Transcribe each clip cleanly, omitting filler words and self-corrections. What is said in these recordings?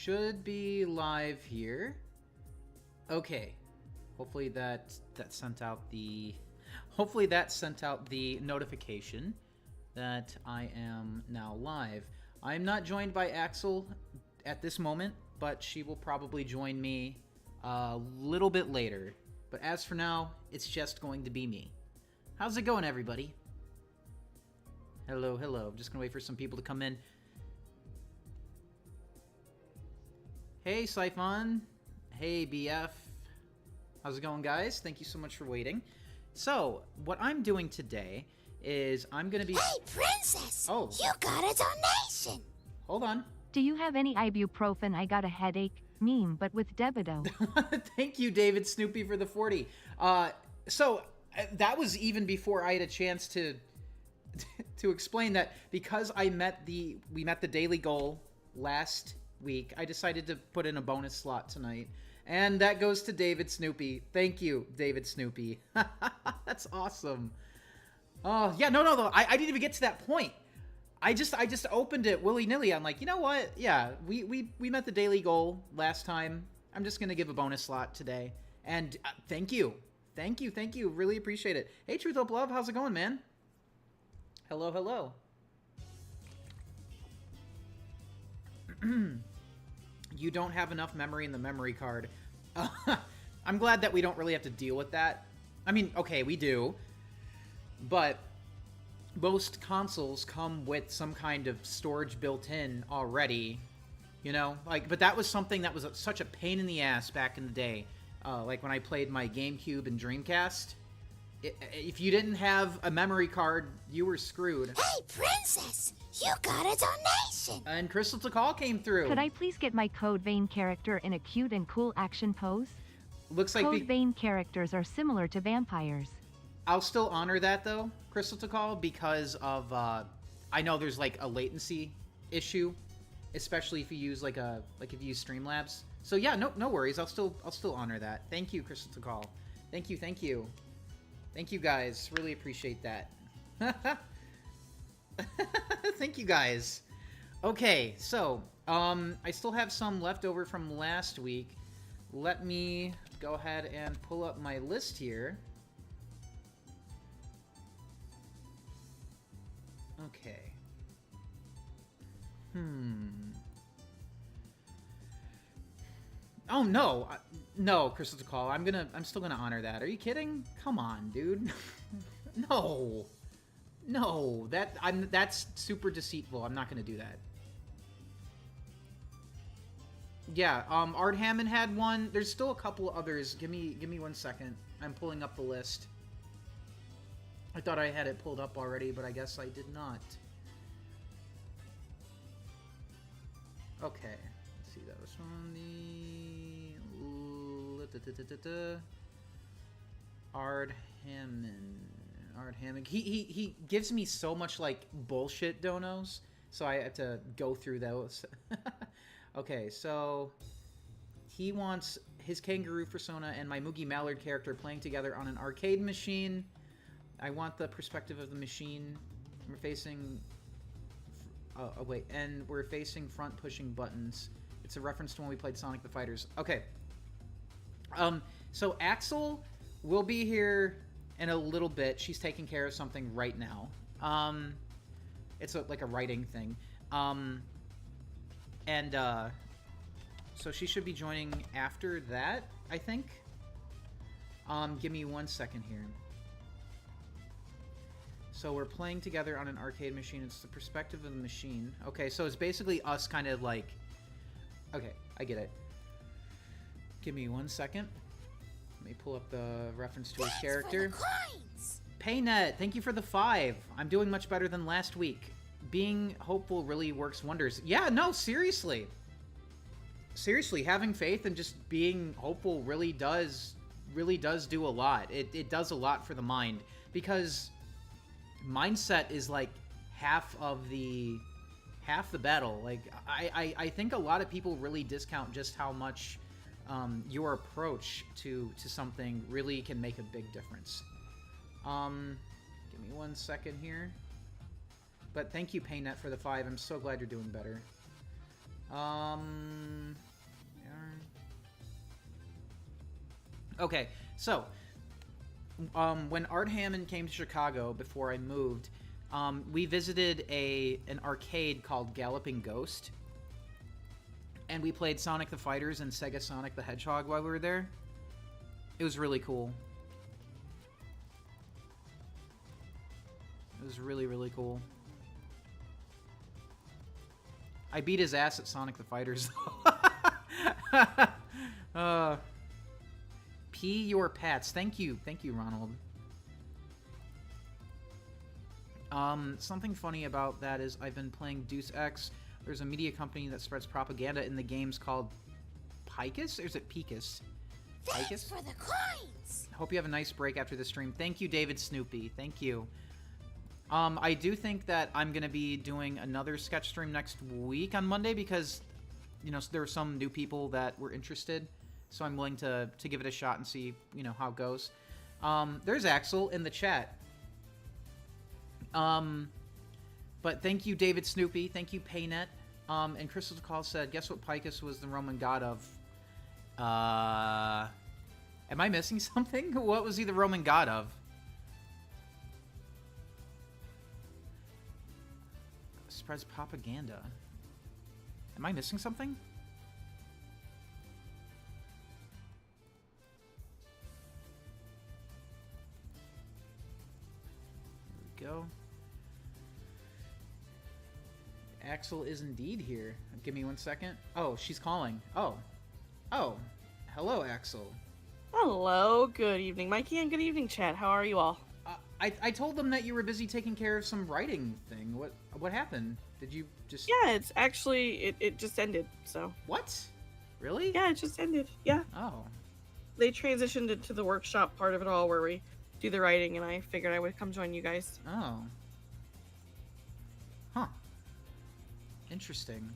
should be live here. Okay. Hopefully that sent out the notification that I am now live. I'm not joined by Axel at this moment, but she will probably join me a little bit later. But as for now, it's just going to be me. How's it going, everybody? Hello, hello. I'm just gonna wait for some people to come in. Hey, Siphon. Hey, BF. How's it going, guys? Thank you so much for waiting. So, what I'm doing today is I'm gonna be... Hey, Princess! Oh. You got a donation! Hold on. Do you have any ibuprofen? I got a headache. Meme, but with Debido. Thank you, David Snoopy, for the 40. So, that was even before I had a chance to explain that because we met the daily goal last week, I decided to put in a bonus slot tonight. And that goes to David Snoopy. Thank you, David Snoopy. That's awesome. Oh, yeah, no, I didn't even get to that point. I just opened it willy-nilly. I'm like, you know what? Yeah, we met the daily goal last time. I'm just going to give a bonus slot today. And thank you. Thank you. Really appreciate it. Hey, Truth Hope Love, how's it going, man? Hello, hello. You don't have enough memory in the memory card. I'm glad that we don't really have to deal with that. I mean, okay, we do. But most consoles come with some kind of storage built in already. You know? Like, but that was something that was such a pain in the ass back in the day. Like when I played my GameCube and Dreamcast. If you didn't have a memory card, you were screwed. Hey, Princess! You got a donation! And Crystal Takal came through. Could I please get my Code Vein character in a cute and cool action pose? Looks like Code Vein characters are similar to vampires. I'll still honor that though, Crystal Takal, because of I know there's like a latency issue, especially if you use if you use Streamlabs. So yeah, no worries. I'll still honor that. Thank you, Crystal Takal. Thank you. Thank you, guys. Really appreciate that. Thank you, guys. Okay, so, I still have some left over from last week. Let me go ahead and pull up my list here. Okay. Oh, no. No, Crystal Call. I'm still gonna honor that. Are you kidding? Come on, dude. No. No. That's super deceitful. I'm not gonna do that. Yeah, Art Hammond had one. There's still a couple others. Give me 1 second. I'm pulling up the list. I thought I had it pulled up already, but I guess I did not. Okay. Let's see, that was from the... Art Hammond. He gives me so much, like, bullshit donos, so I have to go through those. Okay, so... He wants his Kangaroo persona and my Moogie Mallard character playing together on an arcade machine. I want the perspective of the machine. We're facing... Oh, wait, and we're facing front-pushing buttons. It's a reference to when we played Sonic the Fighters. Okay. So Axel will be here in a little bit. She's taking care of something right now. It's like a writing thing. So she should be joining after that, I think. Give me 1 second here. So we're playing together on an arcade machine. It's the perspective of the machine. Okay, so it's basically us kind of like... Okay, I get it. Give me 1 second. Let me pull up the reference to his character. Paynet, thank you for the 5. I'm doing much better than last week. Being hopeful really works wonders. Yeah, no, seriously. Seriously, having faith and just being hopeful really does do a lot. It does a lot for the mind, because mindset is like half the battle. Like I think a lot of people really discount just how much your approach to something really can make a big difference. Give me 1 second here. But thank you, Paynet, for the 5. I'm so glad you're doing better. Okay, so when Art Hammond came to Chicago before I moved, we visited an arcade called Galloping Ghost, and we played Sonic the Fighters and Sega Sonic the Hedgehog while we were there. It was really cool. It was really, really cool. I beat his ass at Sonic the Fighters. Pee your pats. Thank you, Ronald. Something funny about that is I've been playing Deus Ex. There's a media company that spreads propaganda in the games called Picus? Or is it Picus? Thanks for the coins. Hope you have a nice break after the stream. Thank you, David Snoopy. Thank you. I do think that I'm going to be doing another sketch stream next week on Monday because, you know, there are some new people that were interested. So I'm willing to give it a shot and see, you know, how it goes. There's Axel in the chat. But thank you, David Snoopy. Thank you, Paynet. And Crystal Call said, guess what Picus was the Roman god of? Am I missing something? What was he the Roman god of? Spreads propaganda. Am I missing something? There we go. Axel is indeed here. Give me 1 second. Oh, she's calling. Oh. Hello, Axel. Hello, good evening, Mikey, and good evening, chat. How are you all? I told them that you were busy taking care of some writing thing. What happened? Did you just... Yeah, it's actually, it just ended, so. What? Really? Yeah, it just ended, yeah. Oh. They transitioned into the workshop part of it all where we do the writing, and I figured I would come join you guys. Oh. Huh. Interesting.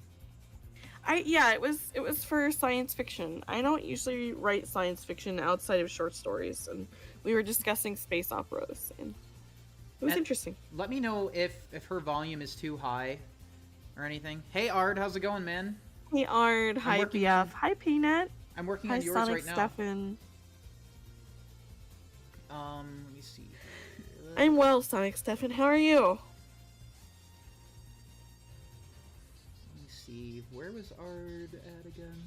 Yeah, it was for science fiction. I don't usually write science fiction outside of short stories, and we were discussing space operas, and it was interesting. Let me know if her volume is too high or anything. Hey Ard, how's it going, man? Hey Ard, hi BF, hi Peanut. I'm working hi on yours Sonic right now. Stefan. Let me see. I'm well, Sonic Stefan. How are you? See, where was Ard at again?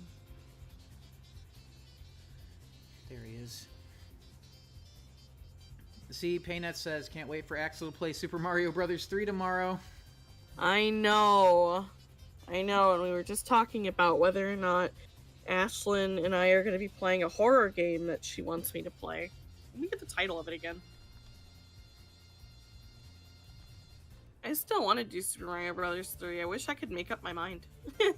There he is. See, Paynet says, can't wait for Axel to play Super Mario Brothers 3 tomorrow. I know, and we were just talking about whether or not Ashlyn and I are going to be playing a horror game that she wants me to play. Let me get the title of it again. I still want to do Super Mario Brothers 3. I wish I could make up my mind. What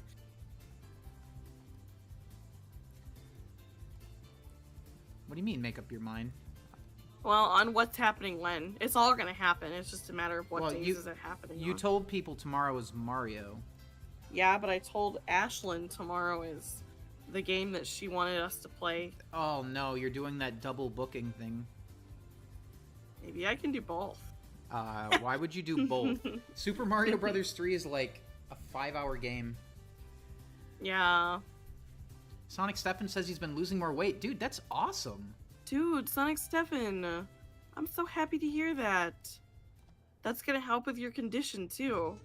do you mean, make up your mind? Well, on what's happening when. It's all going to happen. It's just a matter of what days is it happening You on. told people tomorrow is Mario. Yeah, but I told Ashlyn tomorrow is the game that she wanted us to play. Oh no, you're doing that double booking thing. Maybe I can do both. Why would you do both? Super Mario Brothers 3 is like a 5-hour game. Yeah. Sonic Stefan says he's been losing more weight. Dude, that's awesome. Dude, Sonic Stefan, I'm so happy to hear that. That's gonna help with your condition, too.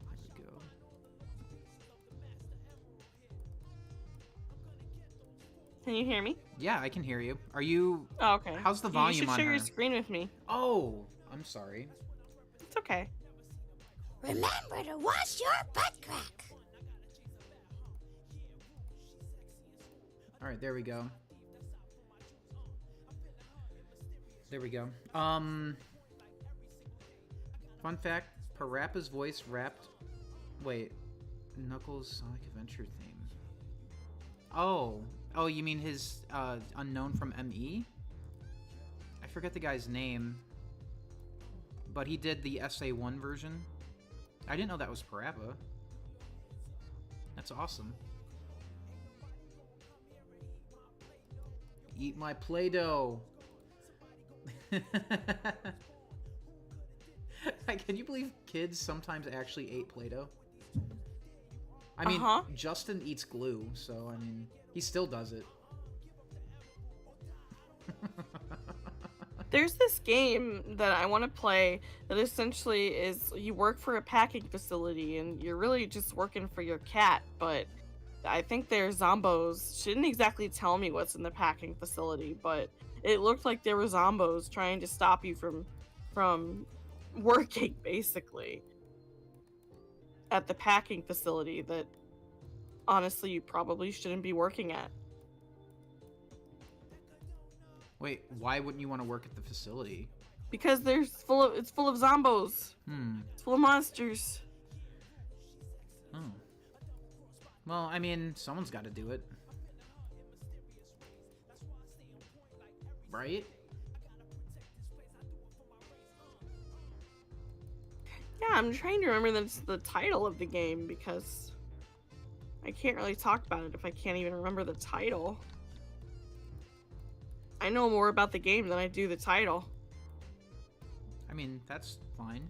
There we go. Can you hear me? Yeah, I can hear you. Are you... Oh, okay. How's the volume You should on share her? your screen with me. Oh, I'm sorry. It's okay. Remember to wash your butt crack. Alright, there we go. There we go. Fun fact, Parappa's voice rapped... Wait. Knuckles' Sonic Adventure theme. Oh, you mean his, unknown from ME? I forget the guy's name. But he did the SA1 version. I didn't know that was Parappa. That's awesome. Eat my Play-Doh. I Can you believe kids sometimes actually ate Play-Doh? I mean, Justin eats glue, so, I mean, he still does it. There's this game that I want to play that essentially is you work for a packing facility and you're really just working for your cat, but I think they're zombos. She didn't exactly tell me what's in the packing facility, but it looked like there were zombos trying to stop you from working, basically, at the packing facility that honestly you probably shouldn't be working at. Wait, why wouldn't you want to work at the facility? Because it's full of zombos. It's full of monsters. Oh. Well, I mean, someone's got to do it. Right? Yeah, I'm trying to remember the title of the game because I can't really talk about it if I can't even remember the title. I know more about the game than I do the title. I mean, that's fine.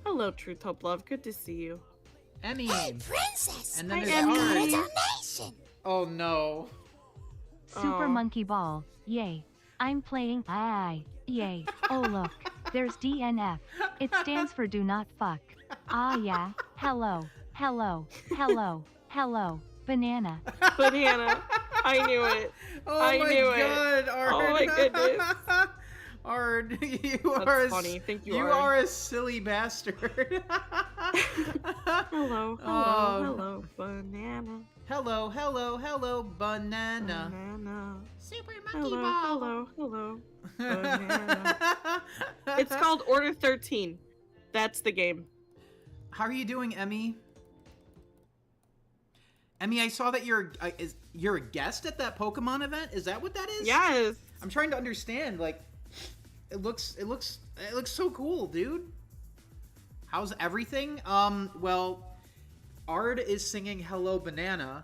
Hello, Truth Hope Love. Good to see you. Emmy! Hey, princess! And then Hi, there's Emmy. Got a Ari. donation! Oh no. Super Oh. Monkey Ball. Yay. I'm playing I. Yay. Oh look. There's DNF. It stands for do not fuck. Ah yeah. Hello. Hello. Hello. Hello. Banana. Banana. I knew it. Oh I my knew it. god, Ard. Oh my goodness. Ard, you That's are funny. Thank you, You Ard. are a silly bastard. Hello. Hello. Oh. Hello. Banana. Hello, hello, hello, banana. Banana. Super monkey Hello. ball! Hello. Hello. Banana. It's called Order 13. That's the game. How are you doing, Emmy? Emmy, I saw that you're a guest at that Pokemon event. Is that what that is? Yes. I'm trying to understand. Like, it looks so cool, dude. How's everything? Well, Ard is singing "Hello Banana,"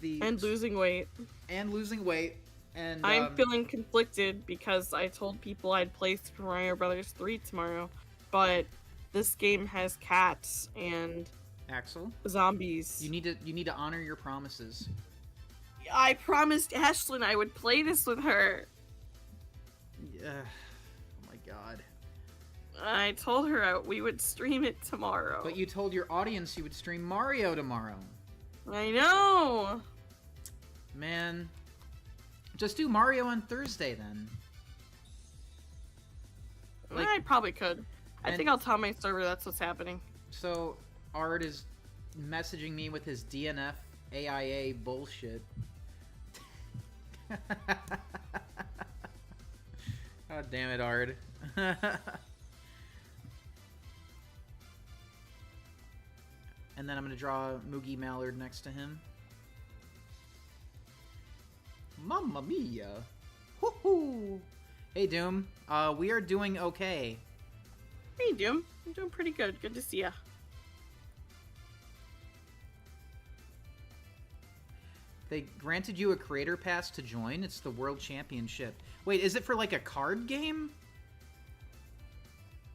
And losing weight. and losing weight, and I'm feeling conflicted because I told people I'd play Super Mario Brothers 3 tomorrow, but this game has cats and Axel. zombies. You need to honor your promises. I promised Ashlyn I would play this with her. Oh my god. I told her we would stream it tomorrow. But you told your audience you would stream Mario tomorrow. I know. Man, just do Mario on Thursday then. Like- I probably could. I And- think I'll tell my server that's what's happening. So, Ard is messaging me with his DNF AIA bullshit. God damn it, Ard. And then I'm gonna draw Moogie Mallard next to him. Mamma mia! Woohoo! Hey Doom, we are doing okay. Hey, Doom. I'm doing pretty good. Good to see ya. They granted you a creator pass to join. It's the World Championship. Wait, is it for like a card game?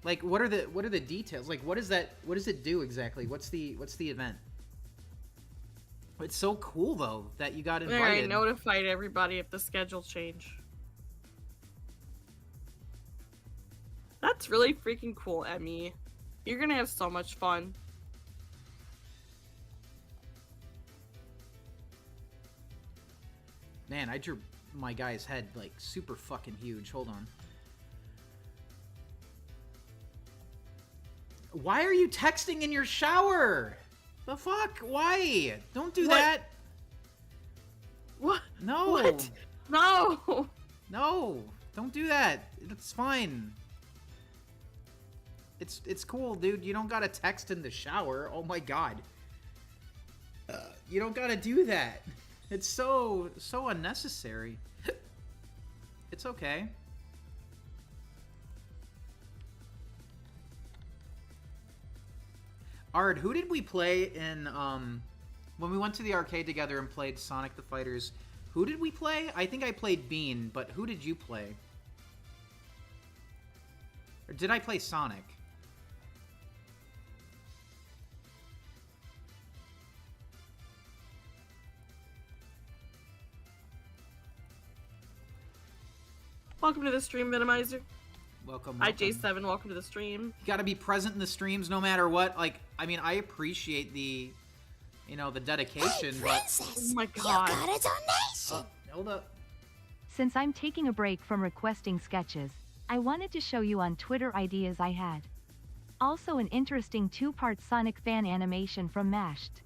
Like, what are the details? Like, what is that? What does it do exactly? What's the event? It's so cool though that you got There, I invited. notified everybody of the schedule change. That's really freaking cool, Emmy. You're gonna have so much fun. Man, I drew my guy's head like super fucking huge. Hold on. Why are you texting in your shower? The fuck? Why? Don't do What? that. What? No. What? No! No. Don't do that. It's fine. It's cool, dude. You don't gotta text in the shower. Oh my god. You don't gotta do that. It's so unnecessary. It's okay. Ard, who did we play in when we went to the arcade together and played Sonic the Fighters? Who did we play? I think I played Bean, but who did you play? Who did we play? Or did I play Sonic? Welcome to the stream, Minimizer. Welcome. Hi, J7. Welcome to the stream. You gotta be present in the streams no matter what. Like, I mean, I appreciate the, you know, the dedication, Hey, but... princess, Oh my you god. got a donation. Hold up. Since I'm taking a break from requesting sketches, I wanted to show you on Twitter ideas I had. Also an interesting 2-part Sonic fan animation from Mashed.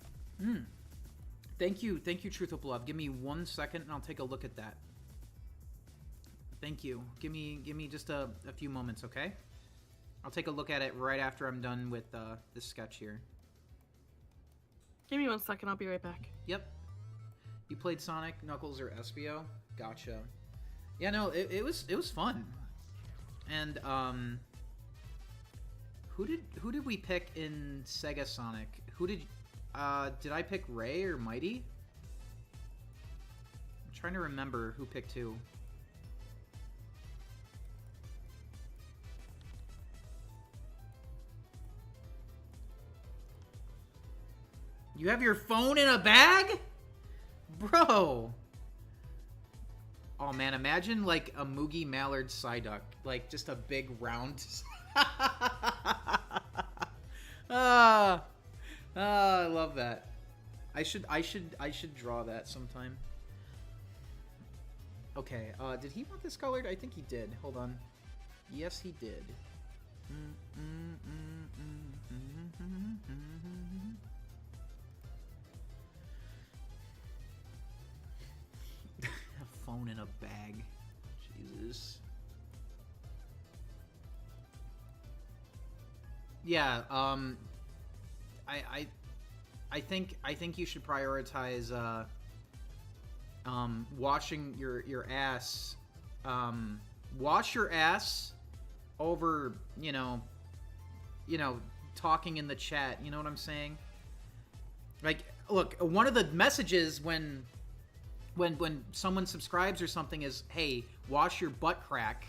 Thank you, Truth of Love. Give me 1 second and I'll take a look at that. Thank you. Give me just a few moments, okay? I'll take a look at it right after I'm done with this sketch here. Give me 1 second. I'll be right back. Yep. You played Sonic, Knuckles, or Espio? Gotcha. Yeah, no, it was fun. And who did we pick in Sega Sonic? Who did I pick Ray or Mighty? I'm trying to remember who picked who. You have your phone in a bag? Bro! Oh man, imagine like a Moogie Mallard Psyduck. Like just a big round... I love that. I should draw that sometime. Okay, did he want this colored? I think he did. Hold on. Yes, he did. A phone in a bag. Jesus. Yeah, I think you should prioritize washing your ass. Wash your ass over, you know, talking in the chat. You know what I'm saying? Like, look, one of the messages when someone subscribes or something is, hey, wash your butt crack.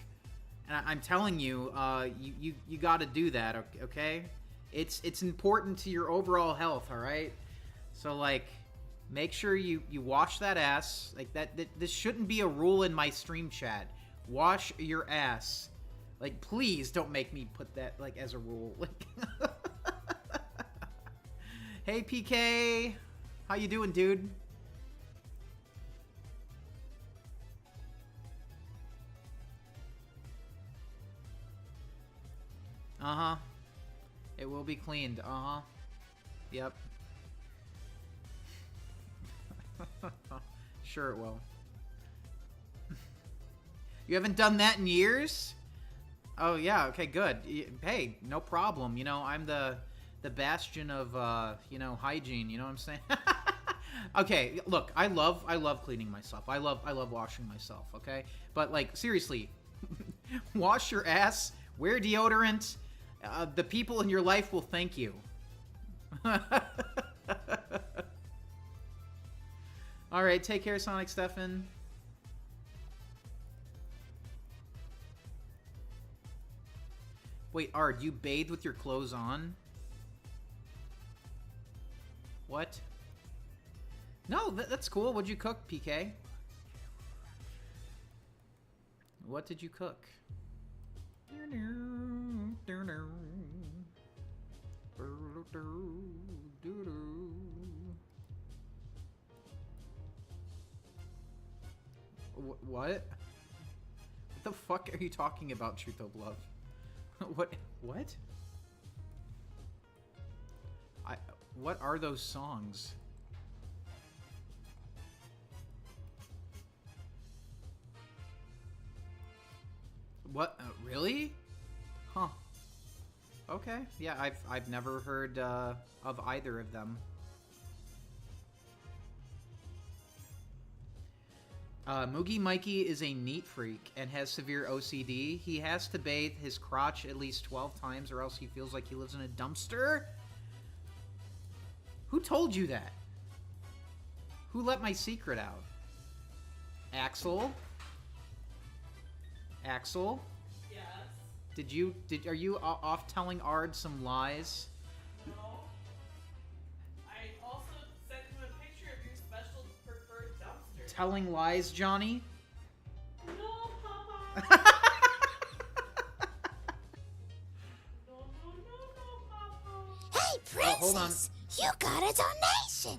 And I'm telling you, you got to do that, okay? It's important to your overall health, all right? So, like, make sure you wash that ass. Like, this shouldn't be a rule in my stream chat. Wash your ass. Like, please don't make me put that, like, as a rule. Like, hey, PK. How you doing, dude? Uh-huh. It will be cleaned. Uh-huh. Yep. Sure it will. You haven't done that in years? Oh, yeah. Okay, good. Hey, no problem. You know, I'm the bastion of, you know, hygiene. You know what I'm saying? Okay, look, I love cleaning myself. I love washing myself, okay? But, like, seriously, wash your ass, wear deodorant. The people in your life will thank you. All right, take care, Sonic Stefan. Wait, Ard, you bathe with your clothes on? What? No, that's cool. What'd you cook, PK? What did you cook? What? What the fuck are you talking about, Truth of Love? What? What are those songs? What? Really? Huh. Okay. Yeah, I've never heard of either of them. Moogie Mikey is a neat freak and has severe OCD. He has to bathe his crotch at least 12 times or else he feels like he lives in a dumpster. Who told you that? Who let my secret out? Axel? Axel? Yes. Are you off telling Ard some lies? No. I also sent him a picture of your special preferred dumpster. Telling lies, Johnny? No, Papa. No, Papa. Hey, Oh, hold on. Princess, you got a donation.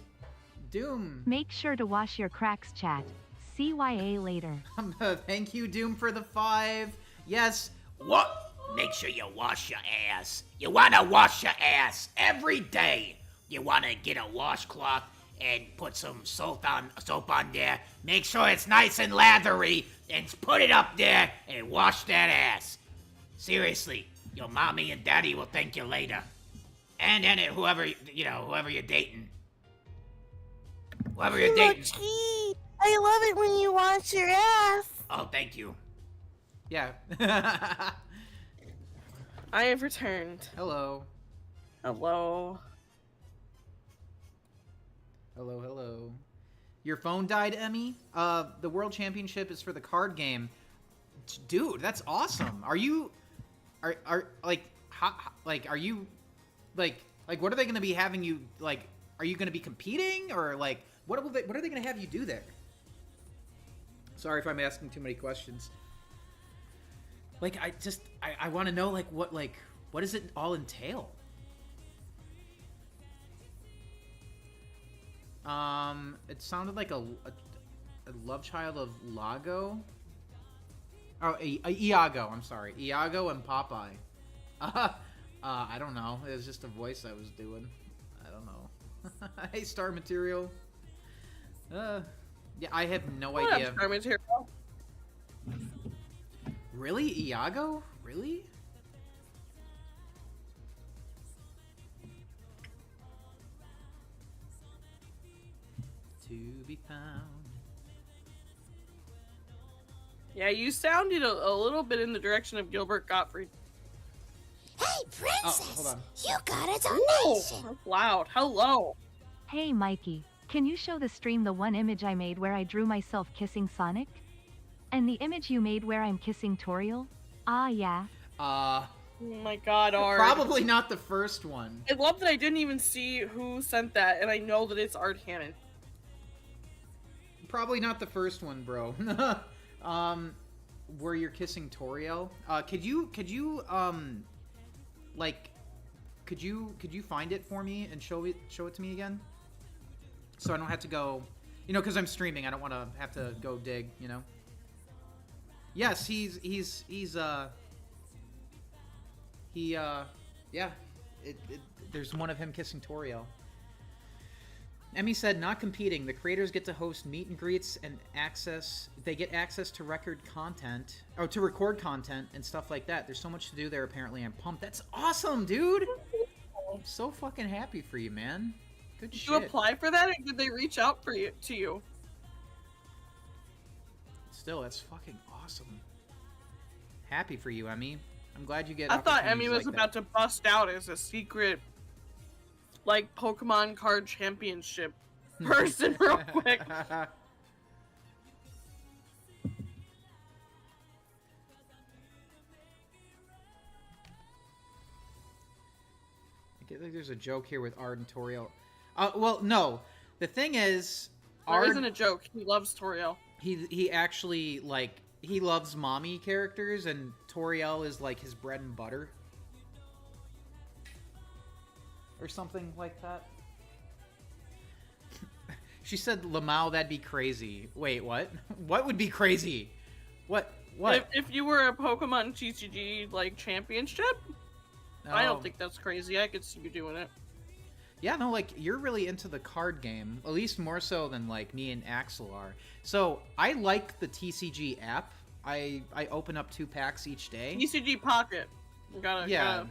Doom. Make sure to wash your cracks, chat. CYA later. Thank you, Doom, for the 5. Yes. What? Make sure you wash your ass. You wanna wash your ass every day. You wanna get a washcloth and put some soap on there. Make sure it's nice and lathery, and put it up there and wash that ass. Seriously, your mommy and daddy will thank you later. And then whoever you're dating. Whoever you're dating. Gee, I love it when you wash your ass. Oh, thank you. Yeah. I have returned. Hello. Hello. Hello. Your phone died, Emmy? The World Championship is for the card game. Dude, that's awesome. Are you what are they going to be having you, like, are you going to be competing, or, like, what are they going to have you do there? Sorry if I'm asking too many questions. Like, I want to know, like, what does it all entail? It sounded like a love child of Lago. Oh, Iago, I'm sorry. Iago and Popeye. I don't know. It was just a voice I was doing. I don't know. Hey, Star Material. Yeah, I have no What idea. up, Star Material? Really? Iago? Really? To be found. Yeah, you sounded a little bit in the direction of Gilbert Gottfried. Hey, Princess, hold on. you got a Oh, donation. that's loud. Hello. Hey Mikey, can you show the stream the one image I made where I drew myself kissing Sonic? And the image you made where I'm kissing Toriel? Ah yeah. Oh my god, Art. Probably not the first one. I love that I didn't even see who sent that, and I know that it's Art Hannon. Probably not the first one, bro. Where you're kissing Toriel. Could you find it for me and show it to me again? So I don't have to go, because I'm streaming. I don't want to have to go dig, Yes, there's one of him kissing Toriel. Emmy said, not competing. The creators get to host meet and greets and they get access to record content, or to record content and stuff like that. There's so much to do there, apparently. I'm pumped. That's awesome, dude. I'm so fucking happy for you, man. Good shit. Did you apply for that, or did they reach out to you? Still, that's fucking awesome. Happy for you, Emmy. I'm glad you get. I thought Emmy opportunities was like about to bust out as a secret, like, Pokemon card championship person real quick. that. I think there's a joke here with Ard and Toriel. Well, no. The thing is, There isn't a joke. He loves Toriel. he actually, like, he loves mommy characters, and Toriel is, like, his bread and butter. Or something like that. She said, Lamau, that'd be crazy. Wait, what? What would be crazy? What? If you were a Pokemon TCG, like, championship, I don't think that's crazy. I could see you doing it. Yeah, no, like, you're really into the card game, at least more so than, like, me and Axel are. So, I like the TCG app. I open up 2 packs each day. TCG Pocket. You gotta Yeah.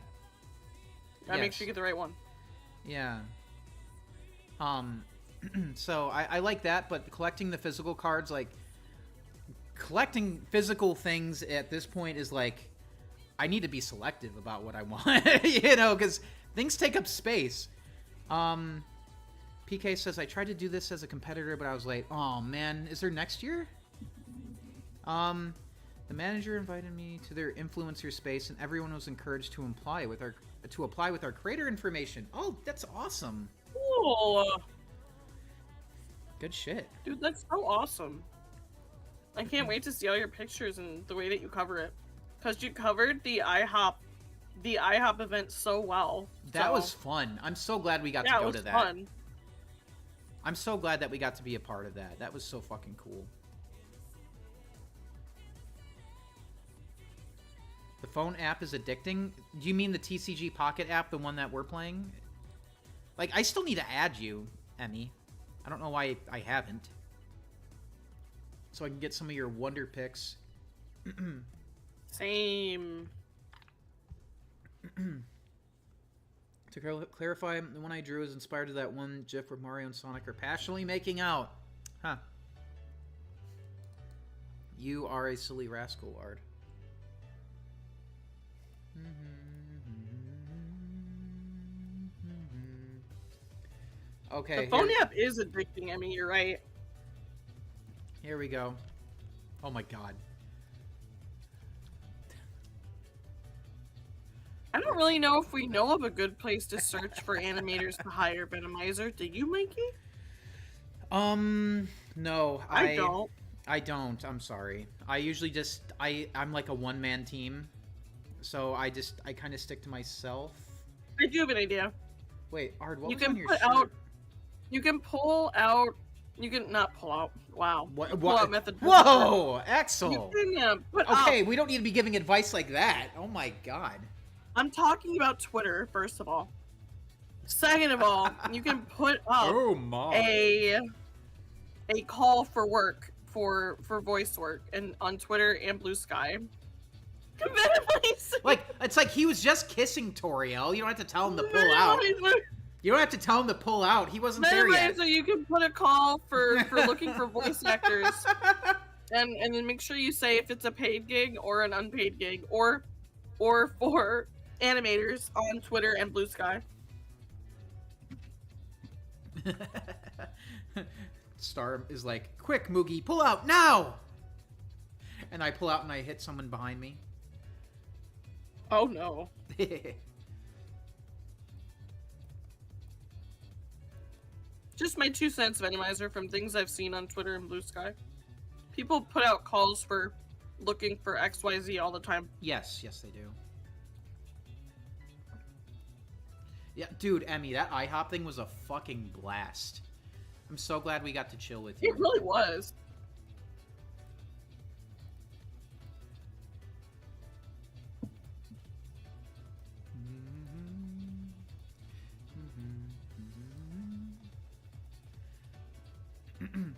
gotta make Yes. sure you get the right one. Yeah. So, I like that, but collecting the physical cards, like, collecting physical things at this point is, like, I need to be selective about what I want, because things take up space. PK says, I tried to do this as a competitor, but I was like, oh man, is there next year? The manager invited me to their influencer space, and everyone was encouraged to apply with our creator information. Oh, that's awesome. Cool. Good shit. Dude, that's so awesome. I can't wait to see all your pictures and the way that you cover it. Because you covered the IHOP event so well. That was fun. I'm so glad we got to go to that. Fun. I'm so glad that we got to be a part of that. That was so fucking cool. The phone app is addicting? Do you mean the TCG Pocket app, the one that we're playing? Like, I still need to add you, Emmy. I don't know why I haven't. So I can get some of your wonder picks. Same. To clarify, the one I drew is inspired to that one GIF where Mario and Sonic are passionately making out. Huh. You are a silly rascal, Ard. Okay. The phone app is addicting, Emmy, you're right. Here we go. Oh my god. I don't really know if we know of a good place to search for animators to hire Venomizer. Do you, Mikey? No. I don't. I don't. I'm sorry. I usually just... I'm like a one-man team. So I kind of stick to myself. I do have an idea. Wait, Ard, what You was can on your put shirt? out... You can pull out... You can not pull out. Wow. What? Pull out method. Whoa, Axel. You can put Okay, out... we don't need to be giving advice like that. Oh my god. I'm talking about Twitter, first of all. Second of all, you can put up Oh my. a call for work for voice work and on Twitter and Blue Sky. Like, it's like he was just kissing Toriel. You don't have to tell him to pull out. You don't have to tell him to pull out. He wasn't there yet. So you can put a call for looking for voice actors, and then make sure you say if it's a paid gig or an unpaid gig, or for animators on Twitter and Blue Sky. Star is like, quick, Moogie, pull out now! And I pull out and I hit someone behind me. Oh no. Just my 2 cents, Venomizer, from things I've seen on Twitter and Blue Sky. People put out calls for looking for XYZ all the time. Yes, they do. Yeah, dude, Emmy, that IHOP thing was a fucking blast. I'm so glad we got to chill with you. It really was.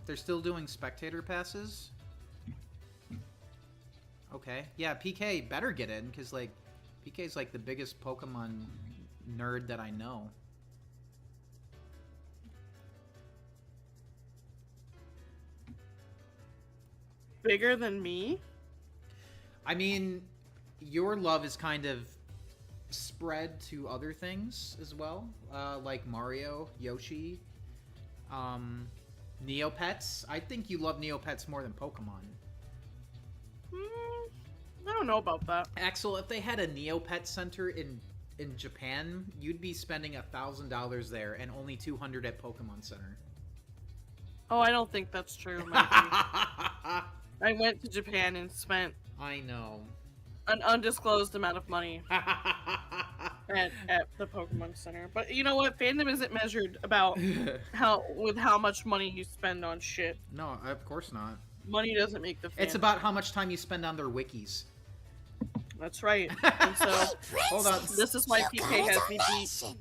They're still doing spectator passes? Okay. Yeah, PK better get in, because, like, PK's, like, the biggest Pokemon nerd that I know. Bigger than me? I mean, your love is kind of spread to other things as well, like Mario, Yoshi, Neopets. I think you love Neopets more than Pokemon. I don't know about that. Axel, if they had a Neopet center in Japan, you'd be spending $1,000 there and only $200 at Pokemon Center. Oh, I don't think that's true, Mikey. I went to Japan and spent I know. an undisclosed amount of money at the Pokemon Center. But you know what? Fandom isn't measured about how much money you spend on shit. No, of course not. Money doesn't make the fandom. It's about how much time you spend on their wikis. That's right. And so, Hold on. this is why You PK got a has me beat. donation.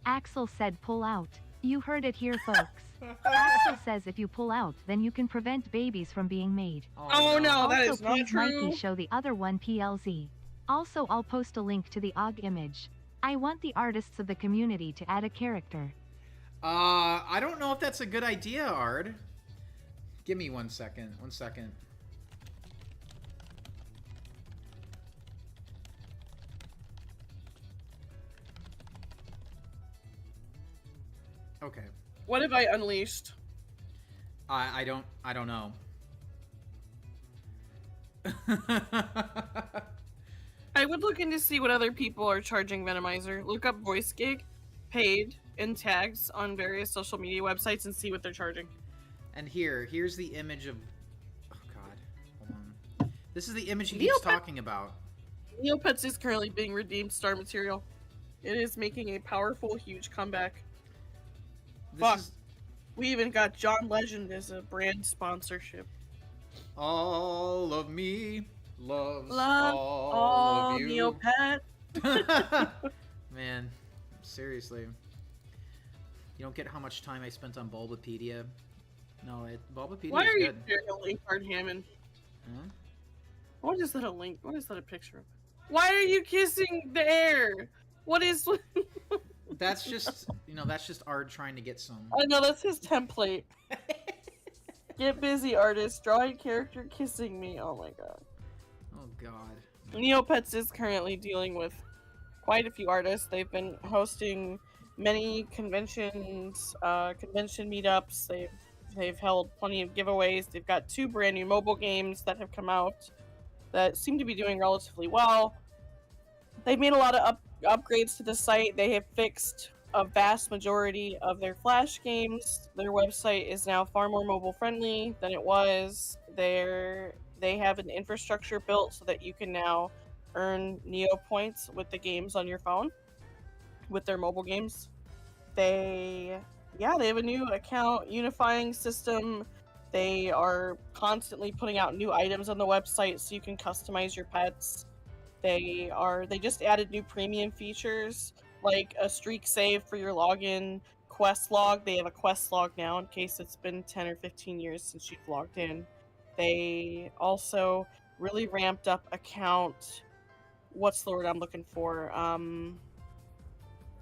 Axel said pull out. You heard it here, folks. Axel says if you pull out, then you can prevent babies from being made. Oh no, that Also, is not please true. Mikey show the other one PLZ. Also, I'll post a link to the OG image. I want the artists of the community to add a character. I don't know if that's a good idea, Ard. Give me 1 second. 1 second. Okay. What have I unleashed? I don't know. I would look into see what other people are charging Venomizer. Look up voice gig, paid, and tags on various social media websites and see what they're charging. And here's the image of... Oh, God. Hold on. This is the image he keeps talking about. Neopets is currently being redeemed star material. It is making a powerful, huge comeback. Fuck. We even got John Legend as a brand sponsorship. All of me loves all of you. Neopet. Man, seriously. You don't get how much time I spent on Bulbapedia. No, Bulbapedia Why is are you good. sharing a link card, Hammond? Huh? What is that a link? What is that a picture of? Why are you kissing the air? What is... That's just, that's just Ard trying to get some. I know, that's his template. Get busy, artist. Drawing character kissing me. Oh my god. Oh god. Neopets is currently dealing with quite a few artists. They've been hosting many conventions, convention meetups. They've held plenty of giveaways. They've got 2 brand new mobile games that have come out that seem to be doing relatively well. They've made a lot of upgrades to the site. They have fixed a vast majority of their Flash games. Their website is now far more mobile friendly than it was. They have an infrastructure built so that you can now earn Neo points with the games on your phone, with their mobile games. They have a new account unifying system. They are constantly putting out new items on the website so you can customize your pets. They just added new premium features like a streak save for your login, quest log. They have a quest log now in case it's been 10 or 15 years since you've logged in. They also really ramped up account. What's the word I'm looking for?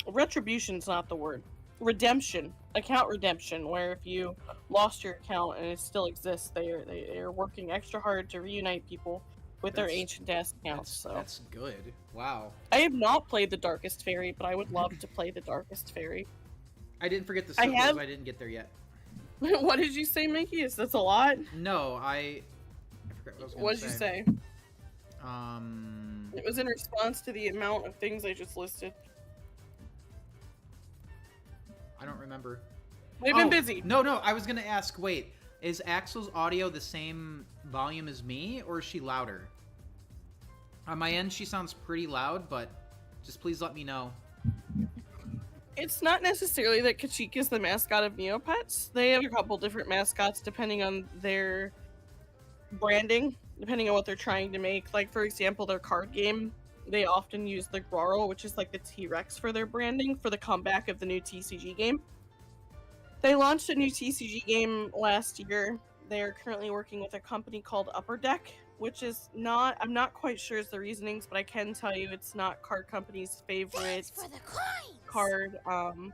Retribution's not the word. Redemption. Account redemption, where if you lost your account and it still exists, they are working extra hard to reunite people with their ancient ass accounts. That's good. Wow. I have not played the Darkest Fairy, but I would love to play the Darkest Fairy. I didn't forget the sequels. I didn't get there yet. What did you say, Mickey? That's a lot? No, I forgot what I was going to say. What did you say? It was in response to the amount of things I just listed. I don't remember. They've been busy. No, I was going to ask, wait, is Axel's audio the same volume as me, or is she louder? On my end, she sounds pretty loud, but just please let me know. It's not necessarily that Kachik is the mascot of Neopets. They have a couple different mascots depending on their branding, depending on what they're trying to make. Like, for example, their card game, they often use the Grarl, which is like the T-Rex for their branding, for the comeback of the new TCG game. They launched a new TCG game last year. They're currently working with a company called Upper Deck, which is not, I'm not quite sure is the reasonings, but I can tell you it's not Card Company's favorite Thanks for the coins. card. Oh,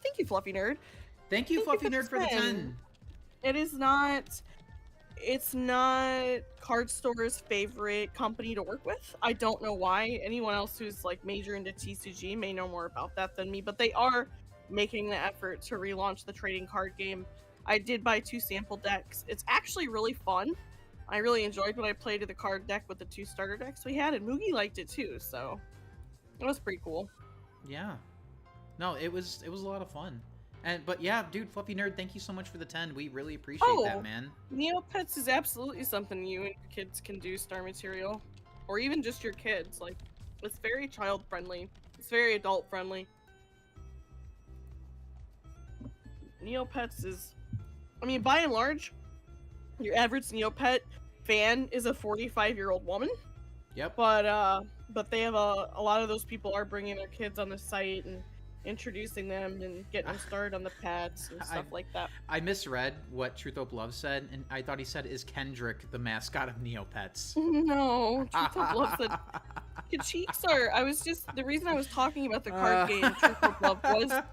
thank you, Fluffy Nerd. Thank you, Fluffy Nerd, for the 10. It's not Card Store's favorite company to work with. I don't know why. Anyone else who's like major into TCG may know more about that than me, but they are making the effort to relaunch the trading card game. I did buy 2 sample decks. It's actually really fun. I really enjoyed what I played of the card deck with the 2 starter decks we had, and Moogie liked it too, so it was pretty cool. Yeah. No, it was a lot of fun. But yeah, dude, Fluffy Nerd, thank you so much for the 10. We really appreciate that, man. Neopets is absolutely something you and your kids can do, Star Material. Or even just your kids. Like, it's very child friendly. It's very adult friendly. Neopets is, I mean, by and large, your average Neopet fan is a 45-year-old woman. Yep. But they have a lot of those people are bringing their kids on the site and introducing them and getting them started on the pets and stuff like that. I misread what Truth Hope Love said, and I thought he said, is Kendrick the mascot of Neopets? No, Truth Hope Love said Kachiks are, the reason I was talking about the card game Truth Hope Love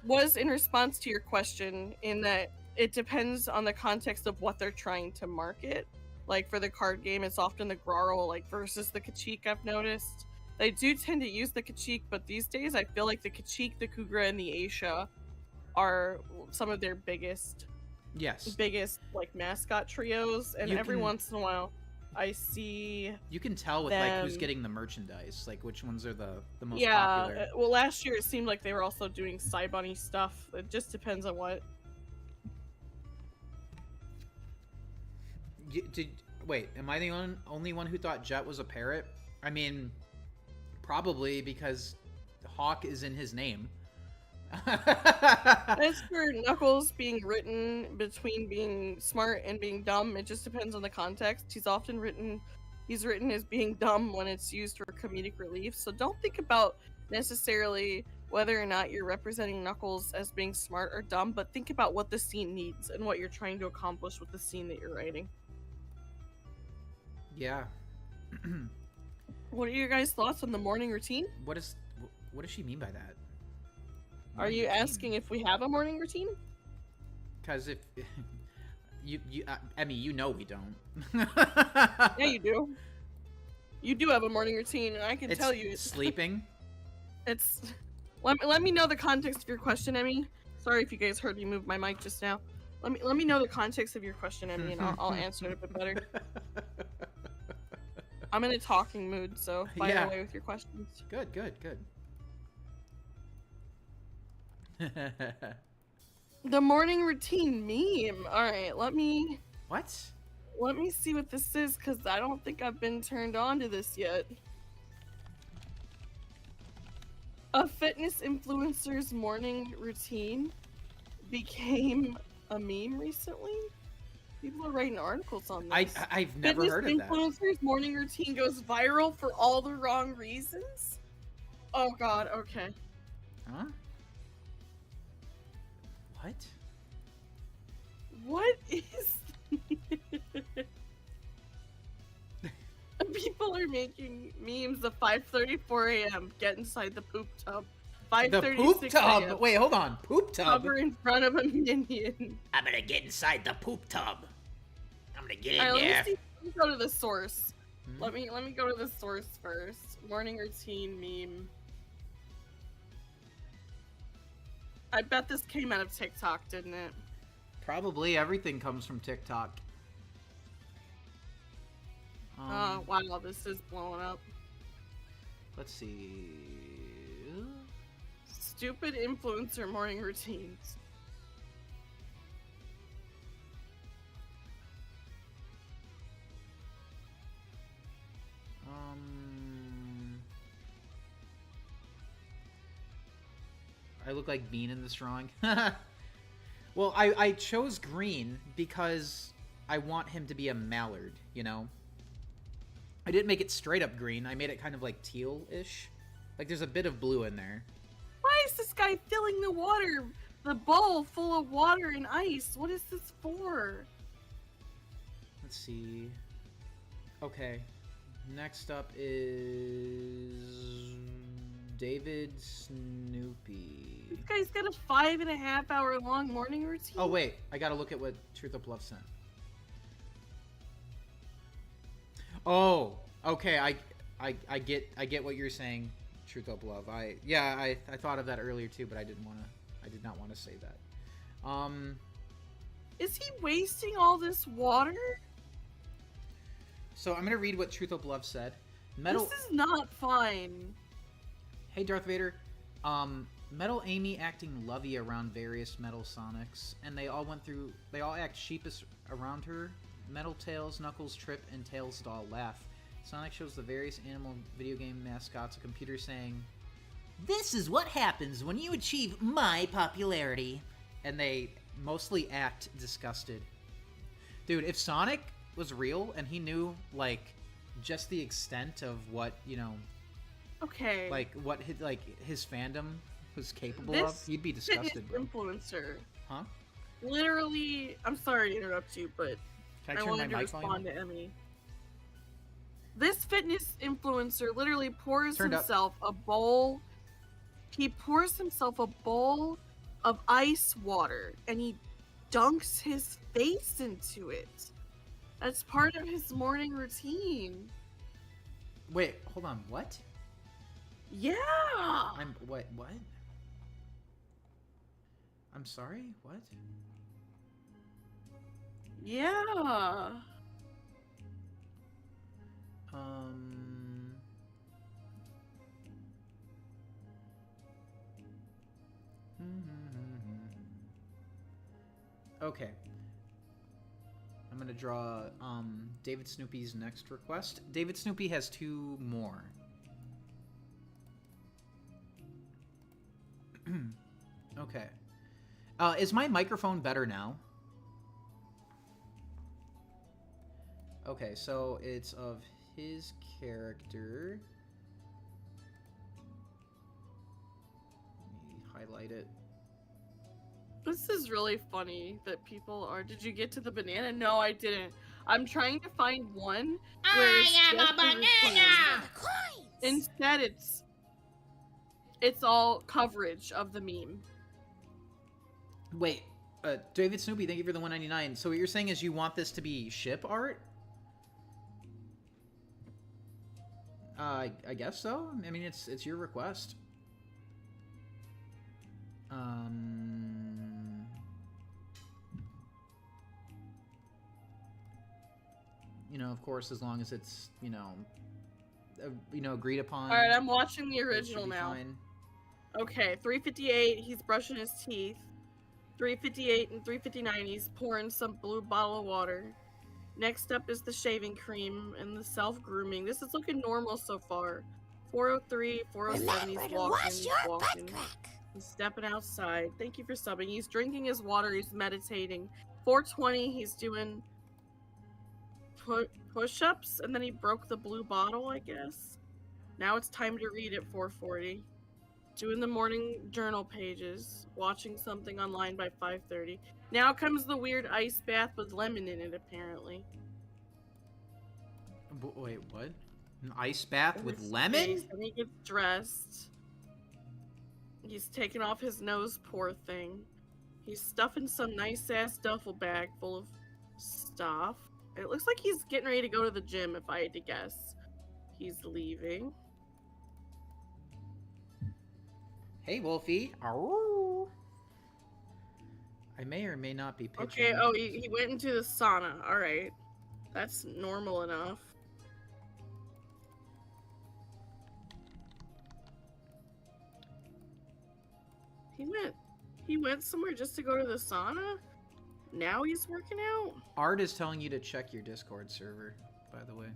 was in response to your question, in that it depends on the context of what they're trying to market. Like for the card game, it's often the Grarl like versus the Kachik. I've noticed they do tend to use the Kachik, but these days I feel like the Kachik, the Kugra, and the Aisha are some of their biggest like mascot trios. And every once in a while, I see. You can tell with like who's Them. getting the merchandise, like which ones are the most Yeah. popular. Well, last year it seemed like they were also doing Bunny stuff. It just depends on what. Wait, am I the only one who thought Jet was a parrot? I mean, probably because Hawk is in his name. As for Knuckles being written between being smart and being dumb, it just depends on the context. He's written as being dumb when it's used for comedic relief. So don't think about necessarily whether or not you're representing Knuckles as being smart or dumb, but think about what the scene needs and what you're trying to accomplish with the scene that you're writing. Yeah. What are your guys' thoughts on the morning routine? What does she mean by that? Are you asking if we have a morning routine? Because if Emmy, you know we don't. Yeah, you do. You do have a morning routine, and I can tell you. Sleeping. It's. Let me know the context of your question, Emmy. Sorry if you guys heard me move my mic just now. Let me know the context of your question, Emmy, and I'll answer it a bit better. I'm in a talking mood, so fire away with your questions. Good. The morning routine meme. All right, let me see what this is, because I don't think I've been turned on to this yet. A fitness influencer's morning routine became a meme recently. People are writing articles on this. I've never heard of that. Fitness influencer's morning routine goes viral for all the wrong reasons. Oh God. Okay. Huh? What? What is? People are making memes of 5:34 a.m. Get inside the poop tub. 5:36 The poop tub. a.m. Wait, hold on. Poop tub. Hover in front of a minion. I'm gonna get inside the poop tub. I'm gonna get in Alright, there. let me go to the source. Hmm? Let me go to the source first. Morning routine meme. I bet this came out of TikTok, didn't it? Probably everything comes from TikTok. Oh wow, this is blowing up. Let's see. Stupid influencer morning routines. I look like Bean in this drawing. Well, I chose green because I want him to be a mallard, you know? I didn't make it straight up green. I made it kind of like teal-ish. Like there's a bit of blue in there. Why is this guy filling the bowl full of water and ice? What is this for? Let's see. Okay. Next up is David Snoopy. This guy's got a 5.5 hour long morning routine. Oh wait, I gotta look at what Truth of Love sent. Oh, okay. I get what you're saying, Truth of Love. I thought of that earlier too, but I did not want to say that. Is he wasting all this water? So I'm gonna read what Truth of Love said. Metal. This is not fine. Hey Darth Vader. Metal Amy acting lovey around various Metal Sonics, and they all act sheepish around her. Metal Tails, Knuckles, Trip, and Tails doll laugh. Sonic shows the various animal video game mascots a computer saying, "This is what happens when you achieve my popularity." And they mostly act disgusted. Dude, if Sonic was real and he knew, like, just the extent of what, you know... Okay. Like, what his fandom was capable This of, he'd be disgusted, bro. influencer. Huh? Literally, I'm sorry to interrupt you, but Can I I turn wanted my to mic volume respond to Emmy. This fitness influencer literally pours Turned up. himself a bowl. He pours himself a bowl of ice water and he dunks his face into it. That's part of his morning routine. Wait, hold on, what? Yeah. What? I'm sorry, what? Yeah. Okay. I'm gonna draw David Snoopy's next request. David Snoopy has 2 more. Okay. Is my microphone better now? Okay, so it's of his character. Let me highlight it. This is really funny that people are. Did you get to the banana? No, I didn't. I'm trying to find one where it's I am just a the routine. banana! The coins! Instead, it's all coverage of the meme. Wait, David Snoopy, thank you for the 199. So what you're saying is you want this to be ship art? I guess so. I mean, it's your request. You know, of course, as long as it's, you know, agreed upon. All right, I'm watching the it should original be now. fine. Okay, 358. He's brushing his teeth. 358 and 359. He's pouring some blue bottle of water. Next up is the shaving cream and the self-grooming. This is looking normal so far. 403, 407, Remember he's to walking, wash he's your butt walking. crack. He's stepping outside. Thank you for subbing. He's drinking his water, he's meditating. 420, he's doing push-ups, and then he broke the blue bottle, I guess. Now it's time to read at 440. Doing the morning journal pages. Watching something online by 5:30. Now comes the weird ice bath with lemon in it, apparently. Wait, what? An ice bath with His lemon? face, and he gets dressed. He's taking off his nose, poor thing. He's stuffing some nice-ass duffel bag full of stuff. It looks like he's getting ready to go to the gym, if I had to guess. He's leaving. Hey, Wolfie. Arroo. I may or may not be pitching. Okay, oh, he went into the sauna. Alright. That's normal enough. He went somewhere just to go to the sauna? Now he's working out? Art is telling you to check your Discord server, by the way.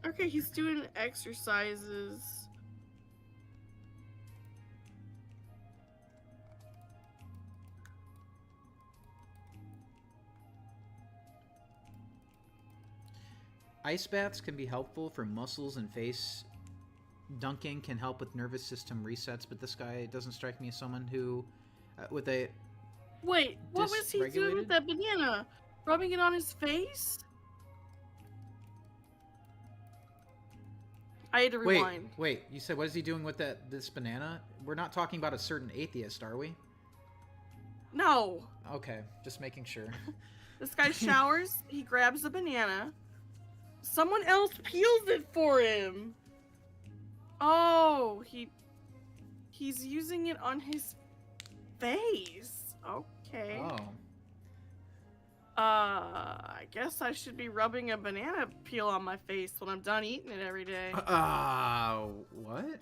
Okay, he's doing exercises. Ice baths can be helpful for muscles and face. Dunking can help with nervous system resets, but this guy doesn't strike me as someone who, with a... Wait, what was he doing with Dysregulated? that banana? Rubbing it on his face? I had to rewind. Wait, you said what is he doing with this banana? We're not talking about a certain atheist, are we? No. Okay, just making sure. This guy showers, he grabs a banana. Someone else peels it for him. Oh, he's using it on his face. Okay. Oh. I guess I should be rubbing a banana peel on my face when I'm done eating it every day. What?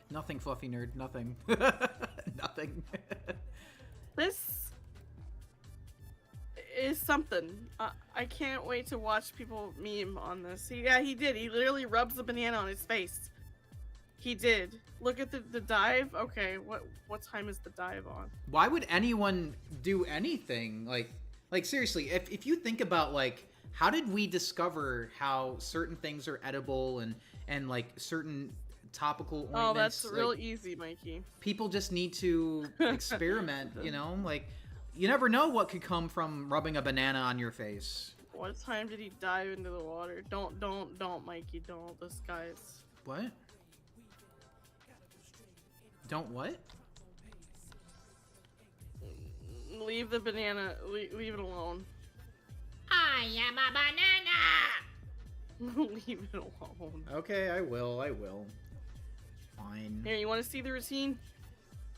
Nothing, fluffy nerd. Nothing. Nothing. This is something. I can't wait to watch people meme on this. Yeah, he did. He literally rubs the banana on his face. He did. Look at the dive. Okay, what time is the dive on? Why would anyone do anything? Like seriously, if you think about like how did we discover how certain things are edible and like certain topical ointments? Oh, that's like, real easy, Mikey. people just need to experiment, you know? Like, you never know what could come from rubbing a banana on your face. What time did he dive into the water? Don't, Mikey, don't. This guy's... What? Don't what? Leave the banana. Leave it alone. I am a banana! Leave it alone. Okay, I will. Fine. Here, you want to see the routine?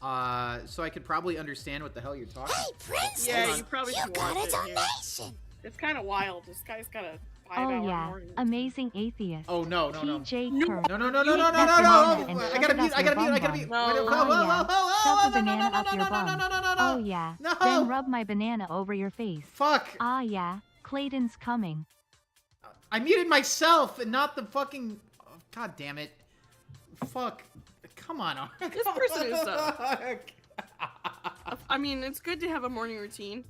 So I could probably understand what the hell you're talking Hey, princess! Yeah, you probably You should got watch a it here. donation! It's kind of wild. This guy's got a Oh 5-hour yeah, morning. amazing atheist. Oh no, no, no. TJ No. Kirk. No, no, no, no, no, no, Take no, that no, banana and no. I shove gotta it mute, up I your gotta mute, I bum gotta bum. mute. No. Wait, Oh, whoa, whoa, yeah. whoa, whoa, Shove whoa, the no, no, banana no, up no, your no, no, bum. no, no, no, Oh no. yeah. No. Then rub my banana over your face. Fuck. Ah yeah, Clayton's coming. I muted myself and not the fucking... Oh, God damn it. Fuck. Come on. This person is, I mean, it's good to have a morning routine.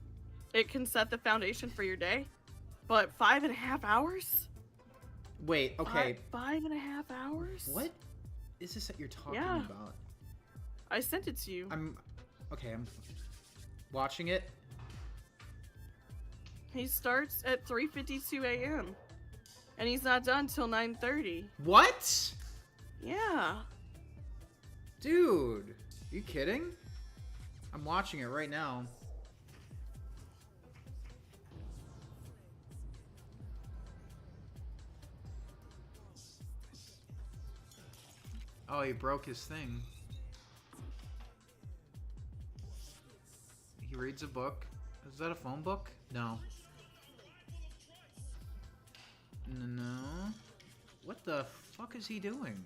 It can set the foundation for your day. But 5.5 hours? Wait, okay. 5.5 hours? What is this that you're talking Yeah. about? I sent it to you. I'm watching it. He starts at 3:52 a.m. and he's not done till 9:30. What? Yeah. Dude, are you kidding? I'm watching it right now. Oh, he broke his thing. He reads a book. Is that a phone book? No. No. What the fuck is he doing?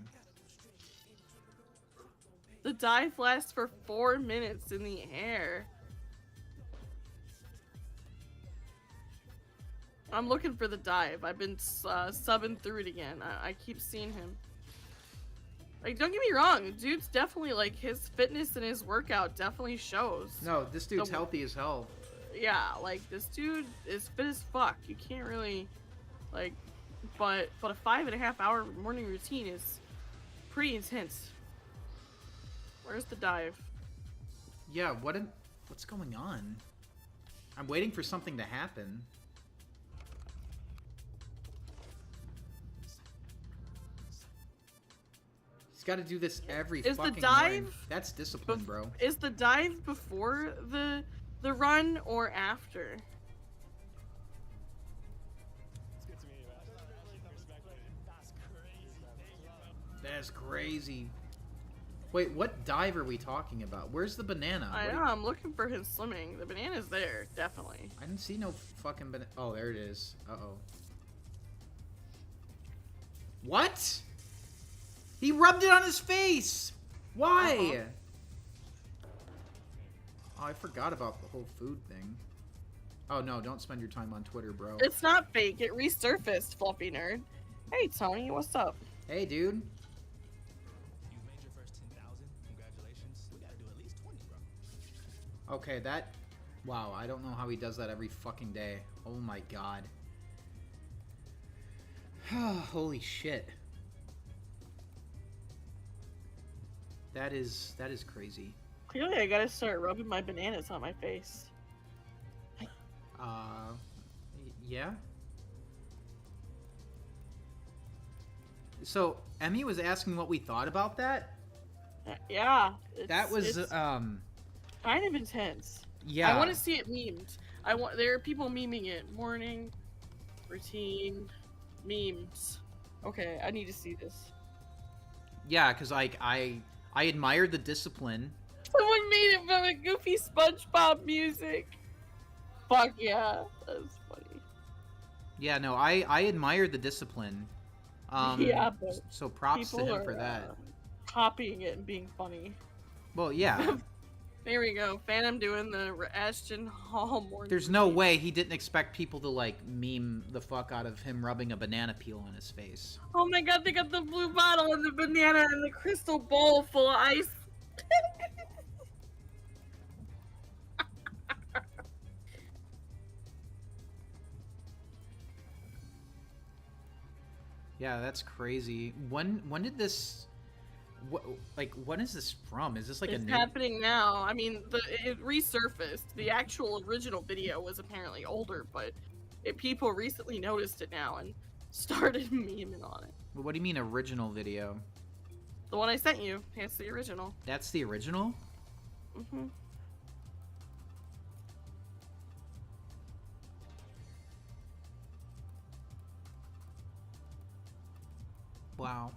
The dive lasts for 4 minutes in the air. I'm looking for the dive. I've been subbing through it again. I keep seeing him. Like, don't get me wrong, dude's definitely, like, his fitness and his workout definitely shows. No, this dude's The- healthy as hell. Yeah, like, this dude is fit as fuck. You can't really, like, but a 5.5 hour morning routine is pretty intense. Where's the dive? Yeah, what's going on? I'm waiting for something to happen. He's got to do this every Is the fucking dive morning. That's discipline, bro. Is the dive before the run or after? That's crazy. Wait, what dive are we talking about? Where's the banana? I What know, do you- I'm looking for him swimming. The banana's there, definitely. I didn't see no fucking banana. Oh, there it is. Uh-oh. What? He rubbed it on his face! Why? Oh, I forgot about the whole food thing. Oh, no, don't spend your time on Twitter, bro. It's not fake, it resurfaced, fluffy nerd. Hey, Tony, what's up? Hey, dude. You made your first 10,000. Congratulations. We gotta do at least 20, bro. Okay, that... Wow, I don't know how he does that every fucking day. Oh my god. Holy shit. That is crazy. Clearly, I gotta start rubbing my bananas on my face. Yeah? So, Emmy was asking what we thought about that? Yeah. That was, it's kind of intense. yeah. I want to see it memed. There are people memeing it. Morning, routine, memes. Okay, I need to see this. Yeah, because, like, I admired the discipline. Someone made it from a goofy SpongeBob music. Fuck yeah, that's funny. Yeah, no, I admired the discipline. Yeah, but so props to people him are for that. copying it and being funny. Well, yeah. There we go. Phantom doing the Ashton Hall morning. There's no way he didn't expect people to, like, meme the fuck out of him rubbing a banana peel on his face. Oh my god, they got the blue bottle and the banana and the crystal bowl full of ice. Yeah, that's crazy. When did this... when is this from? Is this like It's a new... happening now. I mean, it resurfaced. The actual original video was apparently older, but people recently noticed it now and started memeing on it. What do you mean original video? The one I sent you, it's the original. That's the original? Mm-hmm. Wow.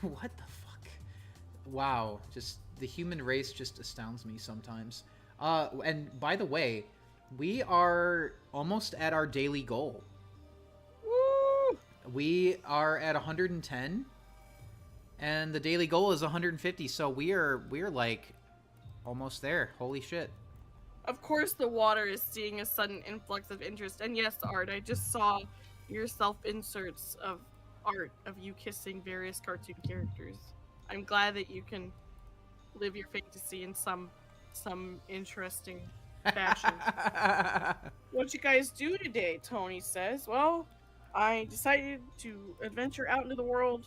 What the fuck? Wow. Just, the human race just astounds me sometimes. And by the way, We are almost at our daily goal. Woo! We are at 110, and the daily goal is 150. So we're like almost there. Holy shit! Of course, the water is seeing a sudden influx of interest. And yes, Art, I just saw your self-inserts of art of you kissing various cartoon characters. I'm glad that you can live your fantasy in some interesting fashion. What you guys do today? Tony says. Well, I decided to adventure out into the world,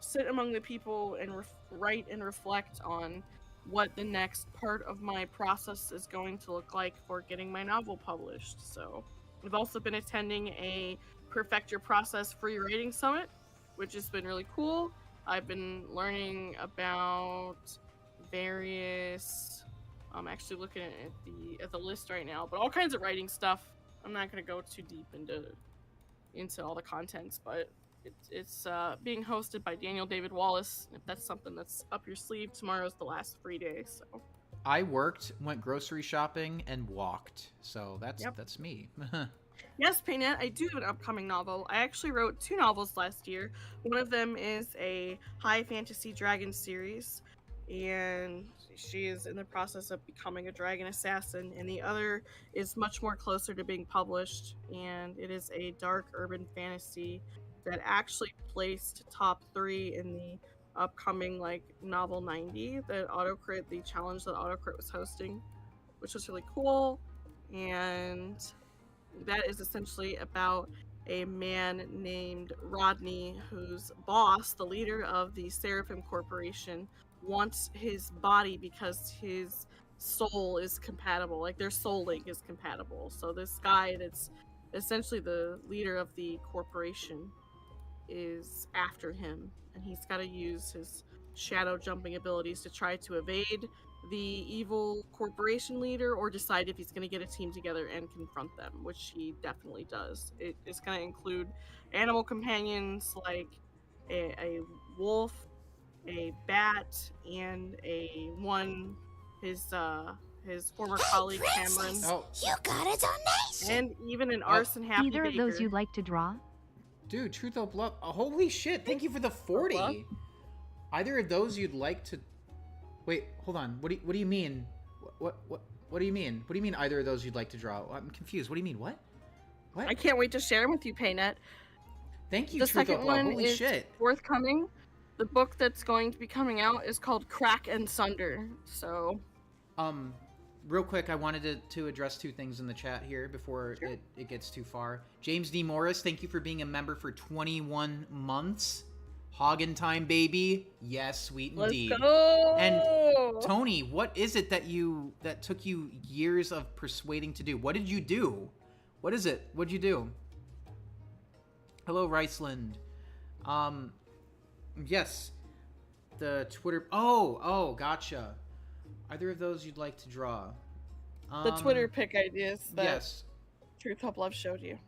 sit among the people, and write and reflect on what the next part of my process is going to look like for getting my novel published. So I've also been attending a Perfect Your Process free writing summit, which has been really cool. I've been learning about various I'm actually looking at the list right now, but all kinds of writing stuff. I'm not going to go too deep into all the contents, but it's being hosted by Daniel David Wallace. If that's something that's up your sleeve, tomorrow's the last free day. So I worked, went grocery shopping, and walked. So that's me. yes, Paynette, I do have an upcoming novel. I actually wrote 2 novels last year. One of them is a high fantasy dragon series, and she is in the process of becoming a dragon assassin, and the other is much more closer to being published, and it is a dark urban fantasy that actually placed top 3 in the upcoming novel 90 that Autocrit, the challenge that Autocrit was hosting, which was really cool. And that is essentially about a man named Rodney whose boss, the leader of the Seraphim Corporation, wants his body because his soul is compatible, like their soul link is compatible. So this guy that's essentially the leader of the corporation is after him, and he's got to use his shadow jumping abilities to try to evade the evil corporation leader or decide if he's going to get a team together and confront them, which he definitely does. It is going to include animal companions like a wolf, a bat, and his former colleague Cameron, Princess, you got a donation. and even an arson happy Either of baker. those you'd like to draw? Dude, Truth Hope Love. Oh, holy shit! Thank you for the 40. Either of those you'd like to. Wait, hold on. What do you mean? What do you mean? What do you mean? Either of those you'd like to draw? I'm confused. What do you mean? What? I can't wait to share them with you, Paynette. Thank you, The Truth second Hope Love. one Holy is shit. forthcoming. The book that's going to be coming out is called Crack and Sunder. So, Real quick, I wanted to address 2 things in the chat here before it gets too far. James D. Morris, thank you for being a member for 21 months. Hoggin' time, baby. Yes, sweet indeed. let's go. And Tony, what is it that took you years of persuading to do? What did you do? What is it? What'd you do? Hello, Riceland. Yes. The Twitter. Oh, gotcha. Either of those you'd like to draw? The Twitter pick ideas that Yes. Truth Hope Love showed you.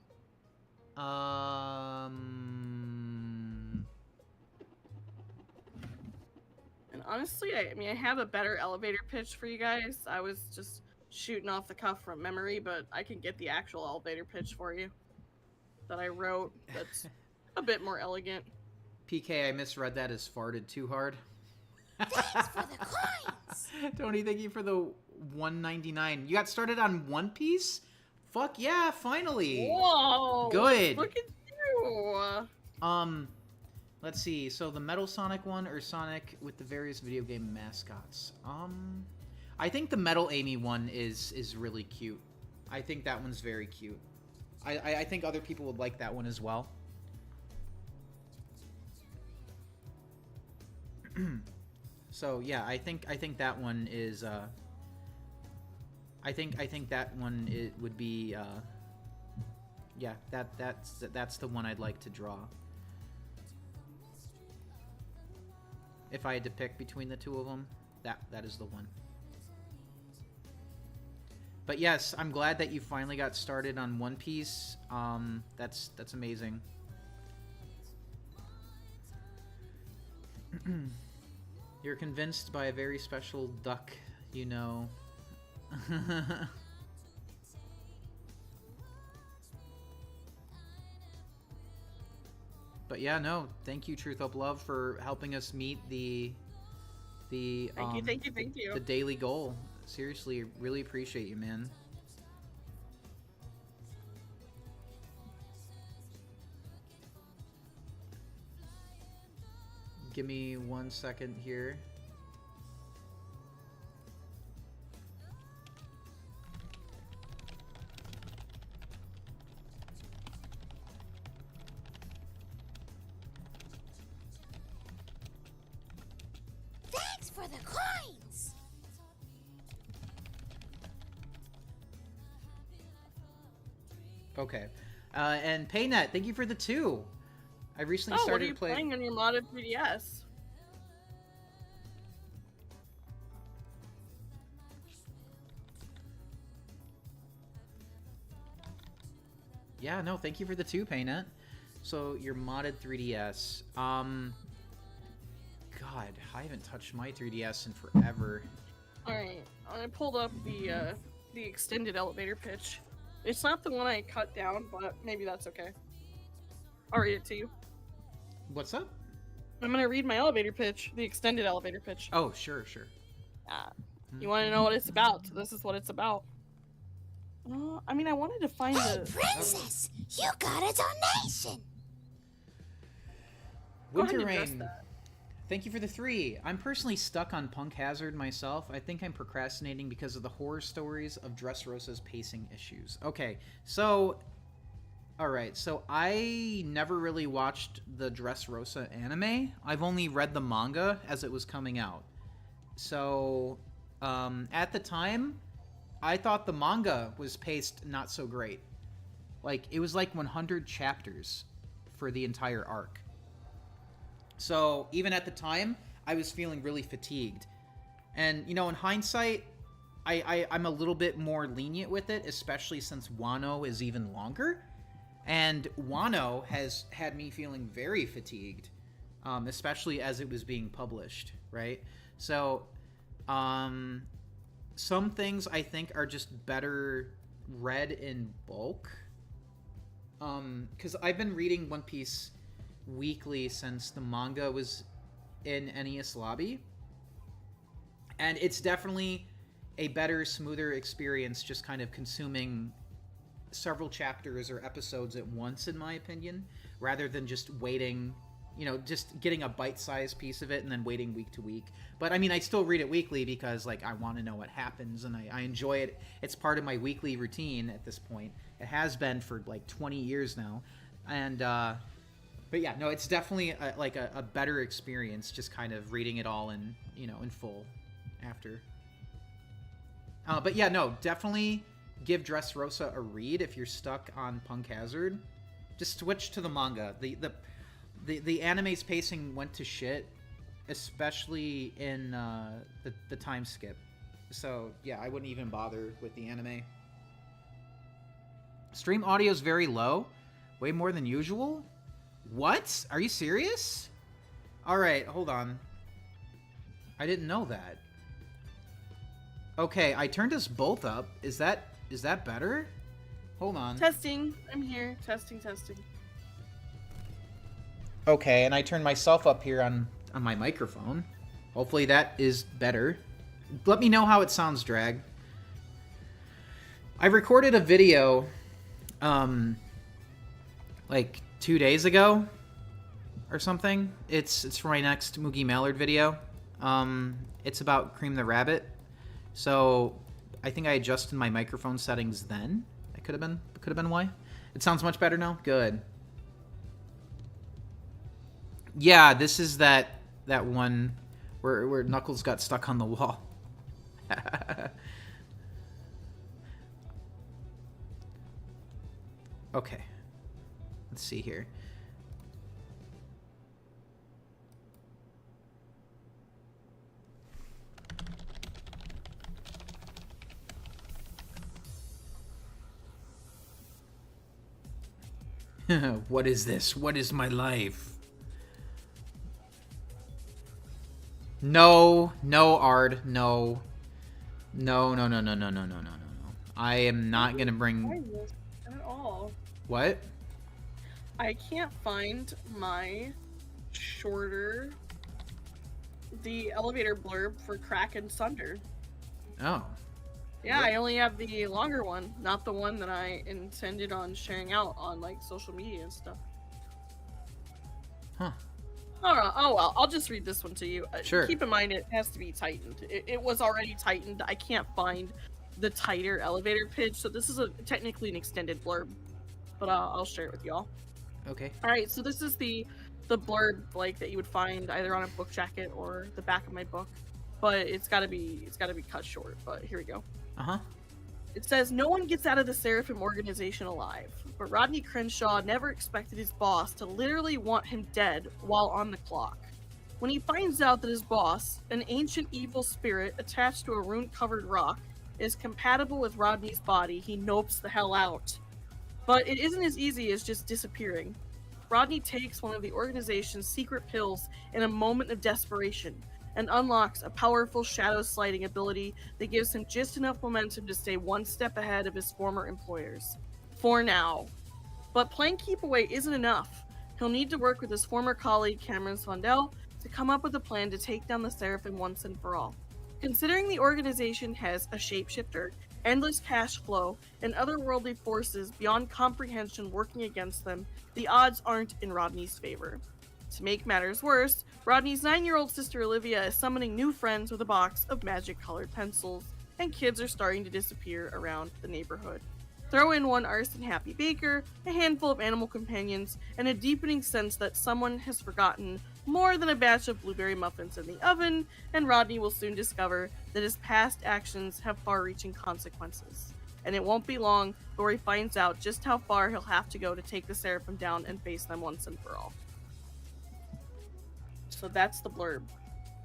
And honestly, I have a better elevator pitch for you guys. I was just shooting off the cuff from memory, but I can get the actual elevator pitch for you that I wrote that's a bit more elegant. PK, I misread that as farted too hard. Thanks for the coins. Tony, thank you for the $1.99. You got started on One Piece? Fuck yeah, finally. Whoa! Good. Look at you! Let's see. So the Metal Sonic one or Sonic with the various video game mascots? I think the Metal Amy one is really cute. I think that one's very cute. I think other people would like that one as well. So yeah, I think that one is I think that one would be yeah, that's the one I'd like to draw. If I had to pick between the 2 of them, that is the one. But yes, I'm glad that you finally got started on One Piece. That's amazing. You're convinced by a very special duck, you know. But yeah, no, thank you, Truth Up Love, for helping us meet the Thank you. the daily goal. Seriously, really appreciate you, man. Give me 1 second here. Thanks for the coins. Okay. And Paynet, thank you for the 2. I recently Oh, what are started you playing. playing on your modded 3DS? Yeah, no, thank you for the 2, Paynet. So your modded 3DS. God, I haven't touched my 3DS in forever. Alright, I pulled up the extended elevator pitch. It's not the one I cut down, but maybe that's okay. I'll read it to you. What's up? I'm gonna read my elevator pitch, the extended elevator pitch. Oh, sure, sure. You want to know what it's about? So this is what it's about. I mean, I wanted to find Hey, the. princess, you got a donation. Go ahead Winter and address Rain. that. Thank you for the 3. I'm personally stuck on Punk Hazard myself. I think I'm procrastinating because of the horror stories of Dressrosa's pacing issues. Okay, so... Alright, so I never really watched the Dressrosa anime. I've only read the manga as it was coming out. So, at the time, I thought the manga was paced not so great. Like, it was like 100 chapters for the entire arc. So, even at the time, I was feeling really fatigued. And, you know, in hindsight, I'm a little bit more lenient with it, especially since Wano is even longer. And Wano has had me feeling very fatigued, especially as it was being published, right? So, some things I think are just better read in bulk. Because I've been reading One Piece weekly since the manga was in NES Lobby. And it's definitely a better, smoother experience just kind of consuming several chapters or episodes at once, in my opinion, rather than just waiting, you know, just getting a bite-sized piece of it and then waiting week to week. But I mean, I still read it weekly because, like, I want to know what happens and I enjoy it. It's part of my weekly routine at this point. It has been for like 20 years now. And, but yeah, no, it's definitely a better experience just kind of reading it all in, you know, in full after. But yeah, no, definitely give Dressrosa a read if you're stuck on Punk Hazard. Just switch to the manga. The anime's pacing went to shit, especially in the time skip. So yeah, I wouldn't even bother with the anime. Stream audio is very low, way more than usual. What? Are you serious? All right, hold on. I didn't know that. Okay, I turned us both up. Is that better? Hold on. Testing. I'm here. Testing. Okay, and I turned myself up here on my microphone. Hopefully that is better. Let me know how it sounds, Drag. I recorded a video, like 2 days ago or something. It's for my next Moogie Mallard video. It's about Cream the Rabbit. So I think I adjusted my microphone settings then. That could have been why. It sounds much better now. Good. Yeah, this is that one where Knuckles got stuck on the wall. Okay. Let's see here. What is this? What is my life? No, Ard, no. No. I am not gonna bring... At all. What? I can't find my the elevator blurb for Crack and Sunder. Oh. Yeah, I only have the longer one, not the one that I intended on sharing out on like social media and stuff. Huh. Oh well, I'll just read this one to you. Sure. Keep in mind it has to be tightened. It was already tightened. I can't find the tighter elevator pitch, so this is technically an extended blurb, but I'll share it with y'all. Okay. All right, so this is the blurb like that you would find either on a book jacket or the back of my book, but it's got to be cut short. But here we go. Uh-huh. It says, no one gets out of the Seraphim organization alive, but Rodney Crenshaw never expected his boss to literally want him dead while on the clock. When he finds out that his boss, an ancient evil spirit attached to a rune-covered rock, is compatible with Rodney's body, he nopes the hell out. But it isn't as easy as just disappearing. Rodney takes one of the organization's secret pills in a moment of desperation, and unlocks a powerful shadow sliding ability that gives him just enough momentum to stay one step ahead of his former employers. For now. But playing Keep Away isn't enough. He'll need to work with his former colleague Cameron Swandell to come up with a plan to take down the Seraphim once and for all. Considering the organization has a shapeshifter, endless cash flow, and otherworldly forces beyond comprehension working against them, the odds aren't in Rodney's favor. To make matters worse, Rodney's 9-year-old sister Olivia is summoning new friends with a box of magic-colored pencils, and kids are starting to disappear around the neighborhood. Throw in one arson-happy baker, a handful of animal companions, and a deepening sense that someone has forgotten more than a batch of blueberry muffins in the oven, and Rodney will soon discover that his past actions have far-reaching consequences. And it won't be long before he finds out just how far he'll have to go to take the Seraphim down and face them once and for all. So that's the blurb.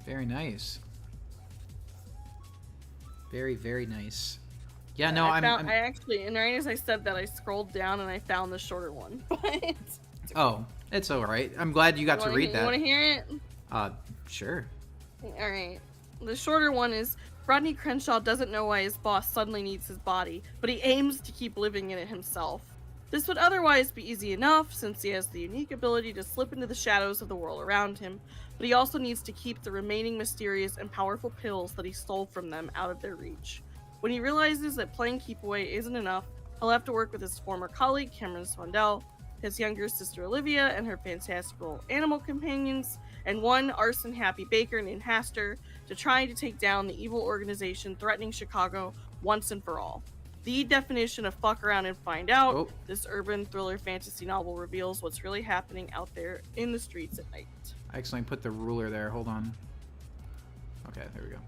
Very nice. Very, very nice. Yeah, no, I I'm... actually, and right as I said that, I scrolled down and I found the shorter one. Oh, it's alright. I'm glad you got to read that. You want to hear it? Sure. Alright. The shorter one is, Rodney Crenshaw doesn't know why his boss suddenly needs his body, but he aims to keep living in it himself. This would otherwise be easy enough, since he has the unique ability to slip into the shadows of the world around him, but he also needs to keep the remaining mysterious and powerful pills that he stole from them out of their reach. When he realizes that playing Keep Away isn't enough, he'll have to work with his former colleague Cameron Swandell, his younger sister Olivia and her fantastical animal companions, and one arson-happy baker named Haster to try to take down the evil organization threatening Chicago once and for all. The definition of fuck around and find out, Oh. This urban thriller fantasy novel reveals what's really happening out there in the streets at night. I accidentally put the ruler there. Hold on. Okay, there we go.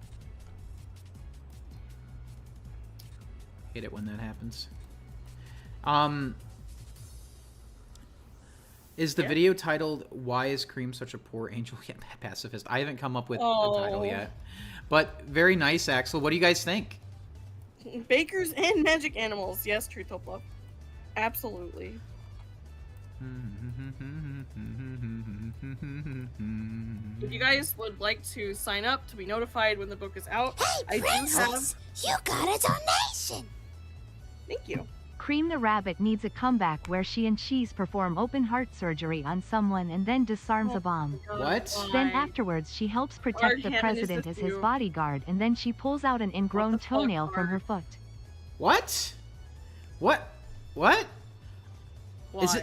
Hate it when that happens. Is the video titled "Why is Cream Such a Poor Angel Yet Pacifist"? I haven't come up with a title yet, but very nice, Axel. What do you guys think? Bakers and magic animals. Yes, Truth, Hope, Love. Absolutely. If you guys would like to sign up to be notified when the book is out, Hey, Princess, you got a donation. Thank you. Cream the Rabbit needs a comeback where she and Cheese perform open heart surgery on someone and then disarms a bomb. What? Then afterwards she helps protect Lord the Hammond, is president this as his you? bodyguard and then she pulls out an ingrown What the fuck, toenail from Lord? her foot. What? What? Why?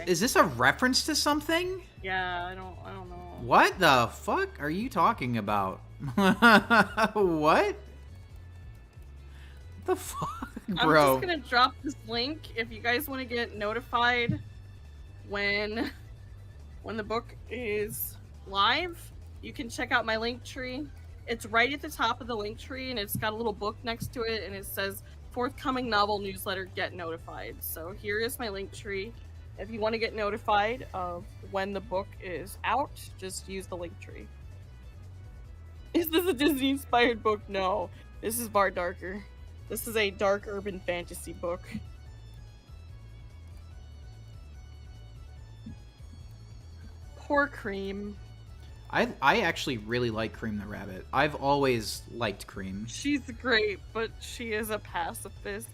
Is this a reference to something? Yeah, I don't know. What the fuck are you talking about? What? The fuck, bro? I'm just gonna drop this link if you guys want to get notified when the book is live. You can check out my link tree. It's right at the top of the link tree, and it's got a little book next to it, and it says "Forthcoming Novel Newsletter. Get notified." So here is my link tree. If you want to get notified of when the book is out, just use the link tree. Is this a Disney-inspired book? No. This is far darker. This is a dark urban fantasy book. Poor Cream. I actually really like Cream the Rabbit. I've always liked Cream. She's great, but she is a pacifist.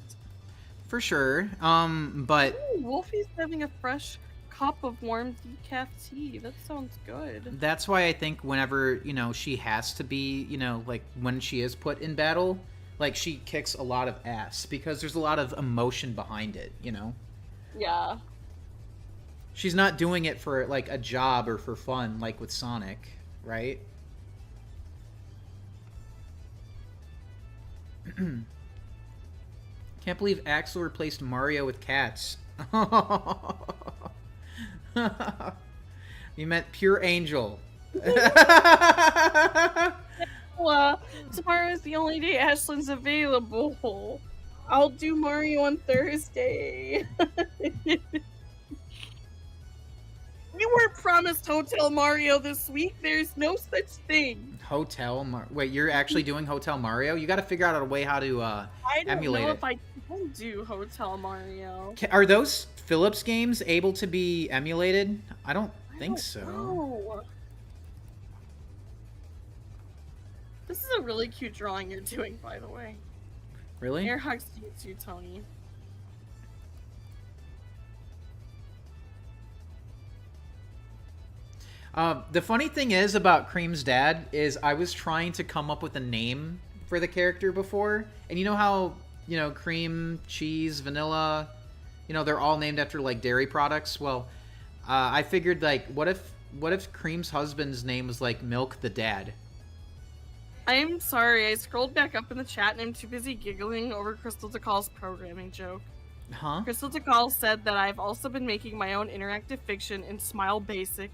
For sure. But Ooh, Wolfie's having a fresh cup of warm decaf tea. That sounds good. That's why I think whenever, you know, she has to be, you know, like when she is put in battle, like she kicks a lot of ass because there's a lot of emotion behind it, you know? Yeah. She's not doing it for like a job or for fun like with Sonic, right? Can't believe Axel replaced Mario with cats. You meant pure angel. Well, tomorrow's the only day Ashlyn's available. I'll do Mario on Thursday. We weren't promised Hotel Mario this week. There's no such thing. Wait, you're actually doing Hotel Mario? You got to figure out a way how to I don't emulate know it. if I can do Hotel Mario. Are those Philips games able to be emulated? I don't think so. know. This is a really cute drawing you're doing, by the way. Really? Air hugs to you too, Tony. The funny thing is about Cream's dad is I was trying to come up with a name for the character before, and you know how, you know, cream, cheese, vanilla, you know, they're all named after like dairy products. Well, I figured like, what if Cream's husband's name was like Milk the Dad? I'm sorry, I scrolled back up in the chat and I'm too busy giggling over Crystal DeCall's programming joke. Huh? Crystal DeCall said that I've also been making my own interactive fiction in Smile Basic.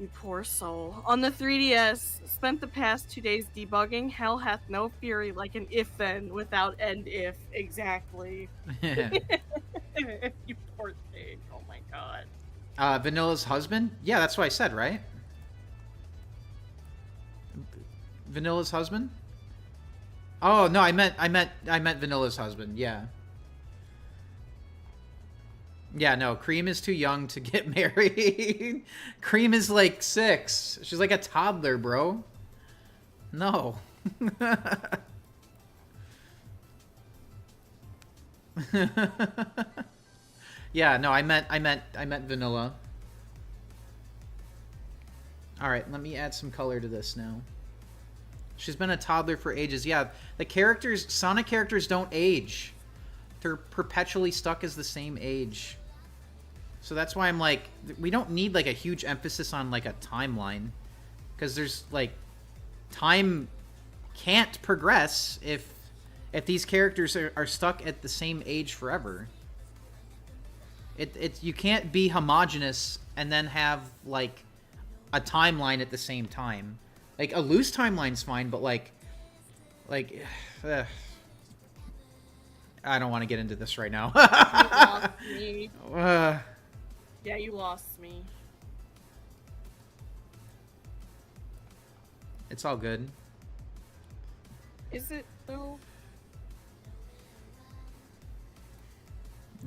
You poor soul. On the 3DS, spent the past 2 days debugging. Hell hath no fury like an if-then without end if. Exactly. You poor thing. Oh my god. Vanilla's husband? Yeah, that's what I said, right? Vanilla's husband? Oh no, I meant Vanilla's husband. Yeah. Yeah, no, Cream is too young to get married. Cream is like 6. She's like a toddler, bro. No. Yeah, no, I meant Vanilla. All right, let me add some color to this now. She's been a toddler for ages. Yeah, the characters, Sonic characters don't age. They're perpetually stuck as the same age. So that's why I'm like, we don't need like a huge emphasis on like a timeline. Because there's like, time can't progress if these characters are stuck at the same age forever. You can't be homogenous and then have like a timeline at the same time. Like a loose timeline's fine, but like I don't want to get into this right now. You lost me. Yeah, you lost me. It's all good. Is it though?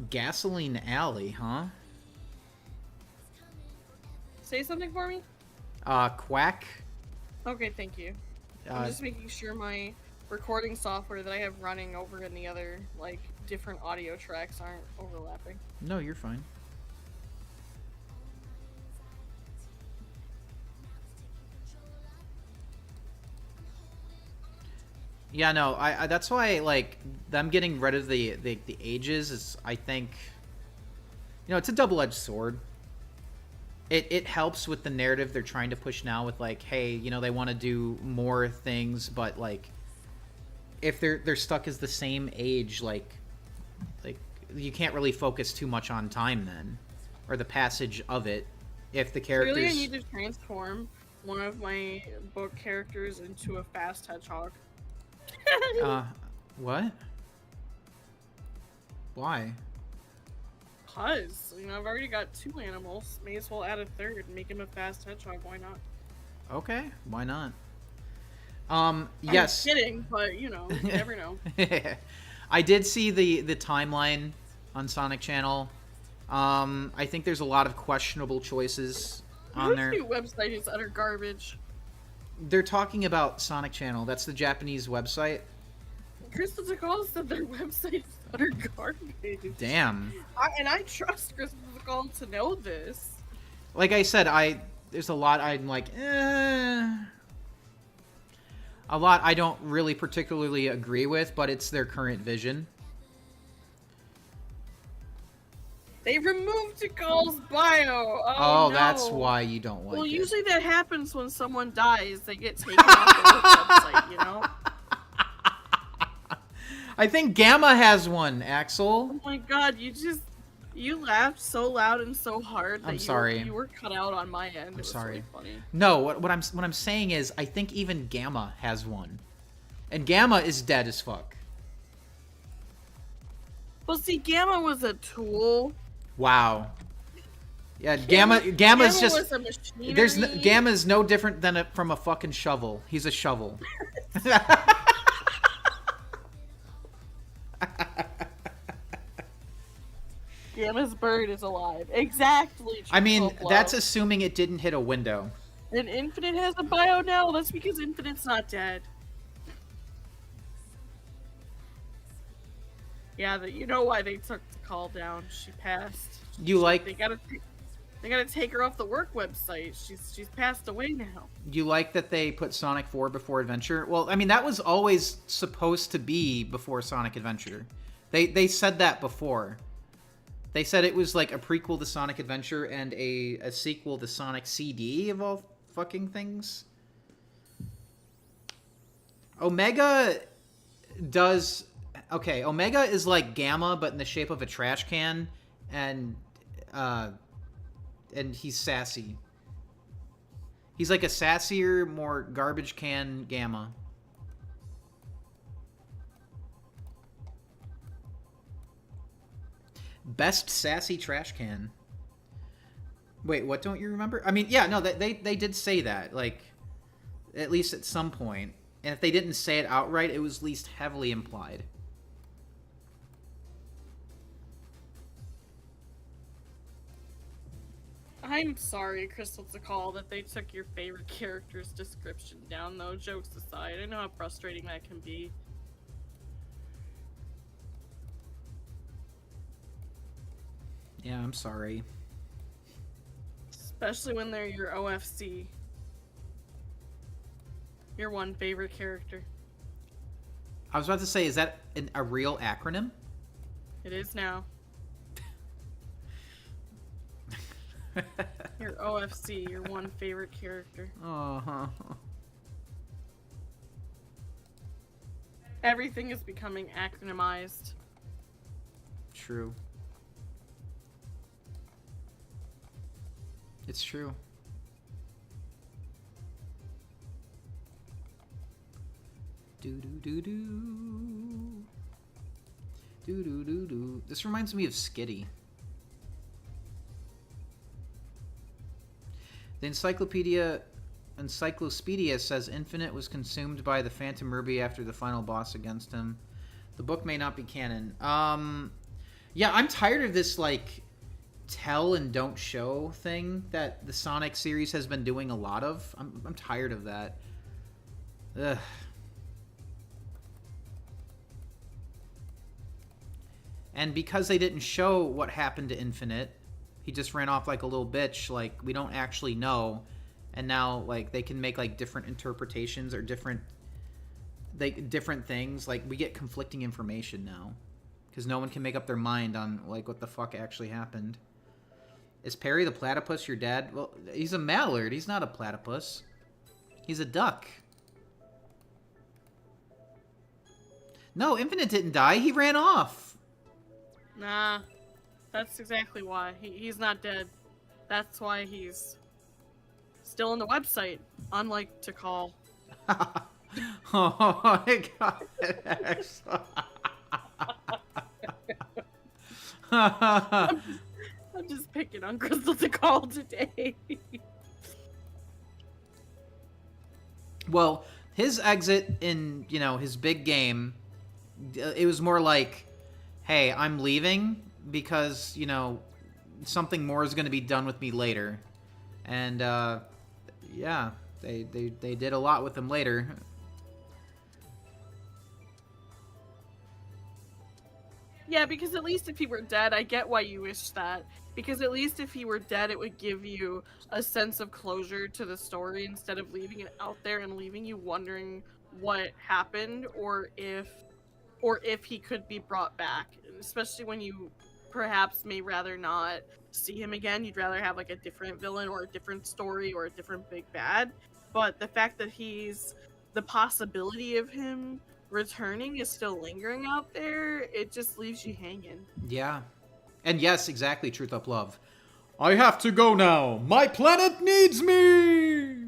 Gasoline Alley, huh? Say something for me? Quack. Okay, thank you. I'm just making sure my recording software that I have running over in the other, like, different audio tracks aren't overlapping. No, you're fine. Yeah, no, I that's why, like, them getting rid of the ages is, I think, you know, it's a double-edged sword. It helps with the narrative they're trying to push now with, like, hey, you know, they want to do more things, but, like, if they're stuck as the same age, like you can't really focus too much on time then, or the passage of it, if the characters... Clearly I need to transform one of my book characters into a fast hedgehog. What? Why? Cause, you know, I've already got 2 animals. May as well add a 3rd and make him a fast hedgehog. Why not? Okay, why not? Yes. I'm kidding, but, you know, you never know. I did see the timeline on Sonic Channel. I think there's a lot of questionable choices on there. This new website is utter garbage. They're talking about Sonic Channel. That's the Japanese website. Crystal DeCall said their website is utter garbage. Damn. And I trust Crystal difficult to know this. Like I said, there's a lot I'm like, A lot I don't really particularly agree with, but it's their current vision. They removed Tikal's bio. Oh, No. that's why you don't like Well, it. usually that happens when someone dies. They get taken off the work website, you know? I think Gamma has one, Axel. Oh my god, you laughed so loud and so hard that I'm sorry. You were cut out on my end. I'm It was sorry. really funny. No, what I'm saying is I think even Gamma has one. And Gamma is dead as fuck. Well, see, Gamma was a tool. Wow. Yeah, Gamma's just was a machinery. Gamma's no different than from a fucking shovel. He's a shovel. Gamma's bird is alive. Exactly. I mean, Triplo. that's assuming it didn't hit a window. And Infinite has a bio now. That's because Infinite's not dead. Yeah, you know why they took the call down. She passed. You like They gotta take her off the work website. She's passed away now. You like that they put Sonic 4 before Adventure? Well, I mean, that was always supposed to be before Sonic Adventure. They said that before. They said it was like a prequel to Sonic Adventure and a sequel to Sonic CD, of all fucking things. Omega does... Okay, Omega is like Gamma, but in the shape of a trash can, and he's sassy. He's like a sassier, more garbage can Gamma. Best sassy trash can. Wait, what don't you remember? I mean, yeah, no, they did say that, like, at least at some point. And if they didn't say it outright, it was at least heavily implied. I'm sorry, Crystal Tikal, that they took your favorite character's description down, though. Jokes aside, I know how frustrating that can be. Yeah, I'm sorry. Especially when they're your OFC. Your one favorite character. I was about to say, is that a real acronym? It is now. Your OFC, your one favorite character. Uh-huh. Everything is becoming acronymized. True. It's true. Do-do-do-do. Do-do-do-do. This reminds me of Skitty. The Encyclopedia says Infinite was consumed by the Phantom Ruby after the final boss against him. The book may not be canon. Yeah, I'm tired of this, like, tell and don't show thing that the Sonic series has been doing a lot of. I'm tired of that. Ugh. And because they didn't show what happened to Infinite, he just ran off like a little bitch, like, we don't actually know. And now, like, they can make, like, different interpretations or different things. Like, we get conflicting information now. Because no one can make up their mind on, like, what the fuck actually happened. Is Perry the platypus your dad? Well, he's a mallard. He's not a platypus. He's a duck. No, Infinite didn't die. He ran off. Nah, that's exactly why. He's not dead. That's why he's still on the website, unlike Tikal. Oh my god. I'm just picking on Crystal Tikal today. Well, his exit in, you know, his big game, it was more like, hey, I'm leaving because, you know, something more is going to be done with me later. And, yeah, they did a lot with him later. Yeah, because at least if he were dead, I get why you wish that. Because at least if he were dead, it would give you a sense of closure to the story instead of leaving it out there and leaving you wondering what happened or if he could be brought back. Especially when you perhaps may rather not see him again. You'd rather have like a different villain or a different story or a different big bad. But the fact that the possibility of him returning is still lingering out there, it just leaves you hanging. Yeah. And yes, exactly, Truth Up Love. I have to go now. My planet needs me.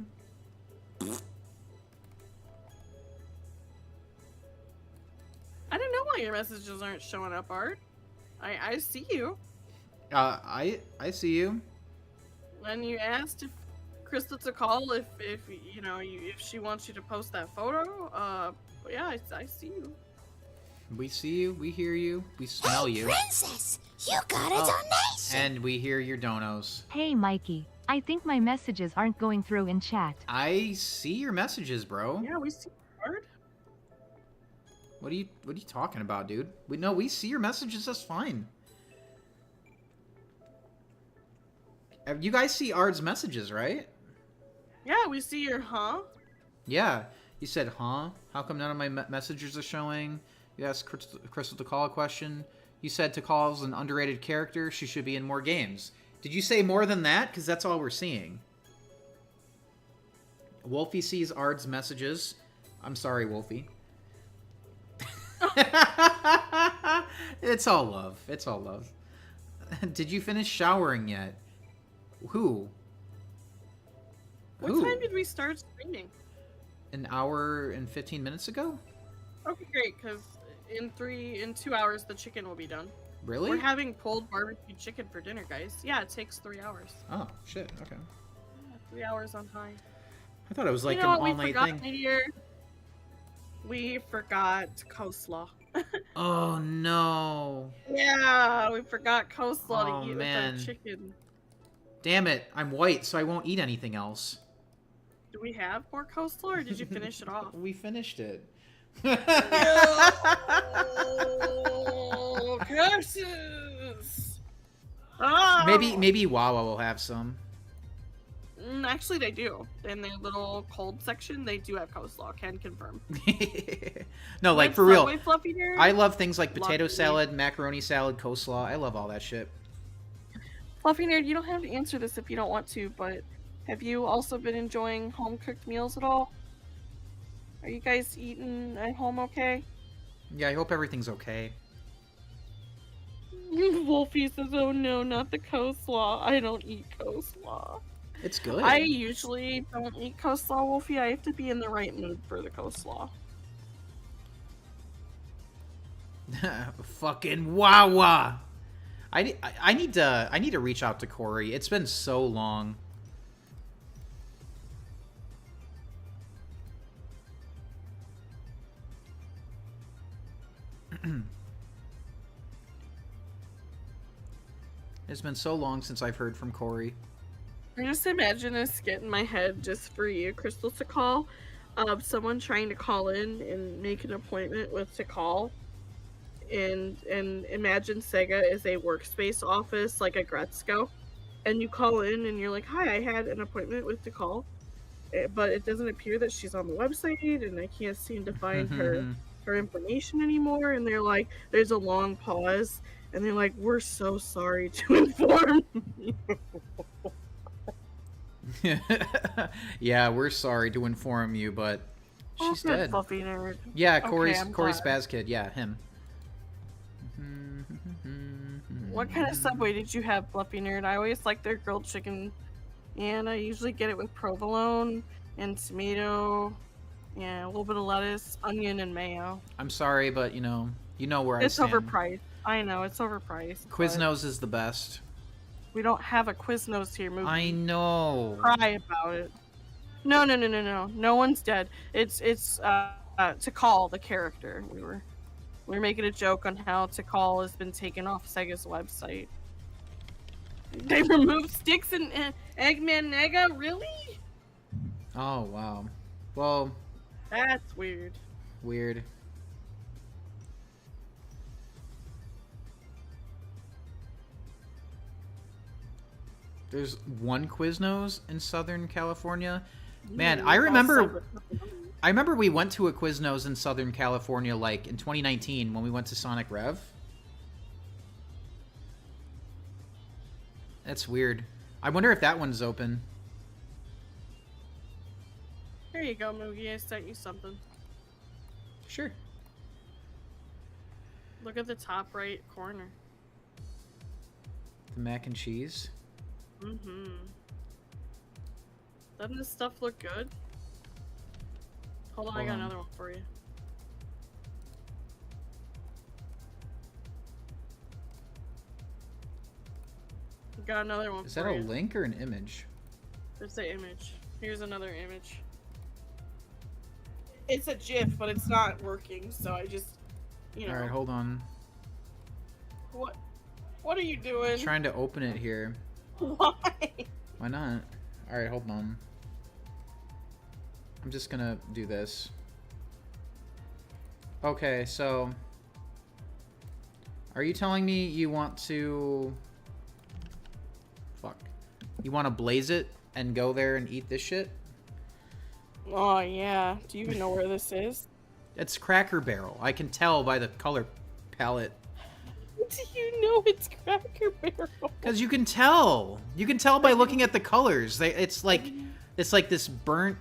I don't know why your messages aren't showing up, Art. I see you. I see you. When you asked if Crystal to call if you know if she wants you to post that photo, yeah, I see you. We see you, we hear you, we smell you. Princess, you got a donation. And we hear your donos. Hey Mikey, I think my messages aren't going through in chat. I see your messages, bro. Yeah, we see Art. What are you talking about, dude? We see your messages, that's fine. You guys see Ard's messages, right? Yeah, we see your Yeah. You said, huh? How come none of my messages are showing? You asked Crystal to call a question. You said Takal's an underrated character. She should be in more games. Did you say more than that? Because that's all we're seeing. Wolfie sees Ard's messages. I'm sorry, Wolfie. It's all love. It's all love. Did you finish showering yet? Who? What time did we start streaming? An hour and 15 minutes ago? Okay, great, because in 2 hours the chicken will be done. Really? We're having pulled barbecue chicken for dinner, guys. Yeah, it takes 3 hours. Oh, shit. Okay. 3 hours on high. I thought it was like you know an what all-night we forgot, thing. my dear? We forgot coleslaw. Oh, no. Yeah, we forgot coleslaw Oh, to eat man. with our chicken. Damn it. I'm white, so I won't eat anything else. Do we have more coleslaw, or did you finish it off? We finished it. Oh, curses! Oh. Maybe Wawa will have some. Actually, they do. In their little cold section, they do have coleslaw. Can confirm. No, like With for real. Subway Fluffy Nerd? I love things like potato Lovely. salad, macaroni salad, coleslaw. I love all that shit. Fluffy Nerd, you don't have to answer this if you don't want to, but have you also been enjoying home-cooked meals at all? Are you guys eating at home okay? Yeah, I hope everything's okay. Wolfie says, oh no, not the coleslaw. I don't eat coleslaw. It's good. I usually don't eat coleslaw, Wolfie. I have to be in the right mood for the coleslaw. Fucking Wawa. I need to reach out to Corey. It's been so long. It's been so long since I've heard from Corey. I just imagine a skit in my head just for you, Crystal, to call of someone trying to call in and make an appointment with Tikal. And imagine Sega is a workspace office like a Gretzko. And you call in and you're like, hi, I had an appointment with Tikal. But it doesn't appear that she's on the website and I can't seem to find her information anymore. And they're like, there's a long pause. And they're like, we're so sorry to inform you. Yeah, we're sorry to inform you, but she's good dead. Fluffy Nerd. Yeah, Okay, Corey's I'm Corey's glad. Spaz Kid. Yeah, him. What kind of Subway did you have, Fluffy Nerd? I always like their grilled chicken, and I usually get it with provolone and tomato, yeah, a little bit of lettuce, onion, and mayo. I'm sorry, but you know where I It's stand. overpriced. I know, it's overpriced. but Quiznos is the best. We don't have a Quiznos here. Move. I know. Cry about it. No. No one's dead. It's Tikal, the character. We were making a joke on how Tikal has been taken off Sega's website. They removed Sticks and Eggman Nega? Really? Oh wow. Well, That's weird. weird. There's one Quiznos in Southern California. Man, I remember we went to a Quiznos in Southern California like in 2019 when we went to Sonic Rev. That's weird. I wonder if that one's open. Here you go, Moogie. I sent you something. Sure. Look at the top right corner. The mac and cheese. Mm-hmm. Doesn't this stuff look good? Hold on, I got another one for you. Got another one Is for that a you. link or an image? It's the image. Here's another image. It's a GIF, but it's not working, so I just, you know. Alright, hold on. What are you doing? I'm trying to open it here. Why? Why not? Alright, hold on. I'm just gonna do this. Okay, so... Are you telling me you want to... Fuck. You want to blaze it and go there and eat this shit? Oh, yeah. Do you even know where this is? It's Cracker Barrel. I can tell by the color palette. How do you know it's Cracker Barrel? Because you can tell. You can tell by looking at the colors. It's like this burnt,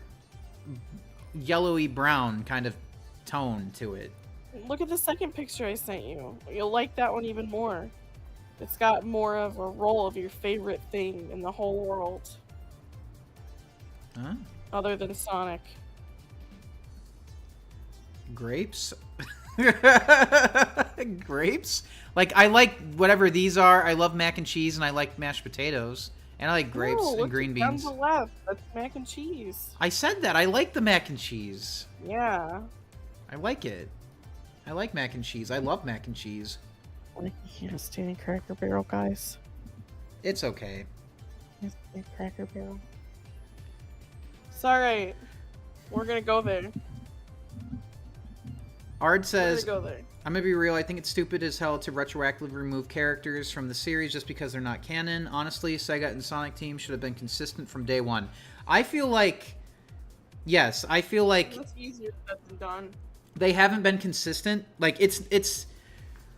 yellowy brown kind of tone to it. Look at the second picture I sent you. You'll like that one even more. It's got more of a role of your favorite thing in the whole world. Huh? Other than Sonic. Grapes? Grapes? Like, I like whatever these are. I love mac and cheese, and I like mashed potatoes. And I like grapes and green beans. Down the left. That's mac and cheese. I said that. I like the mac and cheese. Yeah. I like it. I like mac and cheese. I love mac and cheese. I can't stand Cracker Barrel, guys. It's okay. It's Cracker Barrel. It's alright. We're gonna go there. Ard says, We're gonna go there. I'm gonna be real, I think it's stupid as hell to retroactively remove characters from the series just because they're not canon. Honestly, Sega and Sonic Team should have been consistent from day one. I feel like... Yes, I feel like... That's easier said than done. They haven't been consistent. Like, it's...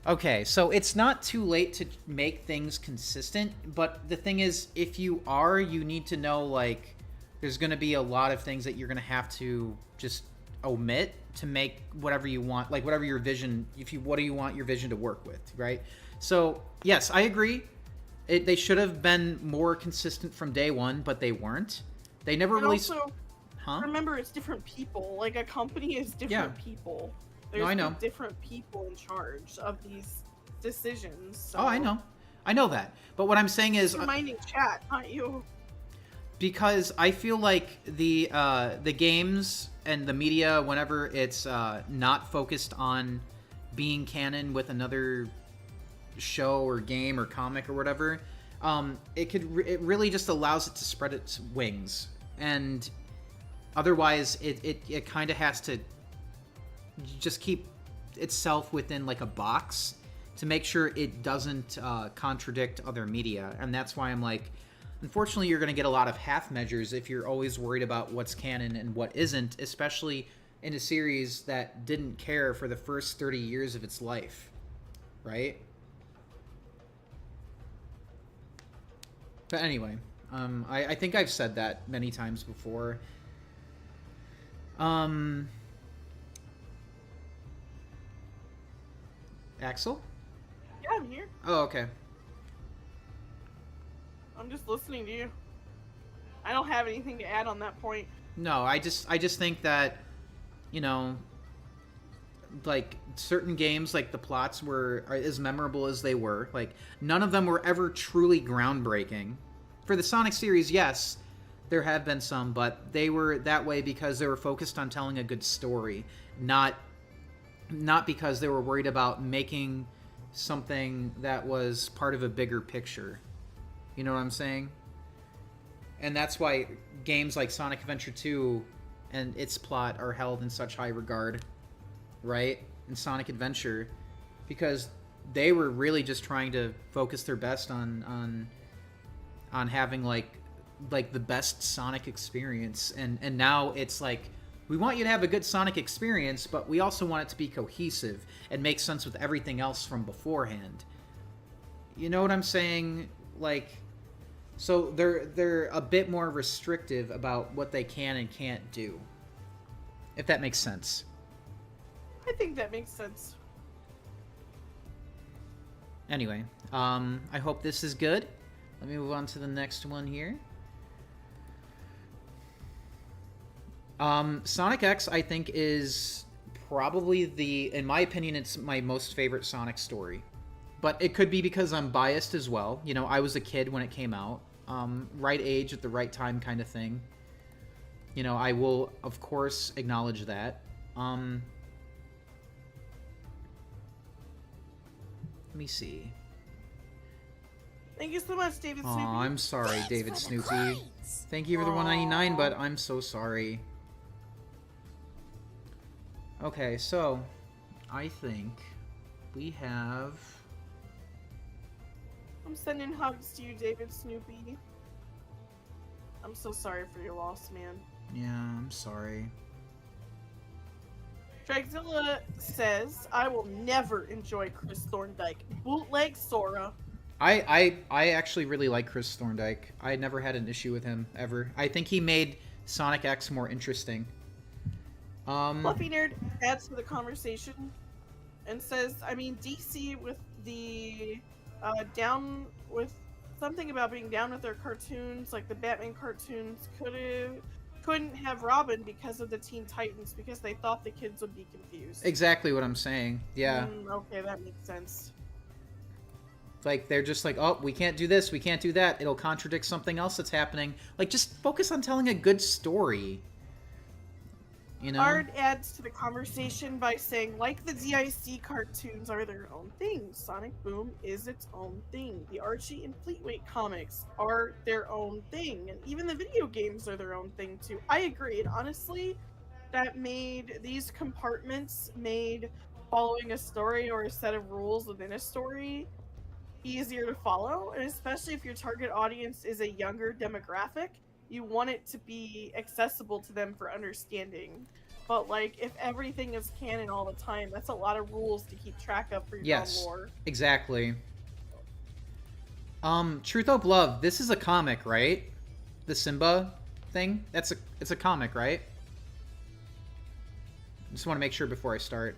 Okay, so it's not too late to make things consistent, but the thing is, if you are, you need to know, like, there's gonna be a lot of things that you're gonna have to just omit to make whatever you want, like whatever your vision, what do you want your vision to work with, right? So yes, I agree. They should have been more consistent from day one, but they weren't. They never really. Also, remember, it's different people. Like, a company is different people. There's I know. different people in charge of these decisions. So. Oh, I know that. But what I'm saying is, reminding chat, not you. Because I feel like the games and the media, whenever it's not focused on being canon with another show or game or comic or whatever, it really just allows it to spread its wings, and otherwise it kind of has to just keep itself within like a box to make sure it doesn't contradict other media. And that's why I'm like, unfortunately, you're going to get a lot of half measures if you're always worried about what's canon and what isn't, especially in a series that didn't care for the first 30 years of its life, right? But anyway, I think I've said that many times before. Axel? Yeah, I'm here. Oh, okay. I'm just listening to you. I don't have anything to add on that point. No, I just think that, you know, like certain games, like the plots were as memorable as they were. Like, none of them were ever truly groundbreaking. For the Sonic series, yes, there have been some, but they were that way because they were focused on telling a good story, not because they were worried about making something that was part of a bigger picture. You know what I'm saying? And that's why games like Sonic Adventure 2 and its plot are held in such high regard, right? In Sonic Adventure, because they were really just trying to focus their best on on having like the best Sonic experience, and now it's like, we want you to have a good Sonic experience, but we also want it to be cohesive and make sense with everything else from beforehand. You know what I'm saying? Like, so they're a bit more restrictive about what they can and can't do. If that makes sense. I think that makes sense. Anyway, I hope this is good. Let me move on to the next one here. Sonic X, I think, is probably in my opinion, it's my most favorite Sonic story. But it could be because I'm biased as well. You know, I was a kid when it came out. Right age at the right time kind of thing. You know, I will, of course, acknowledge that. Let me see. Thank you so much, David Aw, Snoopy. I'm sorry, Thanks David for the Snoopy. coins. Thank you for the $1.99, but I'm so sorry. Okay, so I think we have... I'm sending hugs to you, David Snoopy. I'm so sorry for your loss, man. Yeah, I'm sorry. Dragzilla says, I will never enjoy Chris Thorndike. Bootleg Sora. I actually really like Chris Thorndike. I never had an issue with him, ever. I think he made Sonic X more interesting. Fluffy Nerd adds to the conversation and says, I mean, DC with the down with something about being down with their cartoons, like the Batman cartoons, couldn't have Robin because of the Teen Titans, because they thought the kids would be confused. Exactly what I'm saying. Yeah. Okay, that makes sense. Like, they're just like, oh, we can't do this, we can't do that. It'll contradict something else that's happening. Like, just focus on telling a good story. You know? Ard adds to the conversation by saying, like the DIC cartoons are their own thing, Sonic Boom is its own thing. The Archie and Fleetway comics are their own thing, and even the video games are their own thing too. I agree, and honestly, that made these compartments made following a story or a set of rules within a story easier to follow, and especially if your target audience is a younger demographic, you want it to be accessible to them for understanding. But like, if everything is canon all the time, that's a lot of rules to keep track of for your own lore. Exactly. Truth Hope Love, this is a comic, right? The Simba thing? It's a comic, right? Just want to make sure before I start.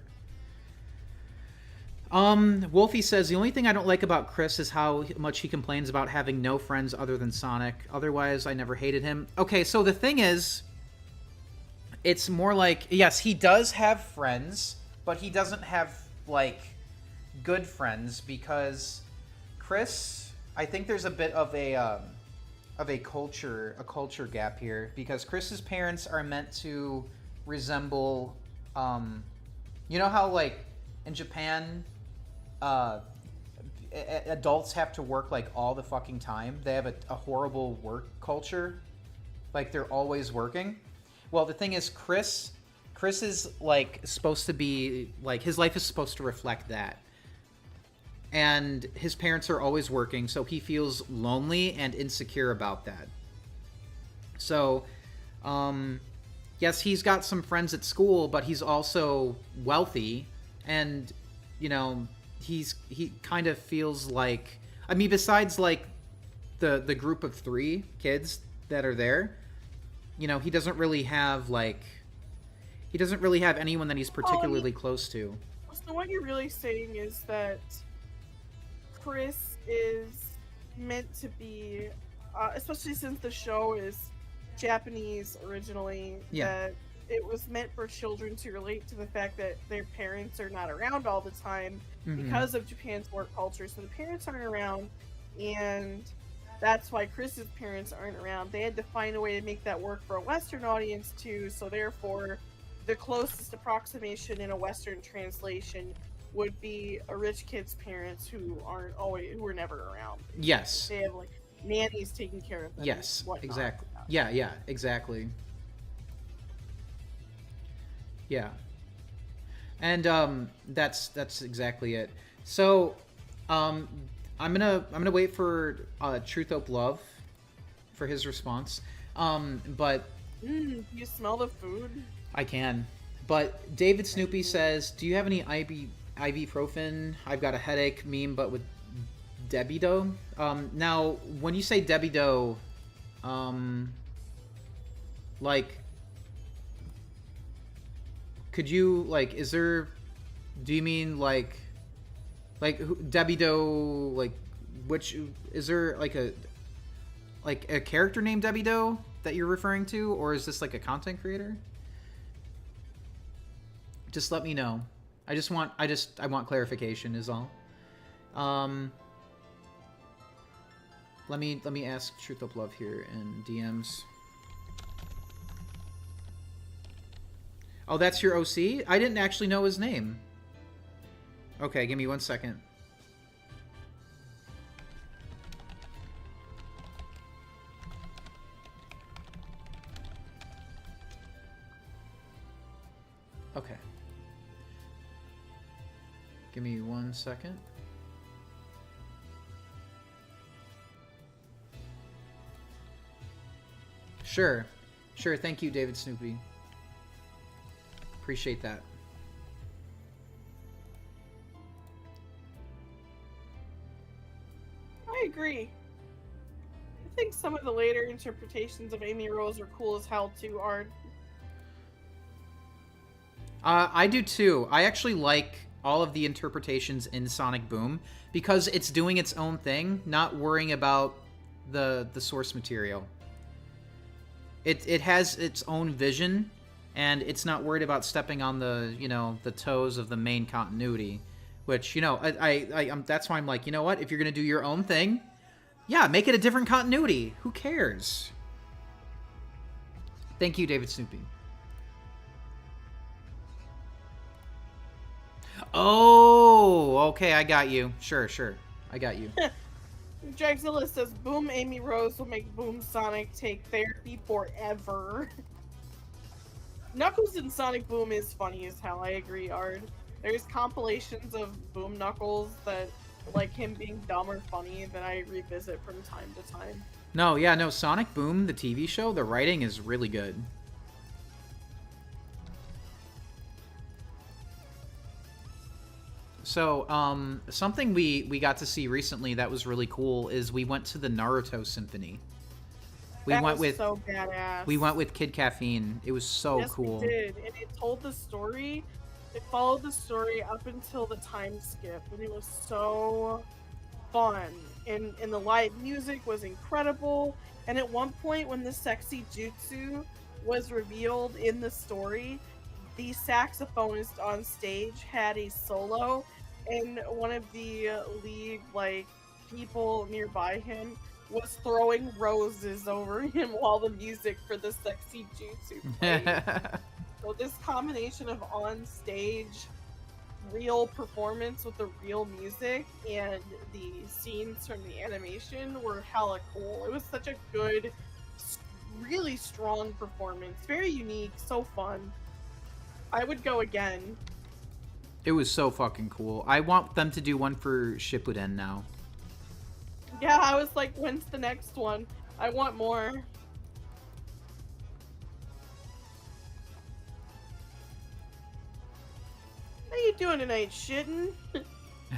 Wolfie says, the only thing I don't like about Chris is how much he complains about having no friends other than Sonic. Otherwise, I never hated him. Okay, so the thing is, it's more like, yes, he does have friends, but he doesn't have, like, good friends, because Chris, I think there's a bit of a culture gap here, because Chris's parents are meant to resemble, you know how, like, in Japan, adults have to work like all the fucking time. They have a horrible work culture. Like, they're always working. Well, the thing is, Chris is like supposed to be like, his life is supposed to reflect that. And his parents are always working, so he feels lonely and insecure about that. So, yes, he's got some friends at school, but he's also wealthy, and you know, he kind of feels like, I mean, besides like the group of 3 kids that are there, you know, he doesn't really have anyone that he's particularly close to. So what you're really saying is that Chris is meant to be, especially since the show is Japanese originally, that it was meant for children to relate to the fact that their parents are not around all the time because of Japan's work culture. So the parents aren't around, and that's why Chris's parents aren't around. They had to find a way to make that work for a Western audience too, so therefore the closest approximation in a Western translation would be a rich kid's parents who are never around. Yes. They have like nannies taking care of them. Yes, exactly. Yeah, exactly. Yeah. And that's exactly it. So I'm gonna wait for Truth Hope Love for his response. But You smell the food? I can. But David Snoopy says, "Do you have any ibuprofen? I've got a headache." Meme, but with Debbie Doe. Now, when you say Debbie Doe, like, could you like? Is there? Do you mean like Debbie Doe? Like, which is there like a character named Debbie Doe that you're referring to, or is this like a content creator? Just let me know. I want clarification is all. Let me ask Truth Up Love here in DMs. Oh, that's your OC? I didn't actually know his name. Okay, give me 1 second. Okay. Give me 1 second. Sure. Sure, thank you, David Snoopy. Appreciate that. I agree. I think some of the later interpretations of Amy Rose are cool as hell too, Art. I do too. I actually like all of the interpretations in Sonic Boom because it's doing its own thing, not worrying about the source material. It has its own vision, and it's not worried about stepping on the the toes of the main continuity, which that's why I'm like, you know what? If you're gonna do your own thing, yeah, make it a different continuity. Who cares? Thank you, David Snoopy. Oh, okay, I got you. Sure, I got you. Dragzilla says, Boom Amy Rose will make Boom Sonic take therapy forever. Knuckles in Sonic Boom is funny as hell, I agree, Ard. There's compilations of Boom Knuckles that, like him being dumb or funny, that I revisit from time to time. No, Sonic Boom, the TV show, the writing is really good. So, something we got to see recently that was really cool is we went to the Naruto Symphony. That was so badass. We went with Kid Caffeine. It was so cool. We did, and it told the story. It followed the story up until the time skip, and it was so fun. And the live music was incredible. And at one point, when the sexy jutsu was revealed in the story, the saxophonist on stage had a solo, and one of the lead people nearby him was throwing roses over him while the music for the sexy jutsu played. So this combination of on stage real performance with the real music and the scenes from the animation were hella cool. It was such a good, really strong performance. Very unique, so fun. I would go again. It was so fucking cool. I want them to do one for Shippuden now. Yeah, I was like, when's the next one? I want more. How you doing tonight, Shitten?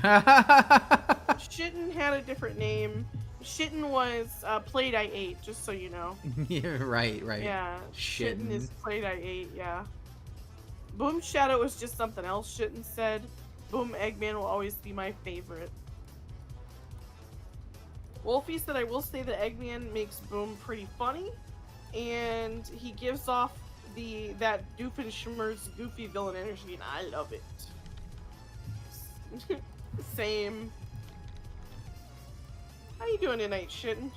Shitten had a different name. Shitten was Plate I Ate, just so you know. Yeah, right. Yeah, Shitten is Plate I Ate, yeah. Boom Shadow was just something else Shitten said. Boom Eggman will always be my favorite. Wolfie said, I will say that Eggman makes Boom pretty funny, and he gives off that Doofenshmirtz goofy villain energy, and I love it. Same. How you doing tonight, Shitten?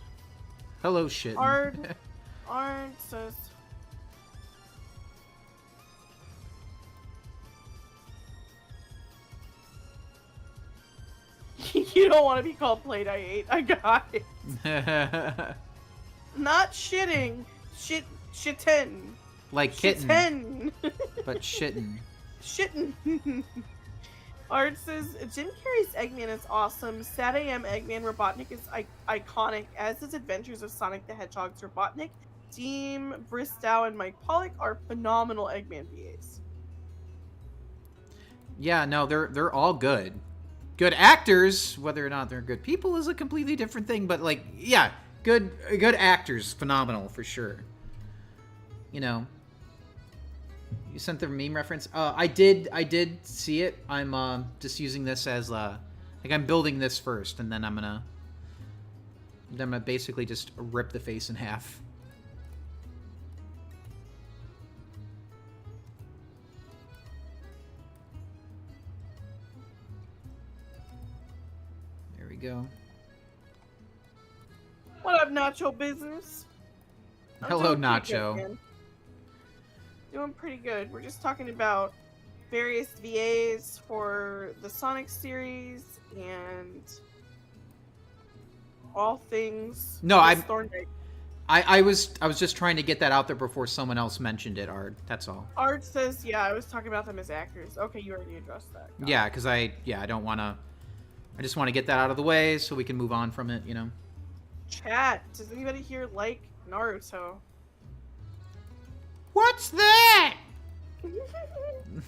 Hello, Shitten. Ard says... You don't want to be called Plate I Ate. I got it. Not shitting. Shitten. Like kitten. Shitten. But shitten. Shitten. Art says Jim Carrey's Eggman is awesome. Sad AM Eggman Robotnik is iconic, as is Adventures of Sonic the Hedgehog's Robotnik. Team Bristow and Mike Pollock are phenomenal Eggman VAs. Yeah, no, they're all good. Good actors, whether or not they're good people is a completely different thing, but like, yeah, good actors, phenomenal for sure. You know, you sent the meme reference. I did see it. I'm just using this as like I'm building this first, and then I'm gonna basically just rip the face in half. There we go. What up, Nacho Business? I'm Hello, doing pretty Nacho. good, man. Doing pretty good. We're just talking about various VAs for the Sonic series and all things. No, Miss I'm- Thorndyke. I was just trying to get that out there before someone else mentioned it, Ard. That's all. Art says, yeah, I was talking about them as actors. Okay, you already addressed that. Got Yeah, because I don't want to. I just want to get that out of the way so we can move on from it. You know. it. Chat, does anybody here like Naruto? What's that? Oh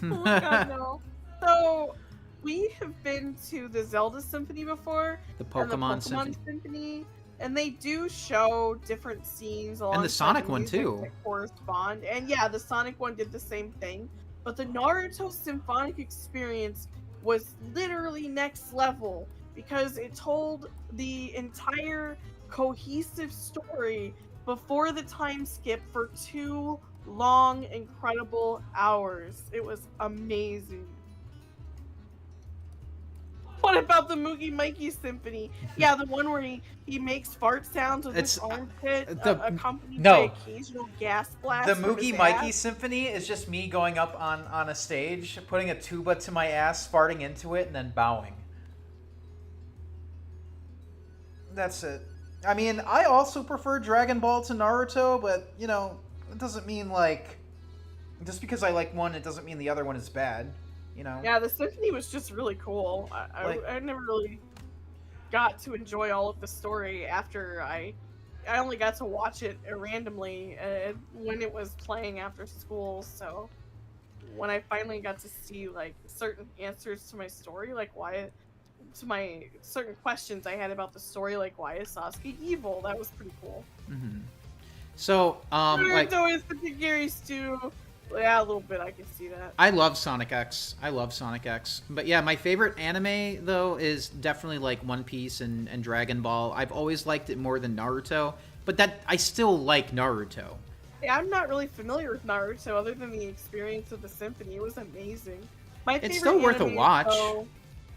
my god, no. So, we have been to the Zelda Symphony before. The And the Pokemon Pokemon Symphony. Symphony. And they do show different scenes alongside Sonic the one, music too. that correspond. And yeah, the Sonic one did the same thing. But the Naruto symphonic experience was literally next level because it told the entire cohesive story before the time skip for 2 long, incredible hours. It was amazing. What about the Moogie Mikey Symphony? Yeah, the one where he makes fart sounds with his It's, armpit, accompanied no. by occasional gas blasts. The from his Moogie Mikey ass. Symphony is just me going up on a stage, putting a tuba to my ass, farting into it, and then bowing. That's it. I mean, I also prefer Dragon Ball to Naruto, but, you know, it doesn't mean, like... Just because I like one, it doesn't mean the other one is bad, you know? Yeah, the symphony was just really cool. I never really got to enjoy all of the story after I only got to watch it randomly when it was playing after school, so when I finally got to see like certain answers to my story, like to my certain questions I had about the story, like why is Sasuke evil, that was pretty cool. Mm-hmm. So, like, Naruto is the big Gary Stew. Yeah, a little bit, I can see that. I love Sonic X. I love Sonic X. But yeah, my favorite anime, though, is definitely, like, One Piece and Dragon Ball. I've always liked it more than Naruto, but I still like Naruto. Yeah, I'm not really familiar with Naruto other than the experience of the symphony. It was amazing. My It's favorite still worth a animes, watch. though-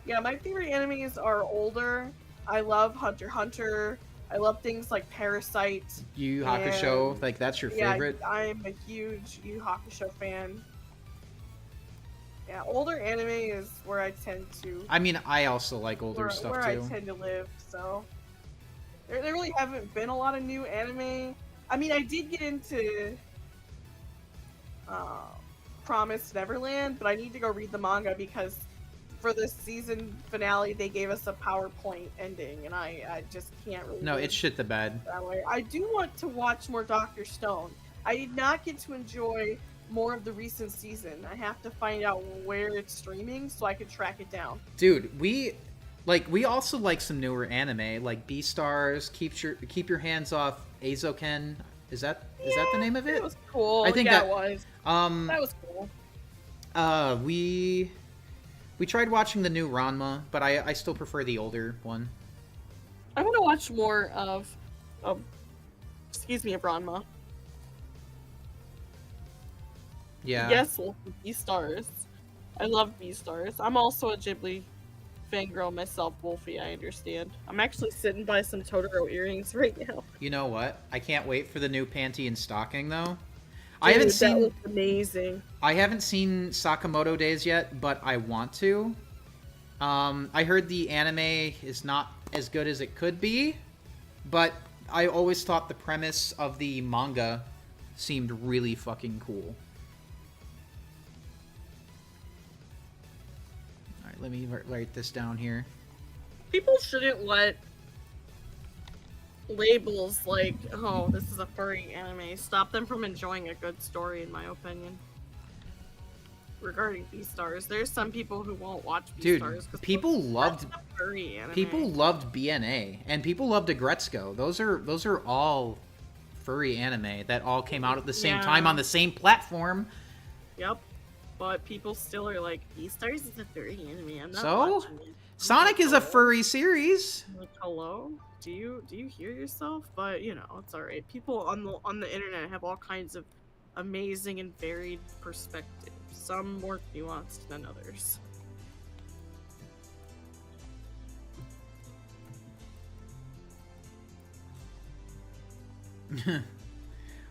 yeah, my favorite animes are older. I love Hunter x Hunter. I love things like Parasite. Yu Yu Hakusho, And- like, that's your Yeah, favorite? I'm a huge Yu Yu Hakusho fan. Yeah, older anime is where I tend to I mean, I also like older stuff, where too. I tend to live. So there really haven't been a lot of new anime. I mean, I did get into Promised Neverland, but I need to go read the manga because for the season finale they gave us a PowerPoint ending, and I just can't really. No, live it's shit the bed. that way. I do want to watch more Dr. Stone. I did not get to enjoy more of the recent season. I have to find out where it's streaming so I can track it down. Dude, we also like some newer anime, like Beastars, Keep Your Hands Off Azoken. Is that the name of it? It was cool. I think yeah, that- it was. That was cool. We tried watching the new Ranma, but I still prefer the older one. I want to watch more of Ranma. Yeah. Yes, Beastars. I love Beastars. I'm also a Ghibli fangirl myself, Wolfie, I understand. I'm actually sitting by some Totoro earrings right now. You know what? I can't wait for the new panty and stocking though. Dude, that looks amazing. I haven't seen Sakamoto Days yet, but I want to. I heard the anime is not as good as it could be, but I always thought the premise of the manga seemed really fucking cool. Alright, let me write this down here. People shouldn't let labels like, oh, this is a furry anime, stop them from enjoying a good story, in my opinion. Regarding Beastars, there's some people who won't watch Dude, Beastars. people loved furry anime. people loved BNA and people loved Agretzko. Those are all furry anime that all came out at the same time on the same platform. Yep. But people still are like, Beastars is a furry anime. I'm not So? watching it. Sonic is a furry series. Like, hello? Do you hear yourself? But you know, it's alright. People on the internet have all kinds of amazing and varied perspectives. Some more nuanced than others.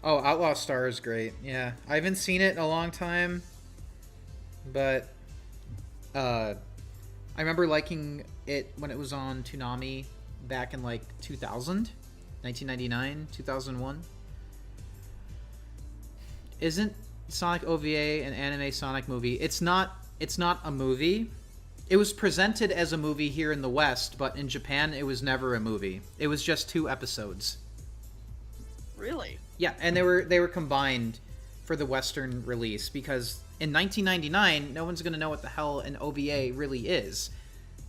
Oh, Outlaw Star is great. Yeah, I haven't seen it in a long time, but I remember liking it when it was on Toonami back in like 2000, 1999, 2001. Isn't Sonic OVA an anime Sonic movie? It's not a movie. It was presented as a movie here in the West, but in Japan it was never a movie. It was just 2 episodes. Really? Yeah, and they were combined for the Western release because in 1999, no one's going to know what the hell an OVA really is.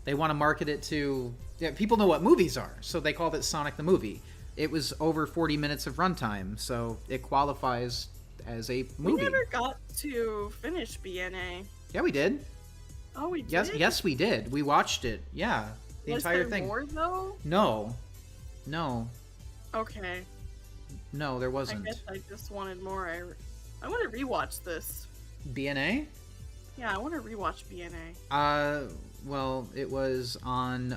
They want to market it to... Yeah, people know what movies are, so they called it Sonic the Movie. It was over 40 minutes of runtime, so it qualifies as a movie. We never got to finish BNA. Yeah, we did. Oh, we did? Yes, we did. We watched it. Yeah, the entire thing. Was there more, though? No. Okay. No, there wasn't. I guess I just wanted more. I want to rewatch this. BNA? Yeah, I want to rewatch BNA. Well, it was on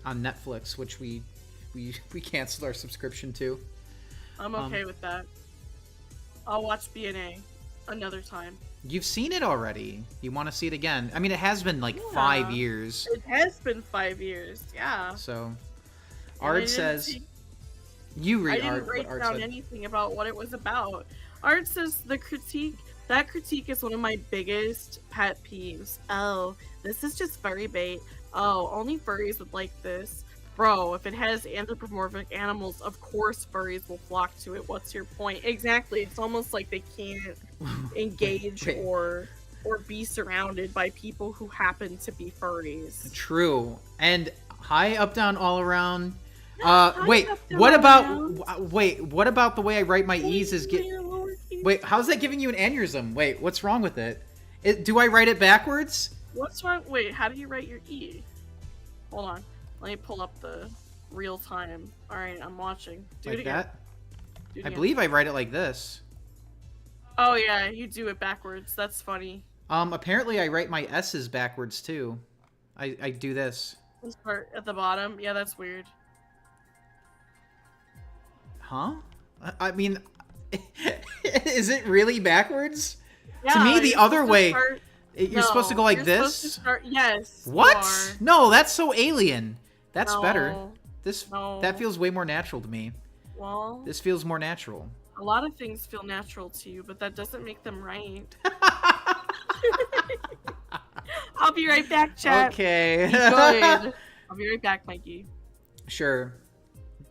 Netflix, which we canceled our subscription to. I'm okay with that. I'll watch BNA another time. You've seen it already. You want to see it again? I mean, it has been like 5 years. It has been 5 years, yeah. So, Ard says... You read I Ard, didn't write what Ard down said. anything about what it was about. Ard says that critique is one of my biggest pet peeves. Oh, this is just furry bait. Oh, only furries would like this. Bro, if it has anthropomorphic animals, of course furries will flock to it. What's your point? Exactly. It's almost like they can't engage or be surrounded by people who happen to be furries. True. And high, up, down, all around. Wait, what about the way I write my E's is Wait, how's that giving you an aneurysm? Wait, what's wrong with it? Do I write it backwards? What's wrong? Wait, how do you write your E? Hold on. Let me pull up the real time. Alright, I'm watching. Do it again. That? Do it I again. believe I write it like this. Oh yeah, you do it backwards. That's funny. Apparently I write my S's backwards too. I do this. This part at the bottom. Yeah, that's weird. Huh? I mean, is it really backwards? Yeah, to me, the other way, you're supposed to go like you're this? supposed to start, yes. What? No, that's so alien. That's better. No. That feels way more natural to me. Well, This feels more natural. a lot of things feel natural to you, but that doesn't make them right. I'll be right back, chat. Okay. Good. I'll be right back, Mikey. Sure.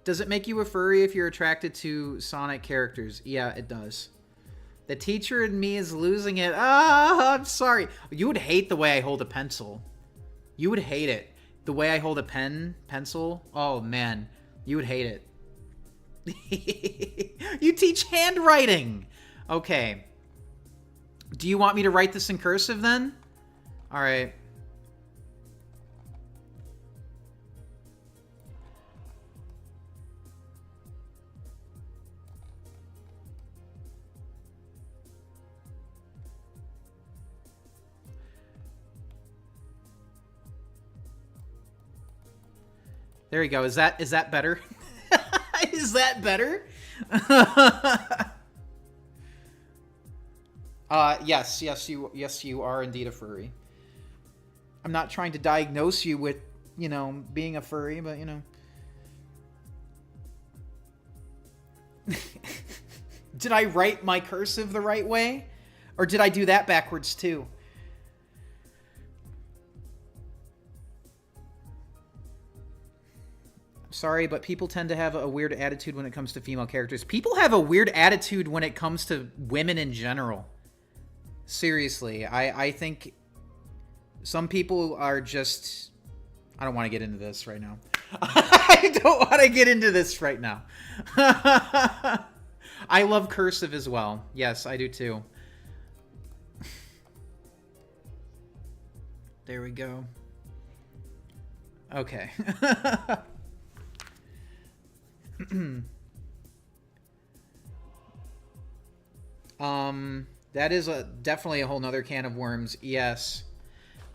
Does it make you a furry if you're attracted to Sonic characters? Yeah, it does. The teacher in me is losing it. Ah, I'm sorry. You would hate the way I hold a pencil. You would hate it. The way I hold a pencil. Oh, man. You would hate it. You teach handwriting. Okay. Do you want me to write this in cursive then? All right. There you go. Is that better? Is that better? Yes, you are indeed a furry. I'm not trying to diagnose you with, being a furry, but Did I write my cursive the right way? Or did I do that backwards too? Sorry, but people tend to have a weird attitude when it comes to female characters. People have a weird attitude when it comes to women in general. Seriously, I think some people are just... I don't want to get into this right now. I don't want to get into this right now. I love cursive as well. Yes, I do too. There we go. Okay. That is definitely a whole nother can of worms. Yes.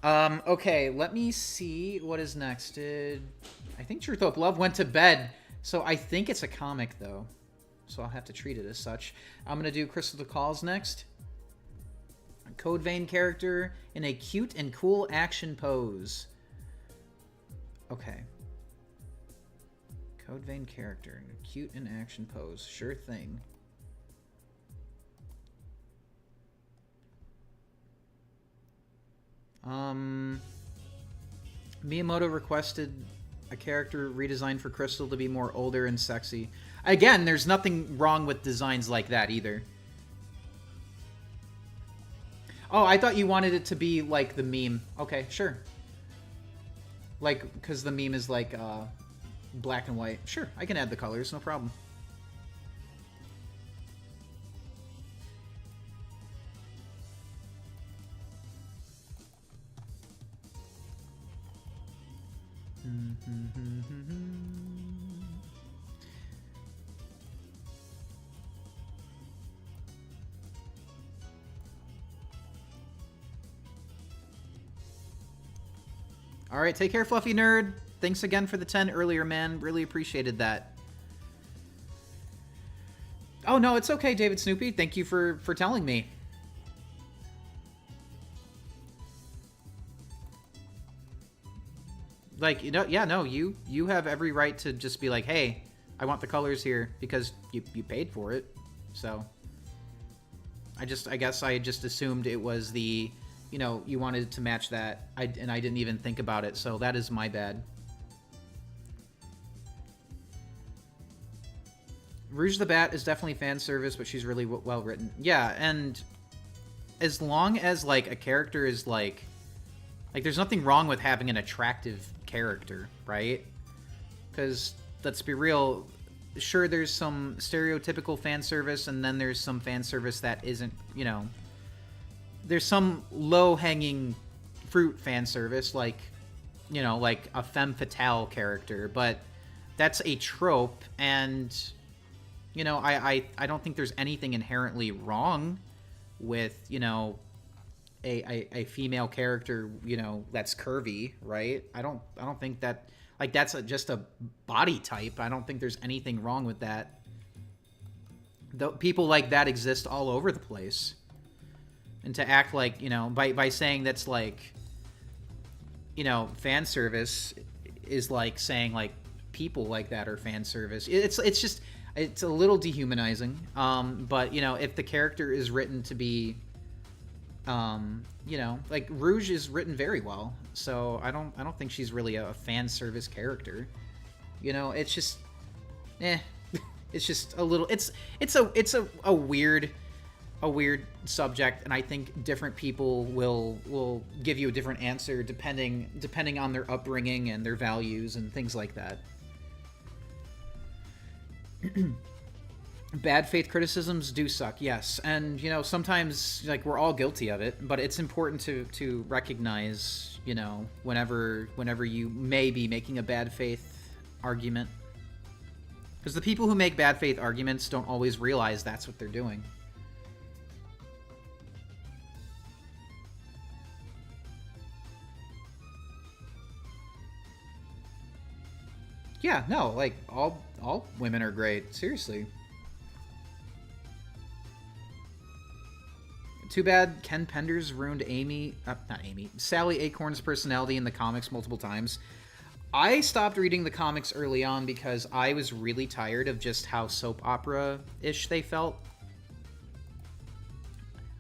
Okay, let me see what is next. I think Truth Hope Love went to bed, so I think it's a comic though. So I'll have to treat it as such. I'm gonna do Crystal the Calls next. A Code Vein character in a cute and cool action pose. Okay. Code Vein character in a cute and action pose. Sure thing. Miyamoto requested a character redesigned for Crystal to be more older and sexy. Again, there's nothing wrong with designs like that either. Oh, I thought you wanted it to be like the meme. Okay, sure. Like, because the meme is like black and white. Sure, I can add the colors, no problem. All right, take care, Fluffy Nerd. Thanks again for the 10 earlier, man. Really appreciated that. Oh, no, it's okay, David Snoopy. Thank you for telling me. Like, you know, yeah, no, you have every right to just be like, hey, I want the colors here because you paid for it. So I guess I just assumed it was the, you know, you wanted to match that. And I didn't even think about it. So that is my bad. Rouge the Bat is definitely fan service, but she's really well written. Yeah, and as long as like a character is like there's nothing wrong with having an attractive character, right? Because let's be real, sure, there's some stereotypical fan service, and then there's some fan service that isn't, you know, there's some low-hanging fruit fan service, like, you know, like a femme fatale character, but that's a trope, and, you know, I don't think there's anything inherently wrong with, you know, a female character, you know, that's curvy, right? I don't think that, like, that's just a body type. I don't think there's anything wrong with that. Though people like that exist all over the place. And to act like, you know, by saying that's like, you know, fan service is like saying like people like that are fan service. It's just, it's a little dehumanizing. But, you know, if the character is written to be, you know, like Rouge is written very well, so I don't think she's really a fan service character. You know, it's just, it's just a little, it's a weird subject, and I think different people will give you a different answer depending on their upbringing and their values and things like that. Bad faith criticisms do suck, yes. And, you know, sometimes, like, we're all guilty of it, but it's important to recognize, you know, whenever you may be making a bad faith argument. Because the people who make bad faith arguments don't always realize that's what they're doing. Yeah, no, like, all women are great, seriously. Too bad Ken Penders ruined Sally Acorn's personality in the comics multiple times. I stopped reading the comics early on because I was really tired of just how soap opera-ish they felt.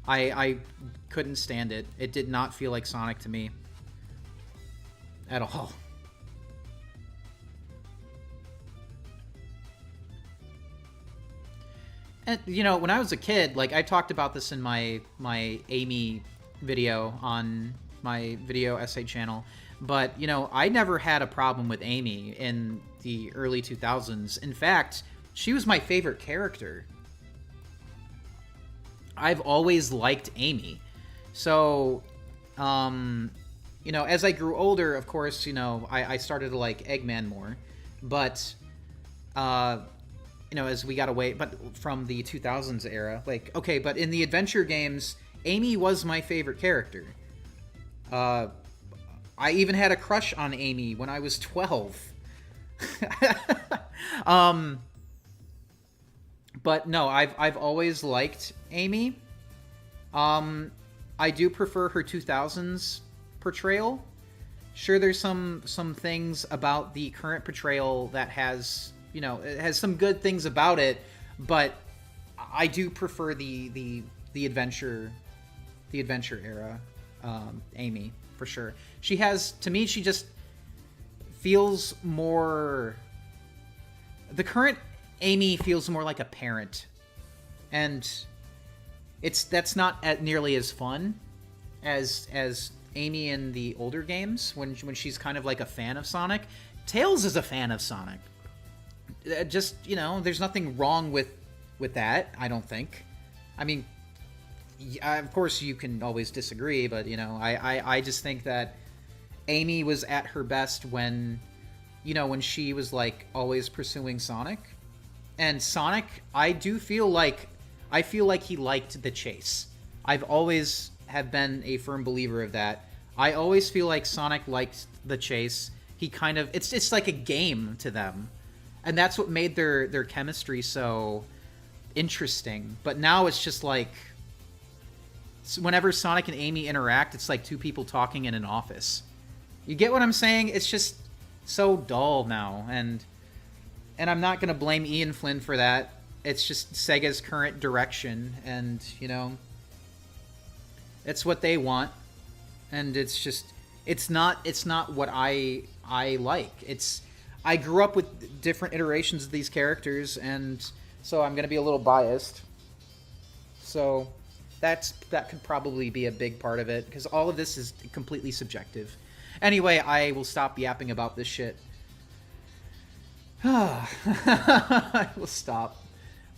I couldn't stand it. It did not feel like Sonic to me. At all. And, you know, when I was a kid, like, I talked about this in my Amy video on my video essay channel, but, you know, I never had a problem with Amy in the early 2000s. In fact, she was my favorite character. I've always liked Amy. So, you know, as I grew older, of course, you know, I started to like Eggman more. But, you know, as we got away from the 2000s era, like, okay, but in the adventure games, Amy was my favorite character. I even had a crush on Amy when I was 12. But no, I've always liked Amy. I do prefer her 2000s portrayal. Sure, there's some things about the current portrayal that has, you know, it has some good things about it, but I do prefer the adventure era Amy, for sure. She has, to me, she just feels more, the current Amy feels more like a parent, and that's not nearly as fun as Amy in the older games when she's kind of like a fan of Sonic. Tails is a fan of Sonic. Just, you know, there's nothing wrong with that, I don't think. I mean, of course you can always disagree, but, you know, I just think that Amy was at her best when, you know, when she was like always pursuing Sonic. And Sonic, I feel like he liked the chase. I've always have been a firm believer of that. I always feel like Sonic liked the chase. He kind of, it's like a game to them. And that's what made their chemistry so interesting. But now it's just like, whenever Sonic and Amy interact, it's like two people talking in an office. You get what I'm saying? It's just so dull now, and I'm not going to blame Ian Flynn for that. It's just Sega's current direction, and, you know, it's what they want, and it's just, it's not what I like. I grew up with different iterations of these characters, and so I'm going to be a little biased. So that could probably be a big part of it, because all of this is completely subjective. Anyway, I will stop yapping about this shit. I will stop.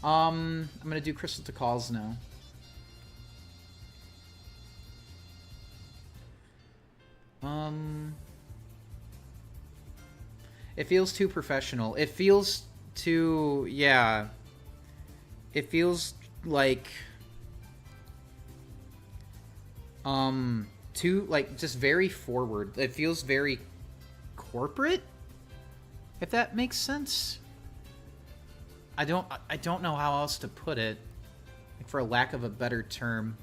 I'm gonna do Crystal to Calls now. It feels too professional. It feels too, yeah. It feels like, too, like, just very forward. It feels very corporate, if that makes sense. I don't know how else to put it, like, for a lack of a better term.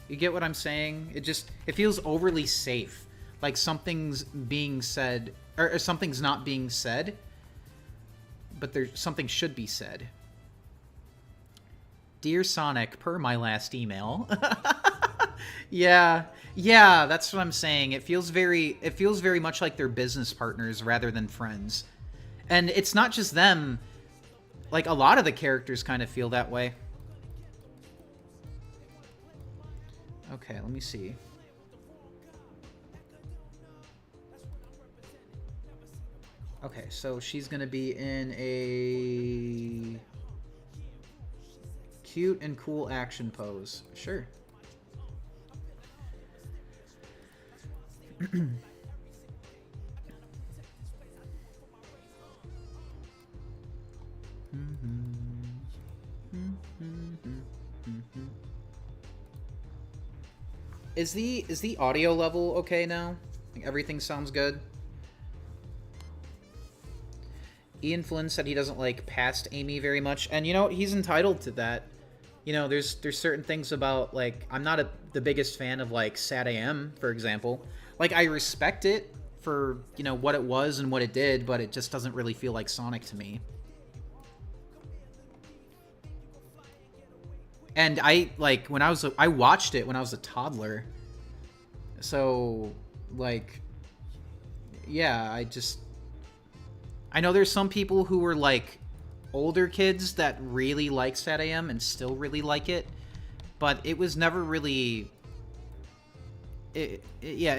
You get what I'm saying? It feels overly safe. Like something's being said, or something's not being said, but something should be said. Dear Sonic, per my last email. Yeah, that's what I'm saying. It feels very much like they're business partners rather than friends. And it's not just them. Like, a lot of the characters kind of feel that way. Okay, let me see. Okay, so she's gonna be in a cute and cool action pose. Sure. Is the audio level okay now? Like, everything sounds good? Ian Flynn said he doesn't like past Amy very much, and you know, he's entitled to that. You know, there's certain things about, like, I'm not the biggest fan of, like, Sad AM, for example. Like, I respect it for, you know, what it was and what it did, but it just doesn't really feel like Sonic to me. And I watched it when I was a toddler. So, like, yeah, I I know there's some people who were like older kids that really like SatAM and still really like it, but it was never really. It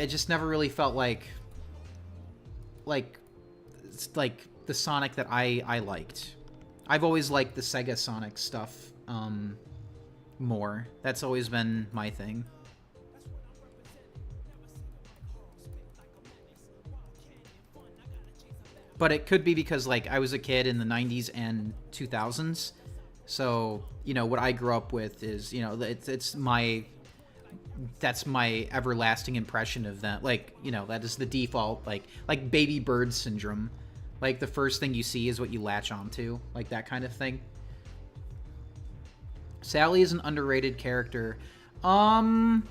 just never really felt like the Sonic that I liked. I've always liked the Sega Sonic stuff more. That's always been my thing. But it could be because, like, I was a kid in the 90s and 2000s. So, you know, what I grew up with is, you know, that's my everlasting impression of that. Like, you know, that is the default, like baby bird syndrome. Like, the first thing you see is what you latch onto. Like, that kind of thing. Sally is an underrated character. Okay,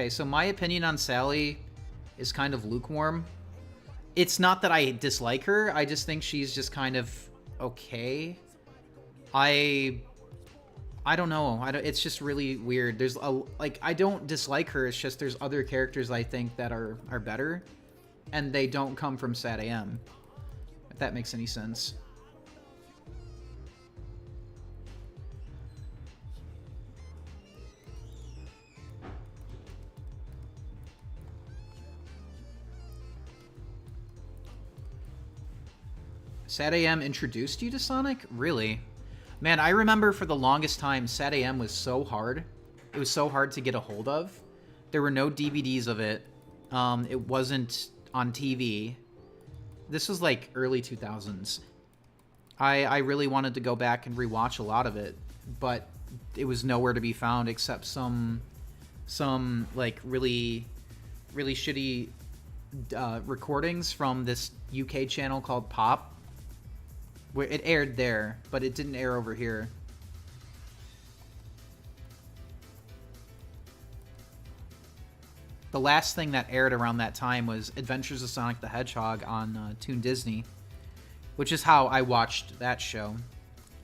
so my opinion on Sally is kind of lukewarm. It's not that I dislike her, I just think she's just kind of okay. I don't know. It's just really weird. There's I don't dislike her. It's just there's other characters I think that are better, and they don't come from SatAM. If that makes any sense. SatAM introduced you to Sonic? Really? Man, I remember for the longest time, SatAM was so hard. It was so hard to get a hold of. There were no DVDs of it. It wasn't on TV. This was like early 2000s. I really wanted to go back and rewatch a lot of it, but it was nowhere to be found except some like really shitty recordings from this UK channel called Pop. Where it aired there, but it didn't air over here. The last thing that aired around that time was Adventures of Sonic the Hedgehog on Toon Disney, which is how I watched that show.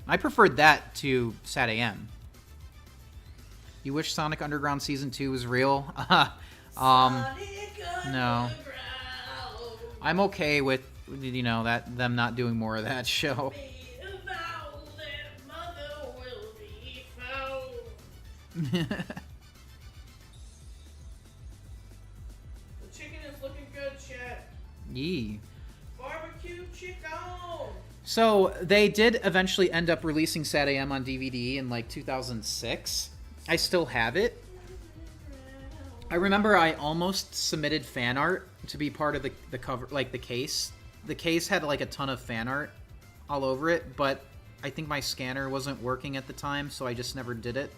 I preferred that to SatAM. You wish Sonic Underground Season 2 was real? No. I'm okay with, you know, that them not doing more of that show. The chicken is looking good, chat. Yee. Barbecue chicken. So they did eventually end up releasing SatAM on DVD in like 2006. I still have it. I remember I almost submitted fan art to be part of the cover, like the case. The case had like a ton of fan art all over it, but I think my scanner wasn't working at the time, so I just never did it.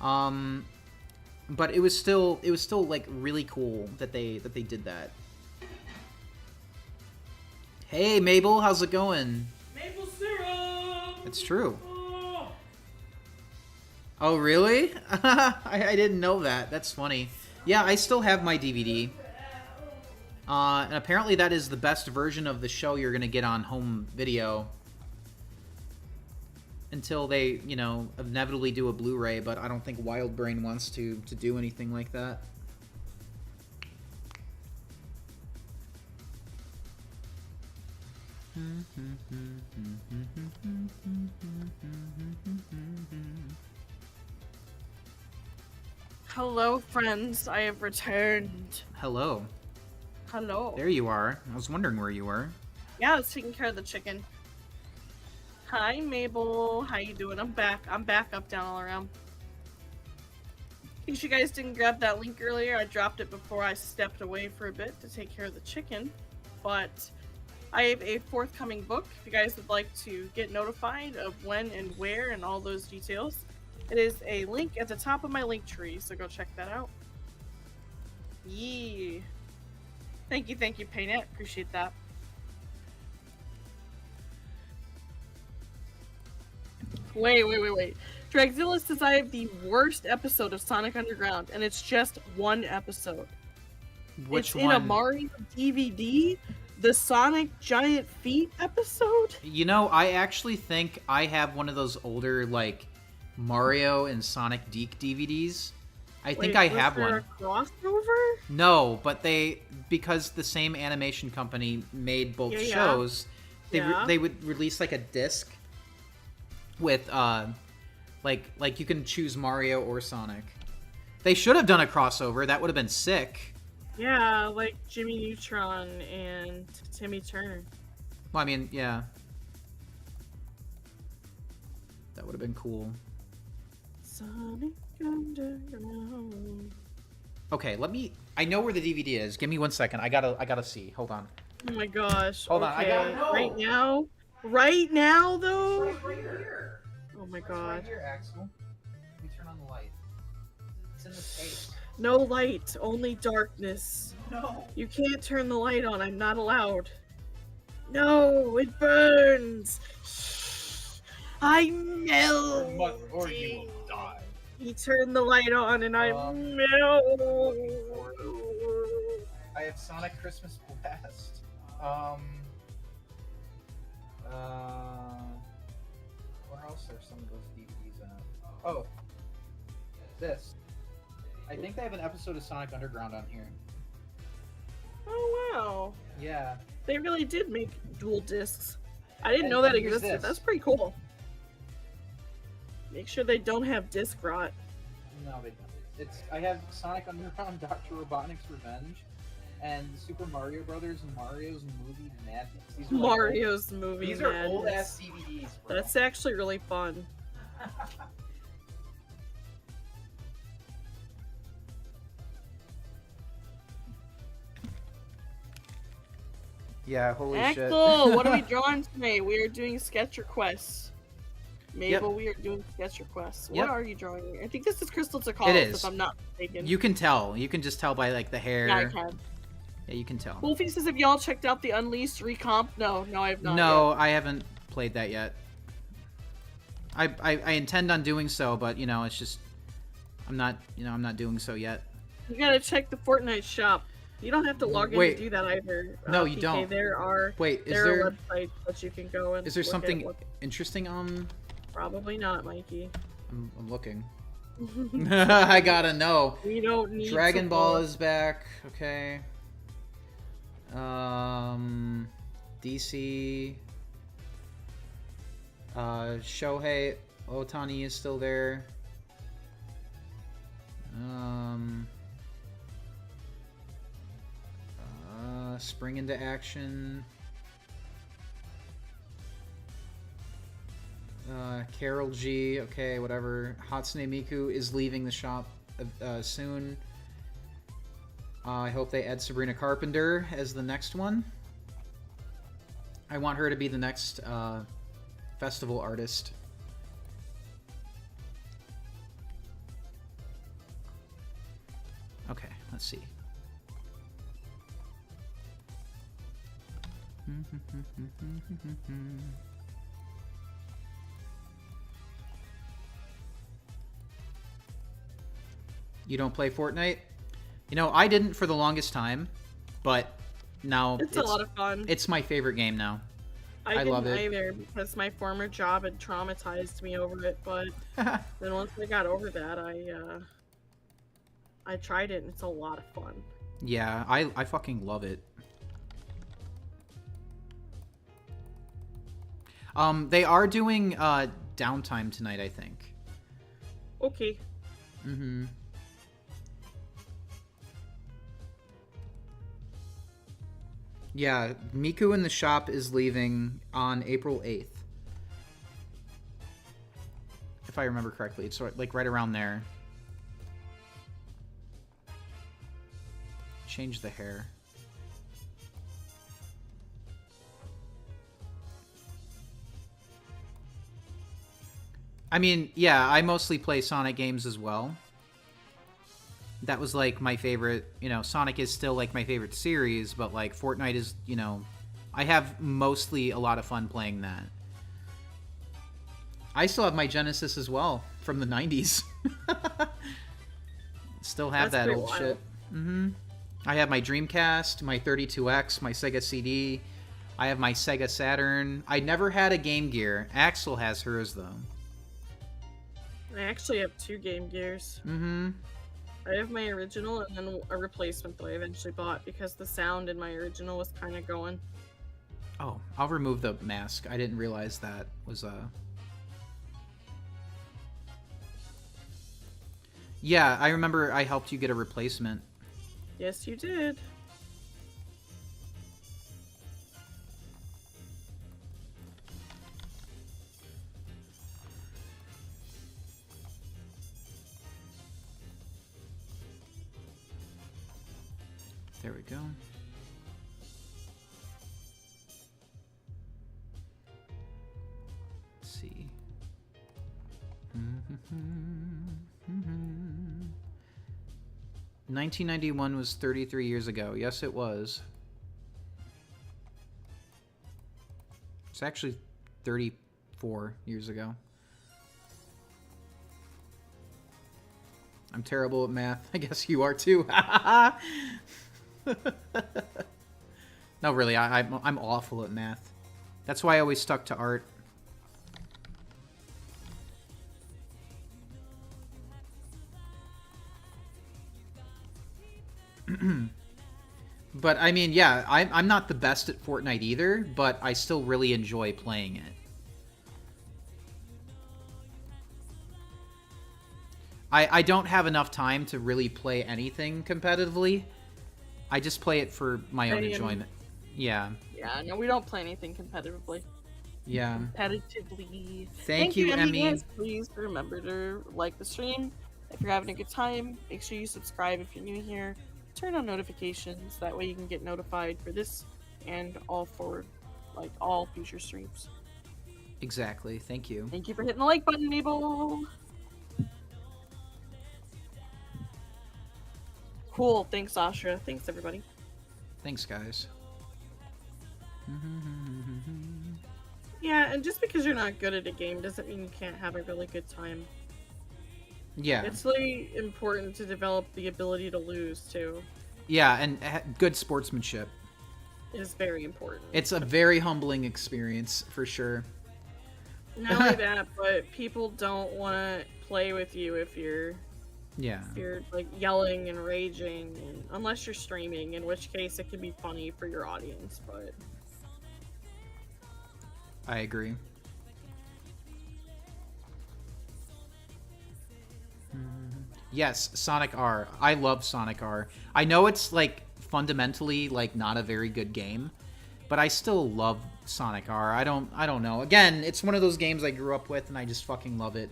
But it was still like really cool that they did that. Hey Mabel, how's it going? Maple syrup. It's true. Oh really? I didn't know that. That's funny. Yeah, I still have my DVD. And apparently that is the best version of the show you're gonna get on home video. Until they, you know, inevitably do a Blu-ray, but I don't think Wildbrain wants to do anything like that. Hello, friends. I have returned. Hello. Hello. There you are. I was wondering where you were. Yeah, I was taking care of the chicken. Hi, Mabel. How you doing? I'm back. I'm back, up, down, all around. In case you guys didn't grab that link earlier, I dropped it before I stepped away for a bit to take care of the chicken. But I have a forthcoming book. If you guys would like to get notified of when and where and all those details, it is a link at the top of my link tree, so go check that out. Yee. Thank you, Paynet. Appreciate that. Wait. Dragzilla says I have the worst episode of Sonic Underground, and it's just one episode. Which it's one? in a Mario DVD, the Sonic Giant Feet episode. You know, I actually think I have one of those older, like, Mario and Sonic Deke DVDs. I think Wait, I was have there one. A crossover? No, but because the same animation company made both Yeah. shows, Yeah. they would release like a disc with like you can choose Mario or Sonic. They should have done a crossover. That would have been sick. Yeah, like Jimmy Neutron and Timmy Turner. Well, I mean, yeah. That would have been cool. Sonic Underground. Okay, I know where the DVD is. Give me 1 second. I gotta see. Hold on. Oh my gosh. Hold on, I gotta know. Right now? Right now, though? Right here. Oh my It's right god. here, Axel. Let me turn on the light. It's in this case. No light, only darkness. No. You can't turn the light on, I'm not allowed. No, it burns! I'm melting! die. He turned the light on and I'm Um, melting! I have Sonic Christmas Blast. Where else are some of those DVDs at? Oh, this. I think they have an episode of Sonic Underground on here. Oh wow. Yeah. They really did make dual discs. I didn't And- know that and here's existed. this. That's pretty cool. Make sure they don't have disc rot. No, they don't. I have Sonic Underground, Dr. Robotnik's Revenge, and Super Mario Brothers and Mario's Movie Madness. These are like Mario's movie. These are Madness. old ass DVDs, bro. That's actually really fun. Yeah, holy Axel, what are we drawing tonight? We are doing sketch requests. Mabel, Yep. we are doing sketch requests. Yep. What are you drawing? I think this is Crystal Takal, It is. if I'm not mistaken. You can tell. You can just tell by like the hair. Yeah, I can. Yeah, you can tell. Wolfie says, have y'all checked out the Unleashed recomp? No, I have not. No, I haven't played that yet. I intend on doing so, but you know, it's just I'm not doing so yet. You gotta check the Fortnite shop. You don't have to log in Wait. to do that either. No, you PK. don't. There are Wait, is there there are websites that you can go and is there look at something what- interesting on? Probably not, Mikey. I'm looking. I gotta know. We don't need Dragon Ball support. is back. Okay. DC. Shohei Otani is still there. Spring into action. Carol G. Okay, whatever. Hatsune Miku is leaving the shop soon. I hope they add Sabrina Carpenter as the next one. I want her to be the next festival artist. Okay, let's see. You don't play Fortnite? You know, I didn't for the longest time, but now It's a lot of fun. It's my favorite game now. I love didn't it. either because my former job had traumatized me over it, but then once I got over that, I tried it and it's a lot of fun. Yeah, I fucking love it. They are doing downtime tonight, I think. Okay. Mm-hmm. Yeah, Miku in the shop is leaving on April 8th. If I remember correctly, it's sort of like right around there. Change the hair. I mean, yeah, I mostly play Sonic games as well. That was like my favorite, you know, Sonic is still like my favorite series, but like Fortnite is, you know, I have mostly a lot of fun playing that. I still have my Genesis as well from the 90s. Still have That's that pretty old wild. shit. Mm-hmm. I have my Dreamcast, my 32X, my Sega CD. I have my Sega Saturn. I never had a Game Gear. Axel has hers though. I actually have 2 Game Gears. Mm-hmm. I have my original and then a replacement that I eventually bought because the sound in my original was kind of going. Oh, I'll remove the mask. I didn't realize that was Yeah, I remember I helped you get a replacement. Yes, you did. There we go. Let's see. 1991 was 33 years ago. Yes, it was. It's actually 34 years ago. I'm terrible at math. I guess you are too. No, really, I'm awful at math. That's why I always stuck to art. But I mean, yeah, I'm not the best at Fortnite either, but I still really enjoy playing it. I don't have enough time to really play anything competitively. I just play it for my own enjoyment. Yeah. Yeah, no, we don't play anything competitively. Yeah. Competitively. Thank you, Emmy. Yes, please remember to like the stream. If you're having a good time, make sure you subscribe if you're new here. Turn on notifications. That way you can get notified for this and all future streams. Exactly. Thank you. Thank you for hitting the like button, Mabel. Cool. Thanks, Asha. Thanks, everybody. Thanks, guys. Yeah, and just because you're not good at a game doesn't mean you can't have a really good time. Yeah. It's really important to develop the ability to lose, too. Yeah, and good sportsmanship. It is very important. It's a very humbling experience, for sure. Not only that, but people don't want to play with you if you're like yelling and raging, unless you're streaming, in which case it can be funny for your audience, but I agree. Yes, Sonic R. I love Sonic R. I know it's like fundamentally like not a very good game, but I still love Sonic R. I don't know. Again, it's one of those games I grew up with and I just fucking love it.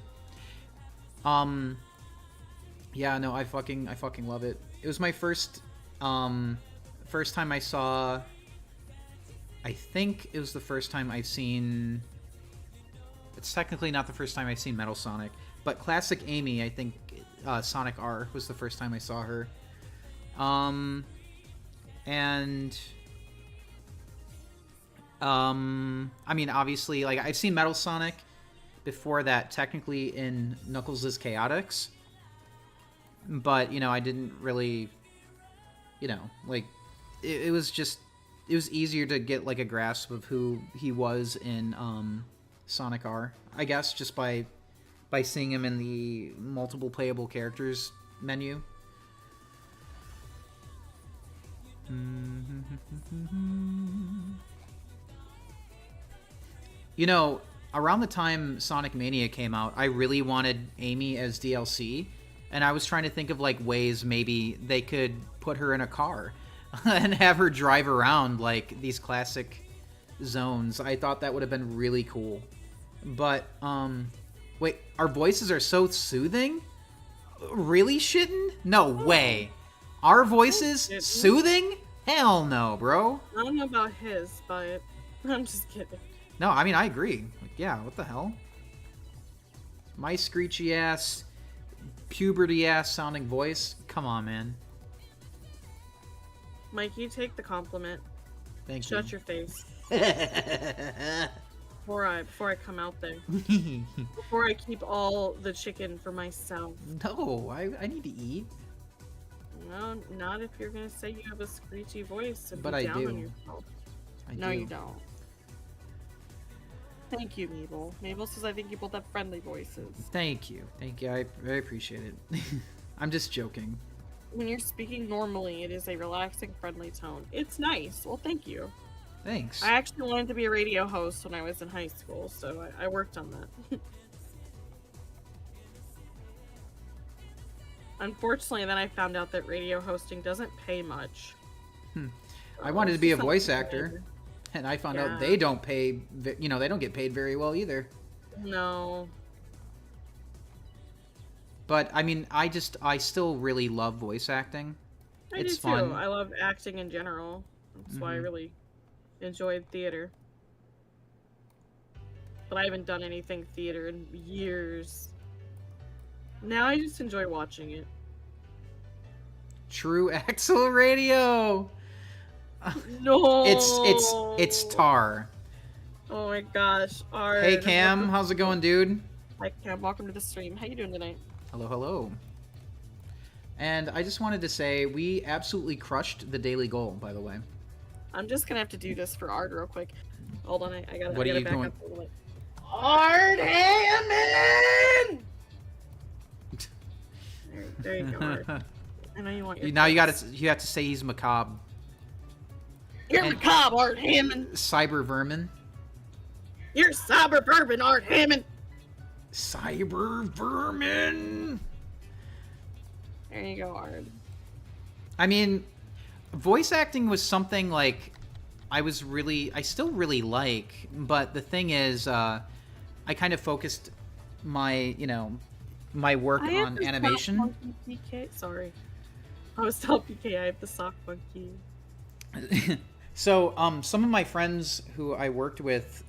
Yeah, no, I fucking love it. It was my first time I saw, I think it was the first time I've seen, it's technically not the first time I've seen Metal Sonic, but Classic Amy, I think Sonic R was the first time I saw her. I mean, obviously, like, I've seen Metal Sonic before that, technically in Knuckles' Chaotix, but, you know, I didn't really, you know, like, it was easier to get, like, a grasp of who he was in Sonic R, I guess, just by seeing him in the multiple playable characters menu. You know, around the time Sonic Mania came out, I really wanted Amy as DLC, and I was trying to think of, like, ways maybe they could put her in a car and have her drive around, like, these classic zones. I thought that would have been really cool. But, wait, our voices are so soothing? Really, Shitten? No way. Our voices soothing? Hell no, bro. I don't know about his, but I'm just kidding. No, I mean, I agree. Like, yeah, what the hell? My screechy ass, puberty ass sounding voice? Come on, man. Mike, you take the compliment. Thank you. Shut your face. Before I come out there. Before I keep all the chicken for myself. No, I need to eat. No, not if you're gonna say you have a screechy voice and But be I down do. on yourself. I No, do. you don't. Thank you, Mabel. Mabel says I think you both have friendly voices. Thank you. Thank you. I appreciate it. I'm just joking. When you're speaking normally, it is a relaxing, friendly tone. It's nice. Well, thank you. Thanks. I actually wanted to be a radio host when I was in high school, so I worked on that. Unfortunately, then I found out that radio hosting doesn't pay much. I wanted to be a Something voice like actor, that. and I found Yeah. out they don't pay. They don't get paid very well either. No. But I mean, I still really love voice acting. It's do fun. too. I love acting in general. That's why I really enjoyed theater. But I haven't done anything theater in years. Now I just enjoy watching it. True Axel Radio. No. It's Tar. Oh my gosh. Art. Hey Cam, how's it going, dude? Hi Cam, welcome to the stream. How you doing tonight? Hello, hello. And I just wanted to say we absolutely crushed the daily goal, by the way. I'm just gonna have to do this for Art real quick. Hold on, I gotta. What I are gotta you back going- up a little bit. Art Hammond. There you go, Art. I know you want your. Now you have to say he's macabre. You're and- macabre, Art Hammond. Cyber vermin. You're cyber bourbon, Art Hammond. Cyber vermin. There you go, Art. I mean, voice acting was something like I still really like, but the thing is, I kind of focused my work I have on the animation. sock monkey PK. Sorry, I was telling PK I have the sock monkey. So, some of my friends who I worked with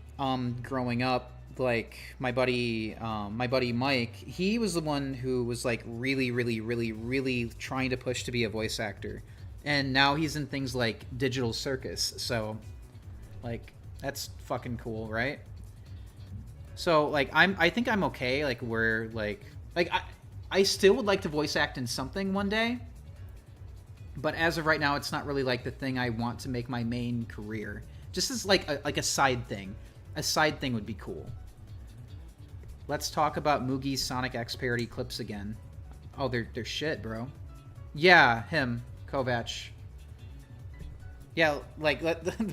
growing up, like my buddy Mike, he was the one who was like really, really, really, really trying to push to be a voice actor, and now he's in things like Digital Circus. So, like, that's fucking cool, right? So, like, I think I'm okay. Like, where I still would like to voice act in something one day. But as of right now, it's not really like the thing I want to make my main career. Just as like a side thing. A side thing would be cool. Let's talk about Moogie's Sonic X parody clips again. Oh, they're shit, bro. Yeah, him, Kovac. Yeah, like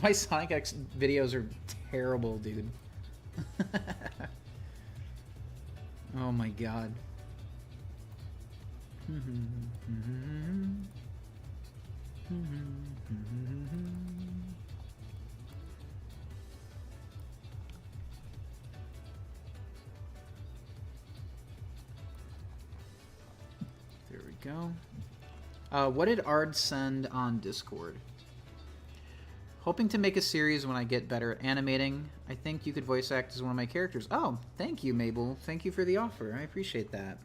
my Sonic X videos are terrible, dude. Oh my god. There we go. What did Ard send on Discord? Hoping to make a series when I get better at animating. I think you could voice act as one of my characters. Oh, thank you, Mabel. Thank you for the offer. I appreciate that.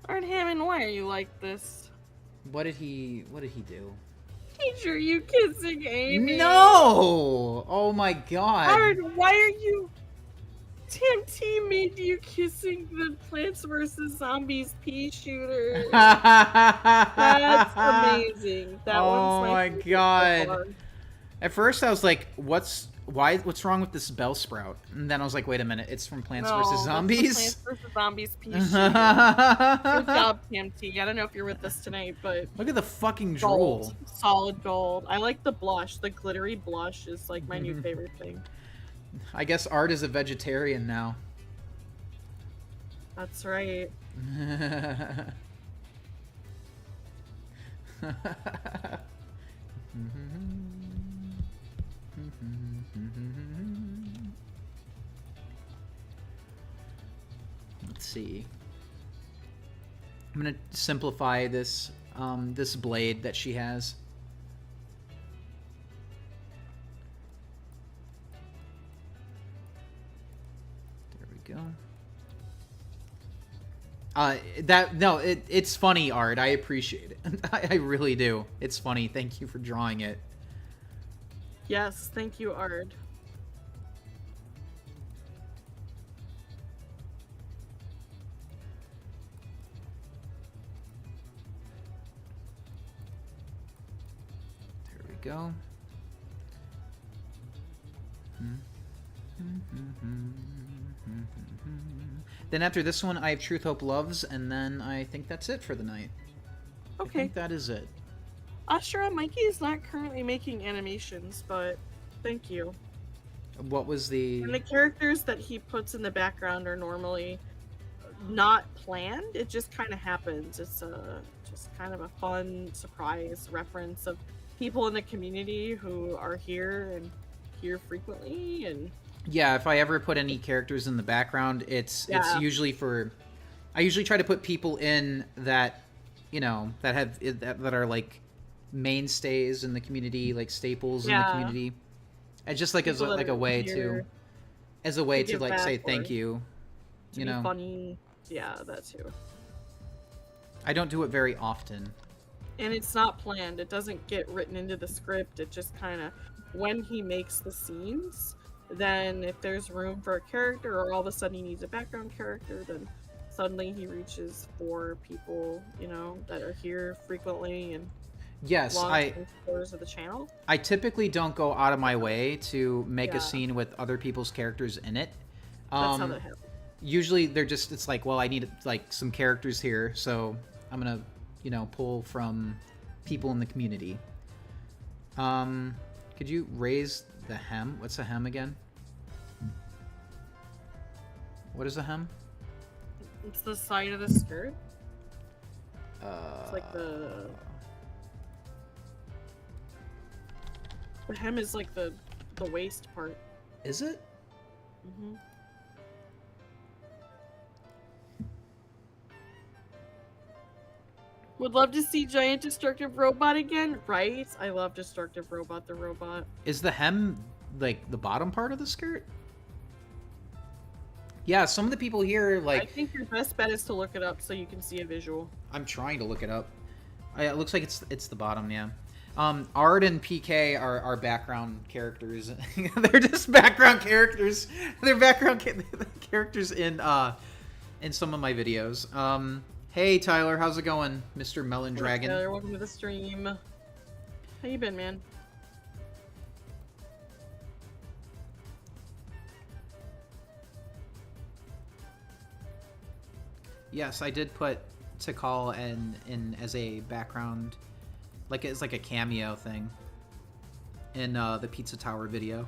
Art Hammond, why are you like this? What did he do? Teacher, you kissing Amy? No! Oh my god. Art, why are you? TMT made you kissing the Plants vs. Zombies pea shooter. That's amazing. That Oh one's my favorite god. so far. At first I was like, what's wrong with this bell sprout? And then I was like, wait a minute, it's from Plants No, vs. that's the Zombies? Plants vs. Zombies pea shooter. Good job, TMT. I don't know if you're with us tonight, but Look at the fucking drool. gold. Solid gold. I like the blush. The glittery blush is like my new favorite thing. I guess Art is a vegetarian now. That's right. Let's see. I'm gonna simplify this this blade that she has. There we go. It's funny, Art. I appreciate it. I really do. It's funny. Thank you for drawing it. Yes, thank you, Ard. There we go. Then after this one, I have Truth, Hope, Loves, and then I think that's it for the night. I Okay. think that is it. Ashura, Mikey is not currently making animations, but thank you. What was the... And the characters that he puts in the background are normally not planned. It just kind of happens. It's just kind of a fun surprise reference of people in the community who are here frequently. And Yeah, if I ever put any characters in the background, it's usually for... I usually try to put people in that, you know, that are like mainstays in the community, like staples in the community. And just like as a way to like say thank you. To be funny. Yeah, that too. I don't do it very often. And it's not planned. It doesn't get written into the script. It just kind of, when he makes the scenes, then if there's room for a character or all of a sudden he needs a background character, then suddenly he reaches for people, you know, that are here frequently and yes, supporters of the channel. I typically don't go out of my way to make a scene with other people's characters in it. That's how that happens. Usually they're just, it's like, well, I need like some characters here, so I'm gonna, you know, pull from people in the community. Could you raise the hem? What's a hem again? What is a hem? It's the side of the skirt. It's like the hem is like the waist part. Is it? Mm-hmm. Would love to see Giant Destructive Robot again, right? I love Destructive Robot, the robot. Is the hem like the bottom part of the skirt? Yeah, some of the people here like... I think your best bet is to look it up so you can see a visual. I'm trying to look it up. It looks like it's the bottom, yeah. Ard and PK are background characters. They're just background characters. They're background characters in some of my videos. Hey Tyler, how's it going, Mr. Melon Dragon? Tyler, welcome to the stream. How you been, man? Yes, I did put Tikal in as a background, like it's like a cameo thing in the Pizza Tower video.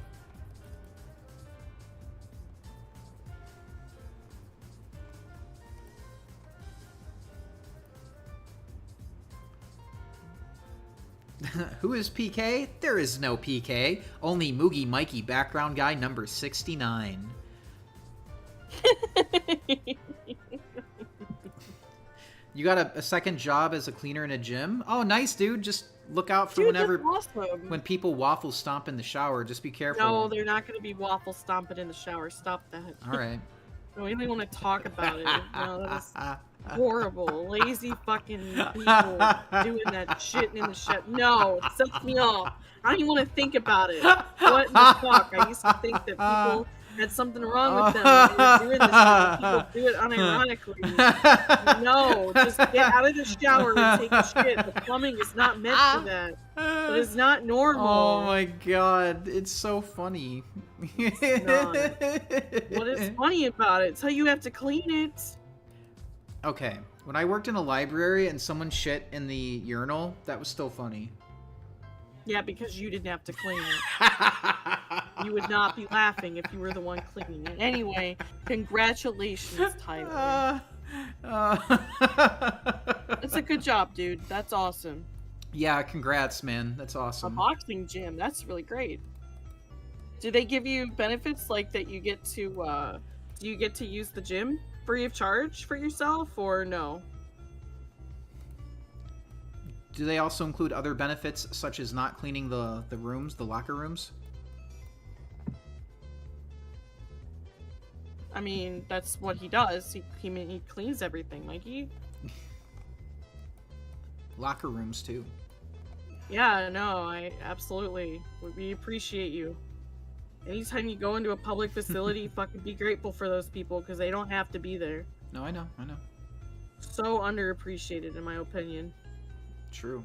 Who is PK? There is no PK. Only Moogie Mikey background guy number 69. You got a second job as a cleaner in a gym? Oh, nice, dude. Just look out for whenever when people waffle stomp in the shower. Just be careful. No, they're not going to be waffle stomping in the shower. Stop that. All right. I don't even want to talk about it. No, that is horrible. Lazy fucking people doing that shit in the shit. No, it sets me off. I don't even want to think about it. What the fuck? I used to think that people had something wrong with them when they were doing this shit. People do it unironically. No, just get out of the shower and take a shit. The plumbing is not meant for that. It is not normal. Oh my god, it's so funny. It's not. What is funny about it? It's how you have to clean it. Okay, when I worked in a library and someone shit in the urinal, that was still funny. Yeah, because you didn't have to clean it. You would not be laughing if you were the one cleaning it. Anyway, congratulations, Tyler. That's a good job, dude. That's awesome. Yeah, congrats, man. That's A awesome. boxing gym. That's really great. Do they give you benefits like that you get to use the gym free of charge for yourself, or no? Do they also include other benefits such as not cleaning the rooms, the locker rooms? I mean, that's what he does. He cleans everything, Mikey. Locker rooms too. Yeah, no, I absolutely. We appreciate you. Anytime you go into a public facility, fucking be grateful for those people because they don't have to be there. No, I know. So underappreciated, in my opinion. True.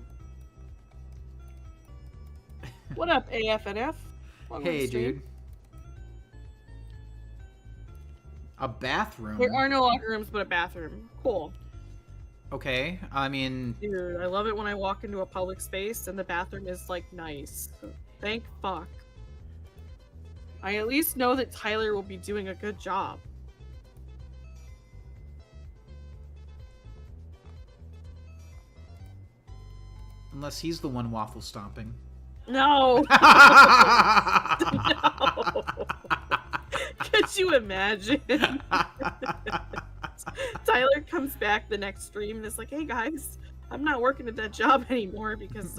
What up, AFNF? Welcome to Hey, the stream. dude. A bathroom? There are no locker rooms, but a bathroom. Cool. Okay, I mean, Dude, I love it when I walk into a public space and the bathroom is like nice. Thank fuck. I at least know that Tyler will be doing a good job. unless he's the one waffle stomping. No! No! Could you imagine? Tyler comes back the next stream and is like, hey guys, I'm not working at that job anymore because,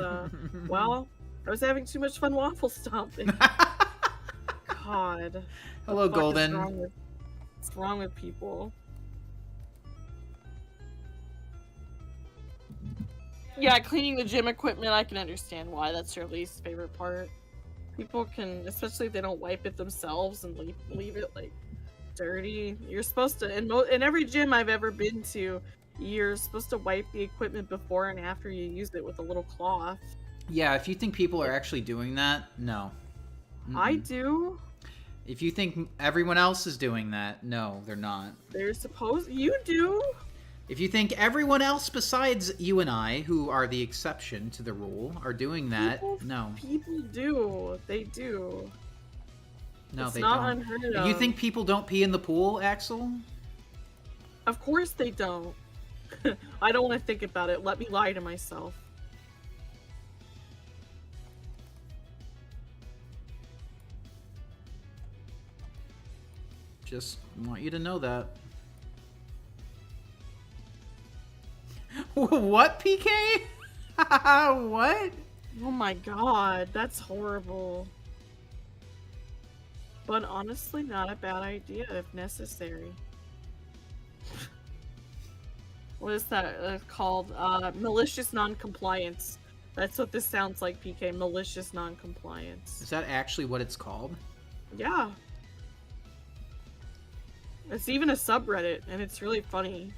well, I was having too much fun waffle stomping. God. Hello, What the fuck is Golden. what's wrong with people? Yeah, cleaning the gym equipment, I can understand why that's your least favorite part. People can, especially if they don't wipe it themselves and leave it, like, dirty. You're supposed to, in every gym I've ever been to, you're supposed to wipe the equipment before and after you use it with a little cloth. Yeah, if you think people are actually doing that, no. I do. If you think everyone else is doing that, no, they're not. They're supposed, you do. If you think everyone else besides you and I, who are the exception to the rule, are doing that, no. People do. They do. No, It's they not don't. unheard You of. think people don't pee in the pool, Axel? Of course they don't. I don't want to think about it. Let me lie to myself. Just want you to know that. What, PK? What? Oh my god, that's horrible. But honestly, not a bad idea if necessary. What is that called? Malicious non-compliance. That's what this sounds like, PK. Malicious non-compliance. Is that actually what it's called? Yeah. It's even a subreddit, and it's really funny.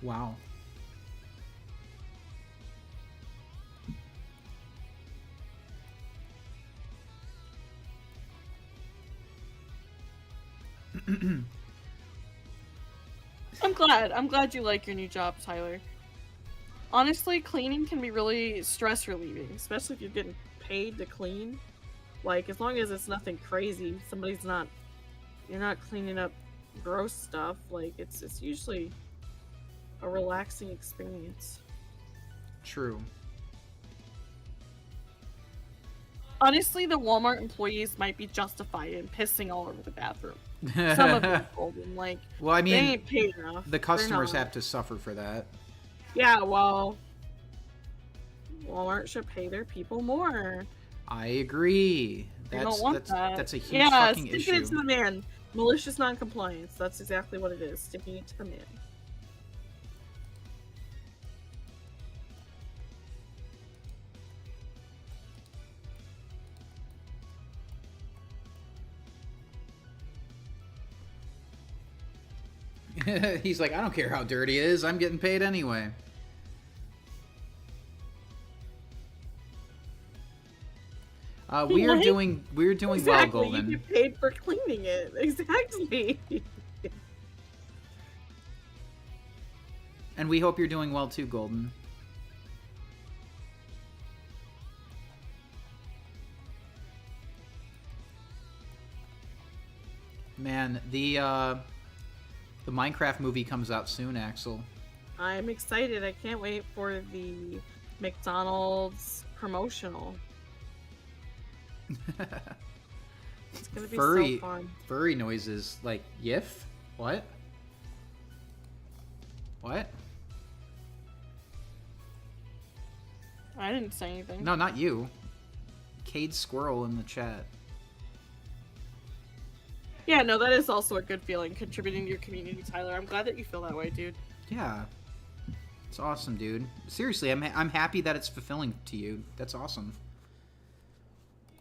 Wow. I'm glad you like your new job, Tyler. Honestly, cleaning can be really stress relieving, especially if you're getting paid to clean. Like, as long as it's nothing crazy, you're not cleaning up gross stuff, like, it's usually a relaxing experience. True. Honestly, the Walmart employees might be justified in pissing all over the bathroom. Some of them, Golden, like, Well, I they mean, ain't paid enough. the They're customers not. have to suffer for that. Yeah, well, Walmart should pay their people more. I agree. They don't want that. That's a huge yeah, fucking sticking issue. it to the man. Malicious non-compliance. That's exactly what it is. Sticking it to the man. He's like, I don't care how dirty it is. I'm getting paid anyway. We're What? doing well, Exactly. Golden. You get paid for cleaning it. Exactly. And we hope you're doing well too, Golden. Man, the Minecraft movie comes out soon, Axel. I'm excited. I can't wait for the McDonald's promotional. It's gonna be so fun. Furry noises like Yif? What? What? I didn't say anything. No, not you. Cade Squirrel in the chat. Yeah, no, that is also a good feeling, contributing to your community, Tyler. I'm glad that you feel that way, dude. Yeah. It's awesome, dude. Seriously, I'm happy that it's fulfilling to you. That's awesome.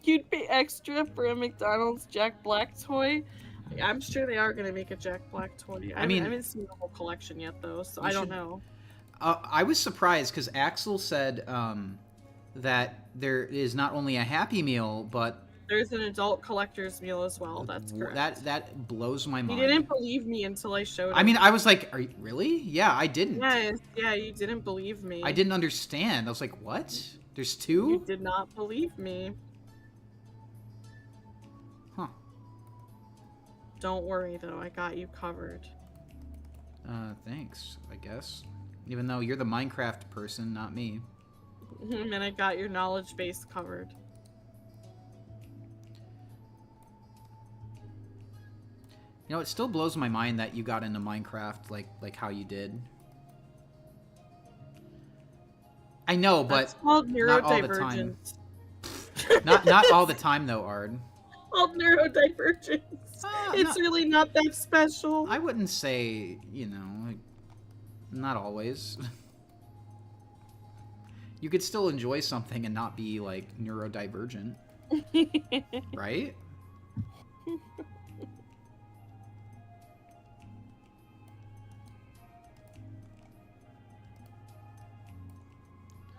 You'd pay extra for a McDonald's Jack Black toy? I'm sure they are going to make a Jack Black toy. I haven't seen the whole collection yet, though, so I don't know. I was surprised because Axel said that there is not only a Happy Meal, but There's an adult collector's meal as well. That's correct. That blows my You mind. didn't believe me until I showed it. I mean, I was like, "Are you really?" Yeah, I didn't. Yes, yeah, you didn't believe me. I didn't understand. I was like, "What? There's You 2?" did not believe me. Huh. Don't worry though, I got you covered. Thanks, I guess. Even though you're the Minecraft person, not me. And I got your knowledge base covered. You know, it still blows my mind that you got into Minecraft like how you did. I know, but That's called not all the time. neurodivergence. Not all the time though, Ard. Called neurodivergence. It's really not that special. I wouldn't say, you know, like, not always. You could still enjoy something and not be like neurodivergent, right?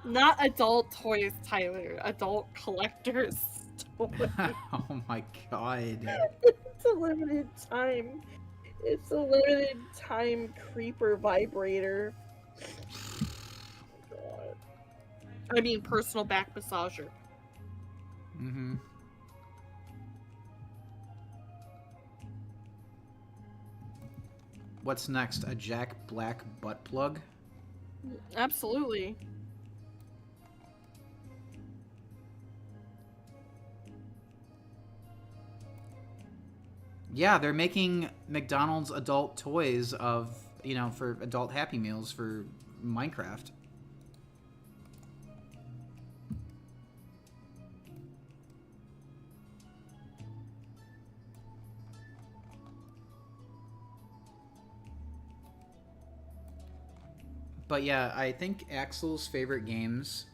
Not adult toys, Tyler. Adult collectors toys. Oh my god. It's a limited time. It's a limited time creeper vibrator. Oh my god. I mean, personal back massager. Mm-hmm. What's next? A Jack Black butt plug? Absolutely. Yeah, they're making McDonald's adult toys of, you know, for adult Happy Meals for Minecraft. But yeah, I think Axel's favorite games,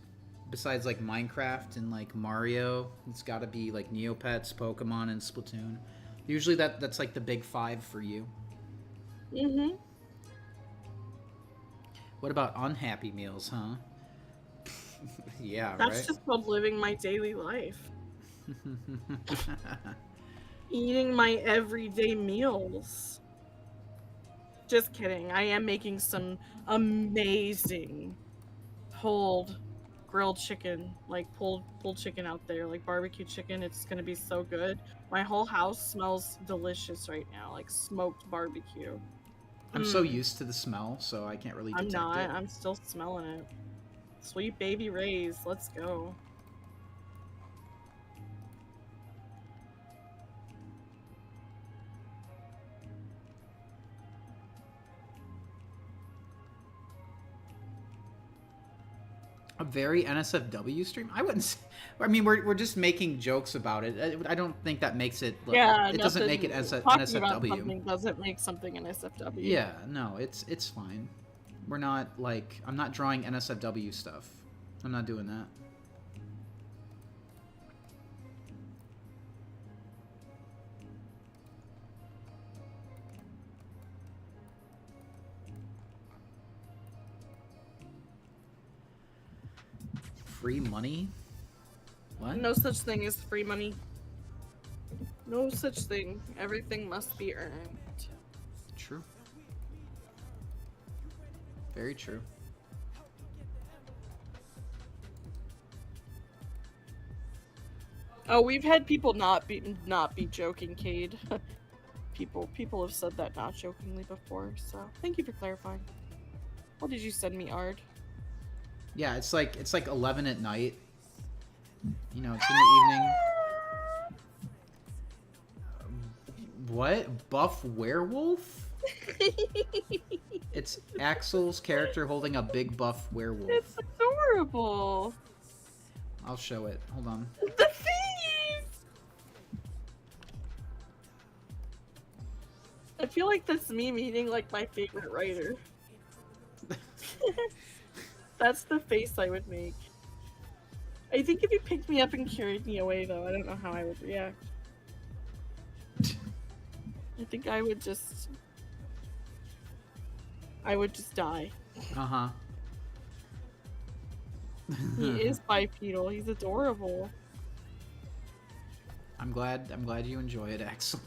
besides like Minecraft and like Mario, it's got to be like Neopets, Pokemon, and Splatoon. Usually that's like the big 5 for you. Mm-hmm. What about unhappy meals, huh? Yeah, That's right? just called living my daily life. Eating my everyday meals. Just kidding. I am making some amazing pulled grilled chicken, like pulled chicken out there, like barbecue chicken. It's gonna be so good. My whole house smells delicious right now, like smoked barbecue. I'm so used to the smell, so I can't really detect I'm not. it. I'm still smelling it. Sweet baby Ray's. Let's go. A very NSFW stream? I wouldn't say, I mean, we're just making jokes about it. I don't think that makes it. Yeah, it doesn't make it as a talking about NSFW. something doesn't make something an SFW. Yeah, no, it's fine. We're not like, I'm not drawing NSFW stuff. I'm not doing that. Free money? What? No such thing as free money. No such thing. Everything must be earned. True. Very true. Oh, we've had people not be joking, Cade. people have said that not jokingly before, so thank you for clarifying. What did you send me, Ard? Yeah, it's like 11 at night. You know, it's in the evening. What? Buff werewolf? It's Axel's character holding a big buff werewolf. It's adorable. I'll show it. Hold on. The face! I feel like that's me meeting like my favorite writer. That's the face I would make. I think if you picked me up and carried me away, though, I don't know how I would react. I think I would just die. Uh-huh. He is bipedal. He's adorable. I'm glad you enjoy it, Axel.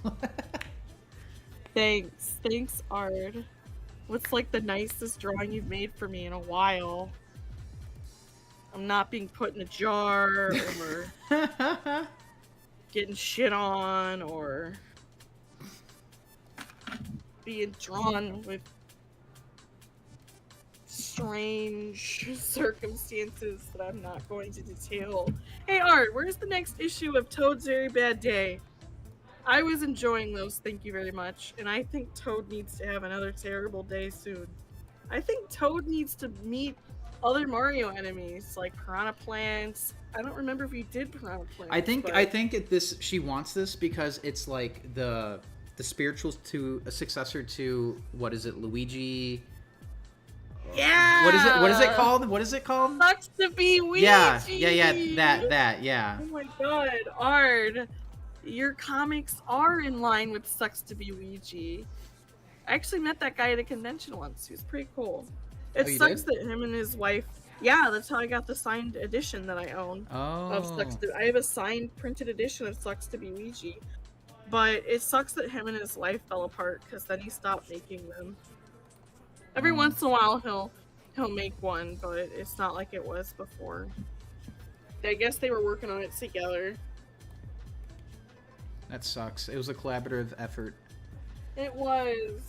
Thanks, Ard. What's like the nicest drawing you've made for me in a while? I'm not being put in a jar or getting shit on or being drawn with strange circumstances that I'm not going to detail. Hey Art, where's the next issue of Toad's Very Bad Day? I was enjoying those, thank you very much, and I think Toad needs to have another terrible day soon. I think Toad needs to meet other Mario enemies, like Piranha Plants. I don't remember if we did Piranha Plants. I think she wants this because it's like the spiritual to a successor to, what is it, Luigi? Yeah. What is it called? Sucks to be Ouija. Yeah. That. Yeah. Oh my god, Ard, your comics are in line with Sucks to be Ouija. I actually met that guy at a convention once. He was pretty cool. It sucks that him and his wife. Yeah, that's how I got the signed edition that I own. Of Sucks to. I have a signed printed edition of Sucks to be Ouija. But it sucks that him and his wife fell apart because then he stopped making them. Every once in a while he'll make one, but it's not like it was before. I guess they were working on it together. That sucks. It was a collaborative effort. It was.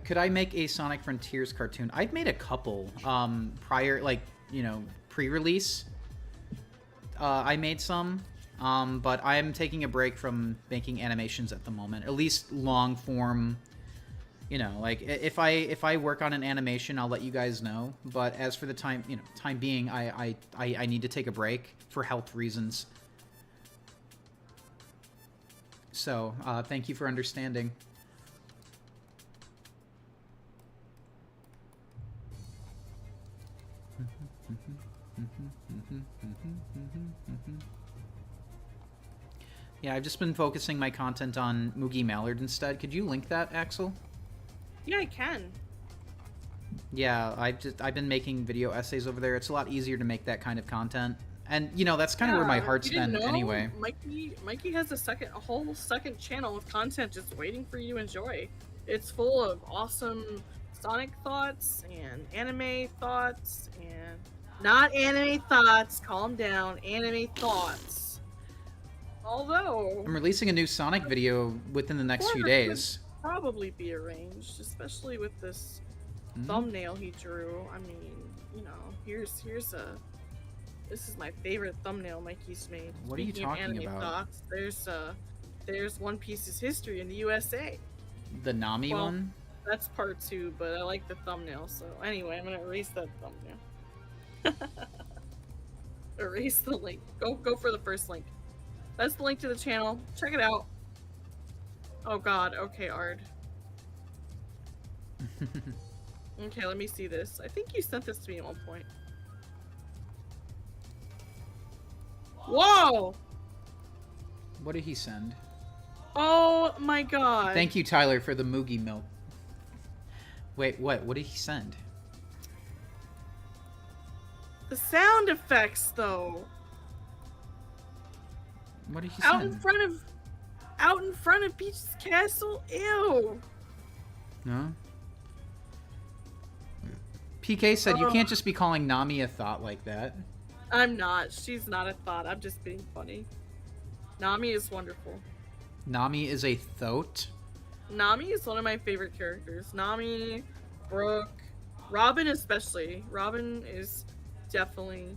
Could I make a Sonic Frontiers cartoon? I've made a couple prior, like, pre-release. I made some, but I'm taking a break from making animations at the moment. At least long form, like if I work on an animation, I'll let you guys know. But as for the time being, I need to take a break for health reasons. So thank you for understanding. Yeah, I've just been focusing my content on Moogie Mallard instead. Could you link that, Axel? Yeah, I can. Yeah, I've been making video essays over there. It's a lot easier to make that kind of content. And, that's kind of where my heart's been anyway. Mikey has a whole second channel of content just waiting for you to enjoy. It's full of awesome Sonic thoughts and anime thoughts and... Not anime thoughts, calm down, anime thoughts. Although... I'm releasing a new Sonic video within the next few days. Could probably be arranged, especially with this thumbnail he drew. I mean, here's a... This is my favorite thumbnail Mikey's made. What are you talking about? Thoughts, there's One Piece's history in the USA. The Nami one? That's part 2, but I like the thumbnail, so anyway, I'm gonna erase that thumbnail. Erase the link. Go for the first link. That's the link to the channel. Check it out. Oh god, okay, Ard. Okay, let me see this. I think you sent this to me at one point. Whoa! What did he send? Oh my god. Thank you, Tyler, for the Moogie milk. Wait, what? What did he send? The sound effects, though. What did he Out send? in front of Peach's castle? Ew. No? PK said, you can't just be calling Nami a thought like that. I'm not. She's not a thought. I'm just being funny. Nami is wonderful. Nami is a thoat? Nami is one of my favorite characters. Nami, Brooke, Robin especially. Robin is definitely...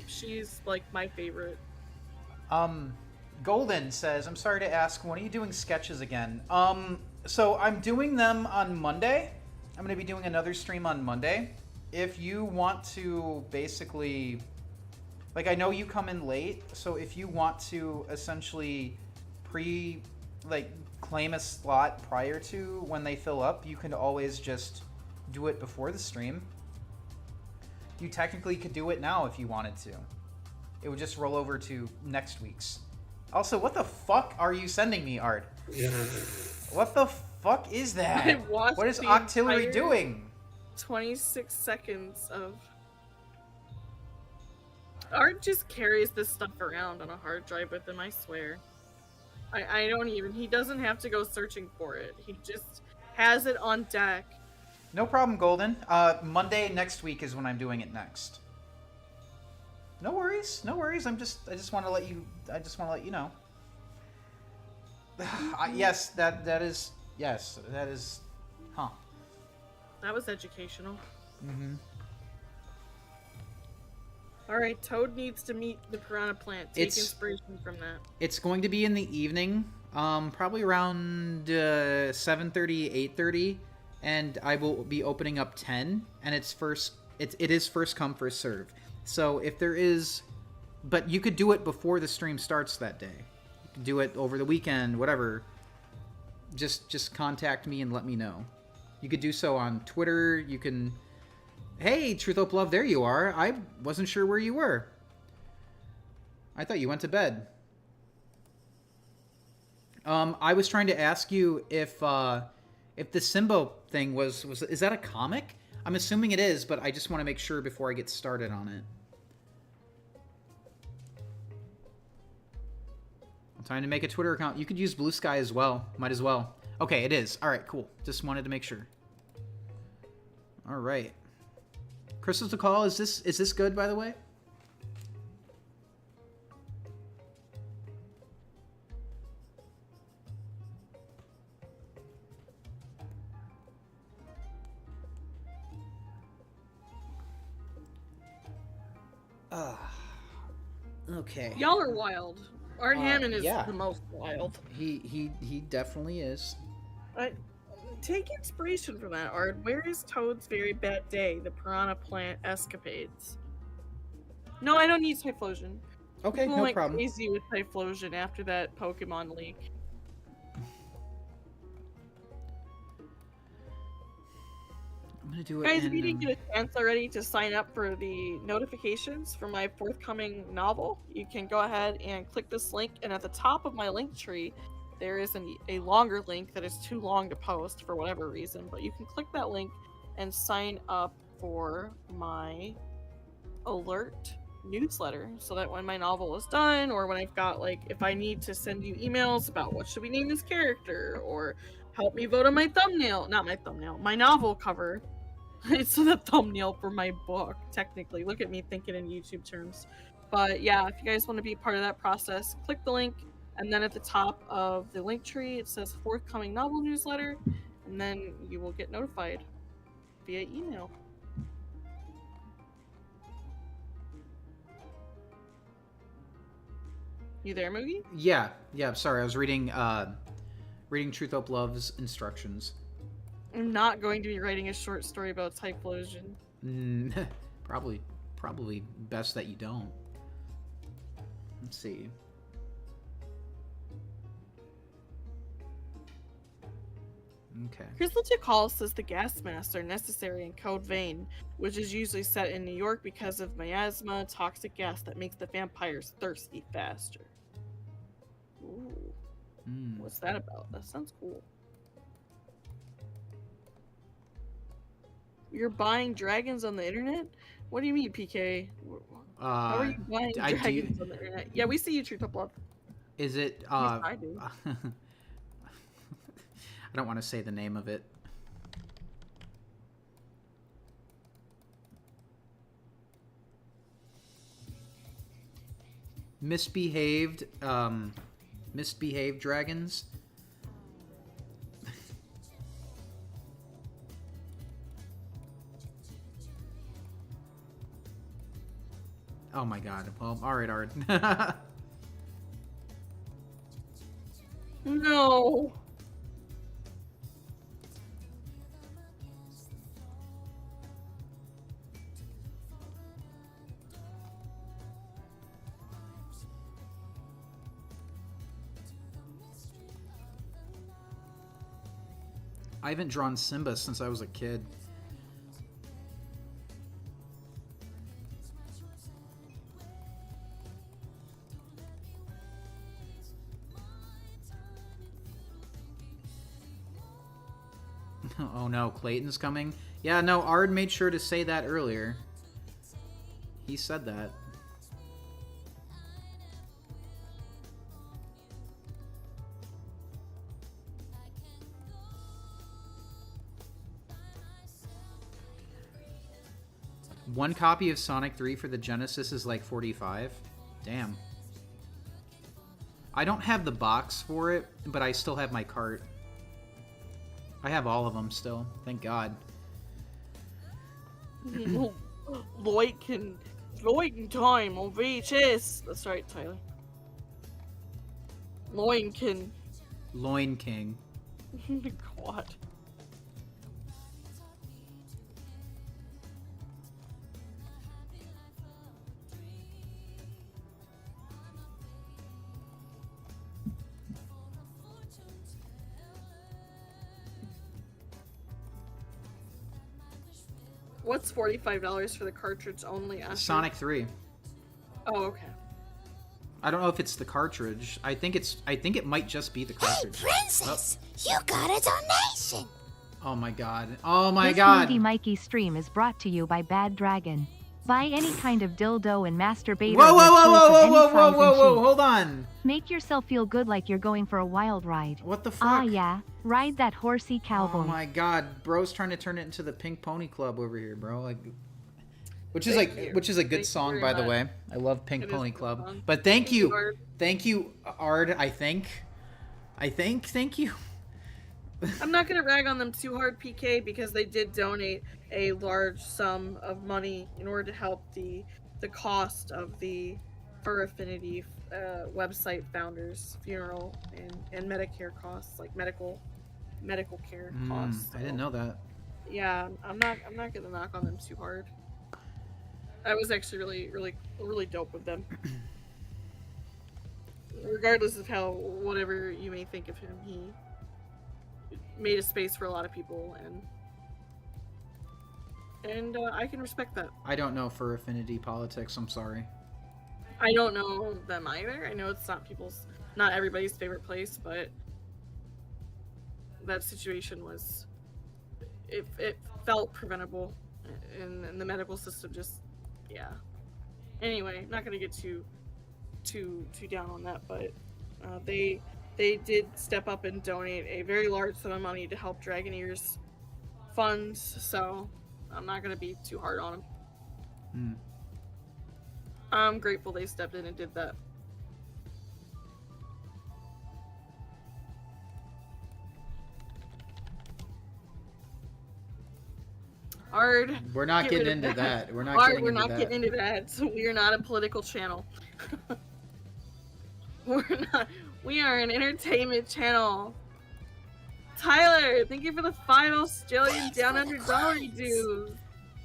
she's, like, my favorite. Golden says, I'm sorry to ask, when are you doing sketches again? So I'm doing them on Monday. I'm going to be doing another stream on Monday. If you want to basically... Like, I know you come in late, so if you want to essentially claim a slot prior to when they fill up, you can always just do it before the stream. You technically could do it now if you wanted to. It would just roll over to next week's. Also, what the fuck are you sending me, Art? What the fuck is that? What is Octillery doing? 26 seconds of... Art just carries this stuff around on a hard drive with him, I swear. I don't even, he doesn't have to go searching for it. He just has it on deck. No problem, Golden. Monday next week is when I'm doing it next. No worries, no worries. I just want to let you know. Yes, that is, huh. That was educational. Mm-hmm. Alright, Toad needs to meet the piranha plant. Take It's- inspiration from that. It's going to be in the evening, probably around 7:30, 8:30, and I will be opening up 10, and it is first come, first serve. So if there is, but you could do it before the stream starts that day. You could do it over the weekend, whatever. Just contact me and let me know. You could do so on Twitter. You can. Hey, Truth Hope Love, there you are. I wasn't sure where you were. I thought you went to bed. I was trying to ask you if the Simbo thing is that a comic? I'm assuming it is, but I just want to make sure before I get started on it. I'm trying to make a Twitter account. You could use Blue Sky as well. Might as well. Okay, it is. All right, cool. Just wanted to make sure. All right. Crystal's the call. Is this good, by the way? Okay. Y'all are wild. Art Hammond is yeah. the most wild. He definitely is. Take inspiration from that, Art. Where is Toad's very bad day? The piranha plant escapades. No, I don't need Typhlosion. Okay, People no went problem. crazy with Typhlosion after that Pokemon leak. I'm gonna do it. Guys, if you didn't get a chance already to sign up for the notifications for my forthcoming novel, you can go ahead and click this link, and at the top of my link tree, there is a longer link that is too long to post for whatever reason, but you can click that link and sign up for my alert newsletter so that when my novel is done, or when I've got, like, if I need to send you emails about what should we name this character, or help me vote on my thumbnail, not my thumbnail, my novel cover. It's the thumbnail for my book, technically. Look at me thinking in YouTube terms. But yeah, if you guys want to be part of that process, click the link, and then at the top of the link tree, it says forthcoming novel newsletter, and then you will get notified via email. You there, Moogie? Yeah. Sorry, I was reading Truth Hope Love's instructions. I'm not going to be writing a short story about Typhlosion. Probably best that you don't. Let's see. Okay. Crystal Tikal says the gas masks are necessary in Code Vein, which is usually set in New York because of miasma, toxic gas that makes the vampires thirsty faster. Ooh. What's that about? That sounds cool. You're buying dragons on the internet? What do you mean, PK? How are you buying dragons on the internet? Yeah, we see you, Truth Up Love. Is it? Yes, I do. I don't want to say the name of it. Misbehaved dragons. Oh my god. Well, alright, Art. No. I haven't drawn Simba since I was a kid. Oh no, Clayton's coming? Yeah, no, Ard made sure to say that earlier. He said that. One copy of Sonic 3 for the Genesis is like 45. Damn. I don't have the box for it, but I still have my cart. I have all of them still. Thank God. Lloyd can time on VHS. That's right, Tyler. Loin King. God. What's $45 for the cartridge only? After? Sonic 3. Oh, okay. I don't know if it's the cartridge. I think it might just be the Hey, cartridge. Princess! You got a donation! Oh my god. Oh my This god. Moogie Mikey stream is brought to you by Bad Dragon. Buy any kind of dildo and masturbate. Whoa, whoa, whoa, whoa, whoa, whoa, whoa, whoa, whoa, hold on. Make yourself feel good like you're going for a wild ride. What the fuck? Ah, yeah. Ride that horsey cowboy. Oh my god, bro's trying to turn it into the Pink Pony Club over here, bro. Like, which is a good Thank song, you by very the way. much. I love Pink It is Pony a good Club. song. But Thank you, Ard. thank you, Ard. Thank you. I'm not gonna rag on them too hard, PK, because they did donate a large sum of money in order to help the cost of the Fur Affinity website founders' funeral and Medicare costs, like medical care costs. I didn't know that. Yeah, I'm not gonna knock on them too hard. That was actually really dope of them. Regardless of how whatever you may think of him, he made a space for a lot of people, and I can respect that. I don't know for Affinity politics. I'm sorry. I don't know them either. I know it's not everybody's favorite place, but that situation was, it felt preventable, and the medical system just, yeah. Anyway, not gonna get too down on that, but they did step up and donate a very large sum of money to help Dragoneer's funds, so I'm not gonna be too hard on them. I'm grateful they stepped in and did that. Ard, We're not get getting rid of into that. We're not Ard, getting we're into not that. getting into that. So we are not a political channel. We're not. We are an entertainment channel. Tyler, thank you for the 5 Australian down under dollar dues.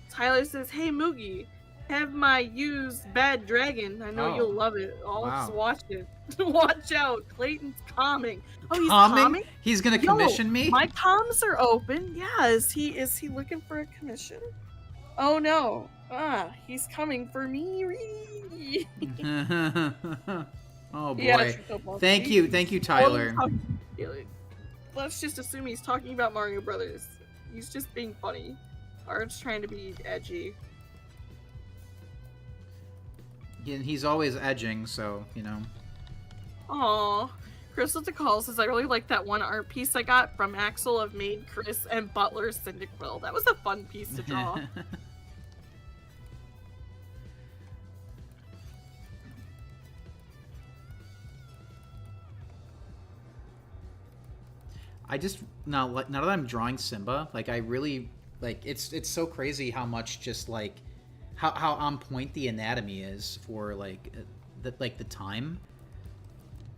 Tyler says, "Hey Moogie, have my used Bad Dragon. I know Oh. you'll love it. I'll Wow. just watch it. Watch out, Clayton's calming. Oh, he's calming? He's gonna Yo, commission me? My comms are open. Yeah, is he looking for a commission? Oh no. He's coming for me. Oh boy. Yeah, Thank you, Tyler. Let's just assume he's talking about Mario Brothers. He's just being funny. Art's trying to be edgy. And he's always edging, so, you know. Aww. Crystal DeCall says, I really like that one art piece I got from Axel of Maid, Chris, and Butler Cyndaquil. That was a fun piece to draw. I just now that I'm drawing Simba, like I really like it's so crazy how much just like how on point the anatomy is for like the time.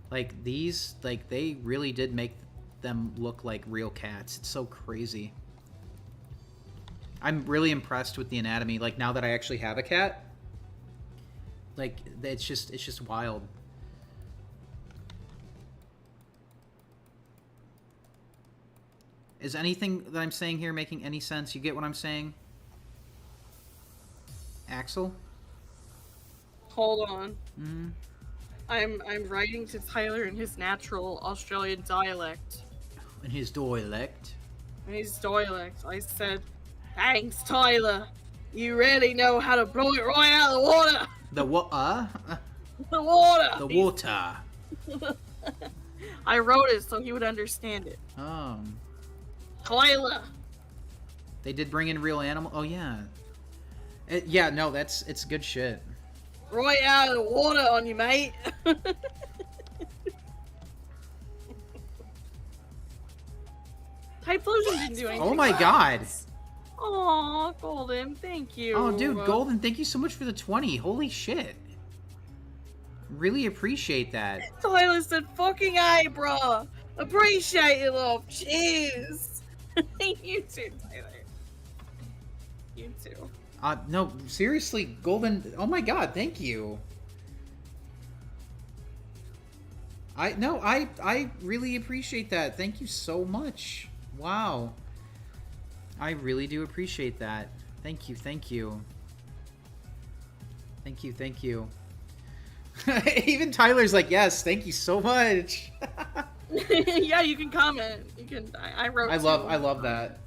Like these, like they really did make them look like real cats. It's so crazy. I'm really impressed with the anatomy. Like now that I actually have a cat, like it's just wild. Is anything that I'm saying here making any sense? You get what I'm saying? Axel? Hold on. Mm-hmm. I'm writing to Tyler in his natural Australian dialect. In his dialect? In his dialect, I said, "Thanks, Tyler. You really know how to blow it right out of the water." The what? The water. The water. I wrote it so he would understand it. Tyler. They did bring in real animal. Oh yeah. Yeah, no, it's good shit. Right out of the water on you, mate. Typhlosion didn't do anything. Oh my god. Aw, Golden, thank you. Oh, dude, Golden, thank you so much for the 20. Holy shit. Really appreciate that. Tyler said, fucking A, bruh. Appreciate you, love. Cheers. You too, Tyler. You too. No, seriously, Golden, oh my god, thank you. I really appreciate that. Thank you so much. Wow. I really do appreciate that. Thank you, thank you. Thank you, thank you. Even Tyler's like, yes, thank you so much. Yeah, you can comment. You can. I wrote. I love that.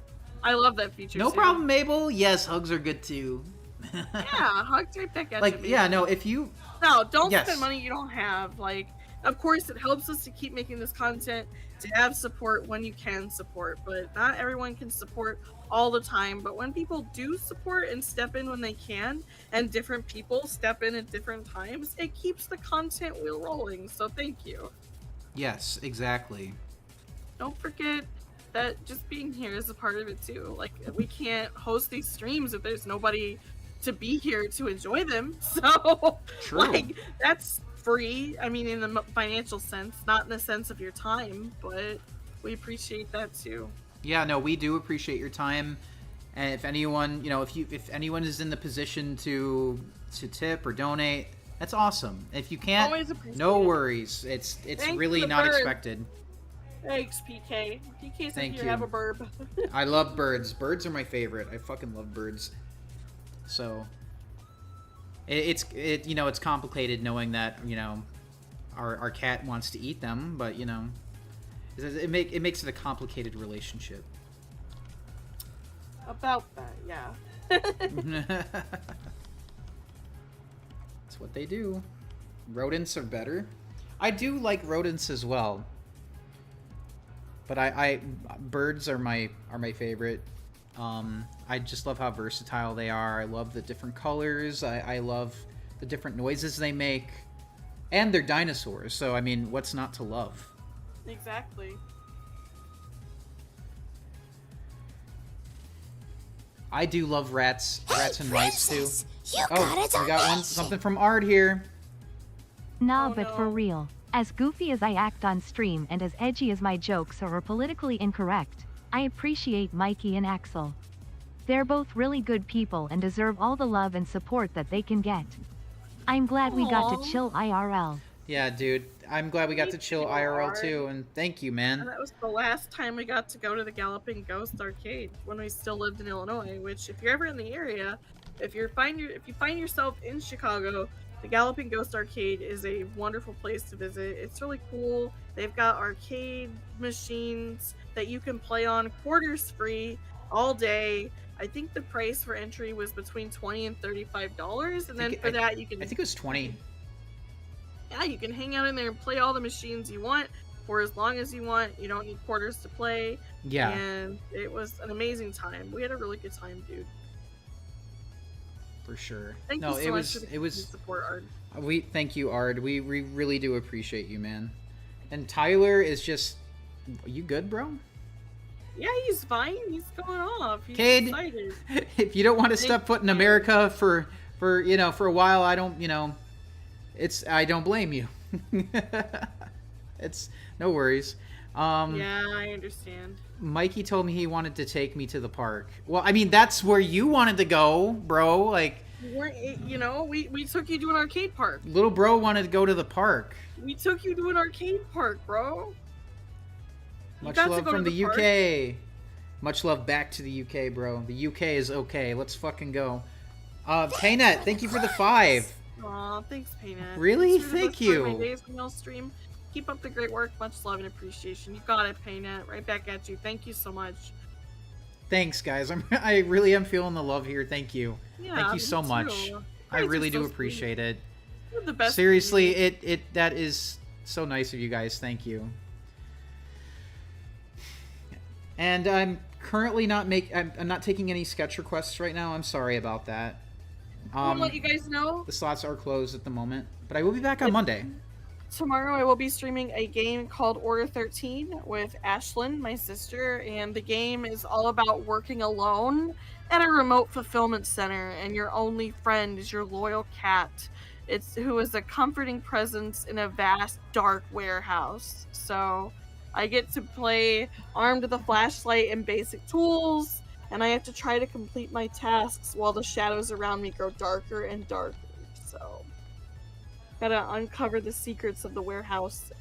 I love that feature. No too. problem, Mabel. Yes, hugs are good too. Yeah, hugs right back at Like, you. yeah, no, if you No, don't Yes. spend money you don't have. Like, of course, it helps us to keep making this content, to have support when you can support, but not everyone can support all the time. But when people do support and step in when they can, and different people step in at different times, it keeps the content wheel rolling. So thank you. Yes, exactly. Don't forget that just being here is a part of it too. Like, we can't host these streams if there's nobody to be here to enjoy them. So, True. like, that's free. I mean, in the financial sense, not in the sense of your time, but we appreciate that too. Yeah, no, we do appreciate your time. And if anyone, you know, if anyone is in the position to tip or donate, that's awesome. If you can't, Always appreciate no it. worries. It's Thanks really for the not bird. expected. Thanks, PK. PK said Thank you you. have a burb. I love birds. Birds are my favorite. I fucking love birds. So it's you know, it's complicated knowing that, you know, our cat wants to eat them, but you know, it makes it a complicated relationship. About that, yeah. That's what they do. Rodents are better. I do like rodents as well, but I birds are my favorite. I just love how versatile they are. I love the different colors. I love the different noises they make, and they're dinosaurs. So I mean, what's not to love? Exactly. I do love rats and mice too. Princess, you Oh, got a we got one donation. something from Ard here. Nah, Oh, but for no. real. As goofy as I act on stream and as edgy as my jokes are politically incorrect, I appreciate Mikey and Axel. They're both really good people and deserve all the love and support that they can get. I'm glad we got Aw. to chill IRL. Yeah, dude. I'm glad we got to Thank chill you, IRL Ard. too, and thank you, And man. that was the last time we got to go to the Galloping Ghost Arcade when we still lived in Illinois. Which, if you're ever in the area, if you find yourself in Chicago, the Galloping Ghost Arcade is a wonderful place to visit. It's really cool. They've got arcade machines that you can play on quarters free all day. I think the price for entry was between $20 and $35, and then for that you can I think it was 20. yeah, you can hang out in there and play all the machines you want for as long as you want. You don't need quarters to play. Yeah. And it was an amazing time. We had a really good time, dude. For sure. Thank No, you so it much was for the it was support, Art. we thank you, Ard. We really do appreciate you, man. And Tyler is just you good, bro? Yeah, he's fine. He's going off. He's Cade, excited. if you don't want to step foot in America for you know, for a while, I don't, you know, I don't blame you. It's no worries. Yeah, I understand. Mikey told me he wanted to take me to the park. Well, I mean, that's where you wanted to go, bro. Like, We took you to an arcade park. little bro wanted to go to the park. We took you to an arcade park, bro. You Much got to love go to from the the park. UK. Much love back to the UK, bro. The UK is okay. Let's fucking go. Paynet, thank you for the 5. Aw, thanks, Paynet. Really? Thanks for the Thank best part of you. My days when you'll stream. Keep up the great work. Much love and appreciation. You got it, Paynet. Right back at you. Thank you so much. Thanks, guys. I really am feeling the love here. Thank you. Yeah, Thank you me so much. too. I Guys are really so do sweet. appreciate it. You're the best. Seriously, that is so nice of you guys. Thank you. And I'm currently not I'm not taking any sketch requests right now. I'm sorry about that. I want to let you guys know. The slots are closed at the moment, but I will be back on Monday. Tomorrow I will be streaming a game called Order 13 with Ashlyn, my sister, and the game is all about working alone at a remote fulfillment center, and your only friend is your loyal cat. Who is a comforting presence in a vast, dark warehouse. So I get to play armed with a flashlight and basic tools, and I have to try to complete my tasks while the shadows around me grow darker and darker. So gotta uncover the secrets of the warehouse.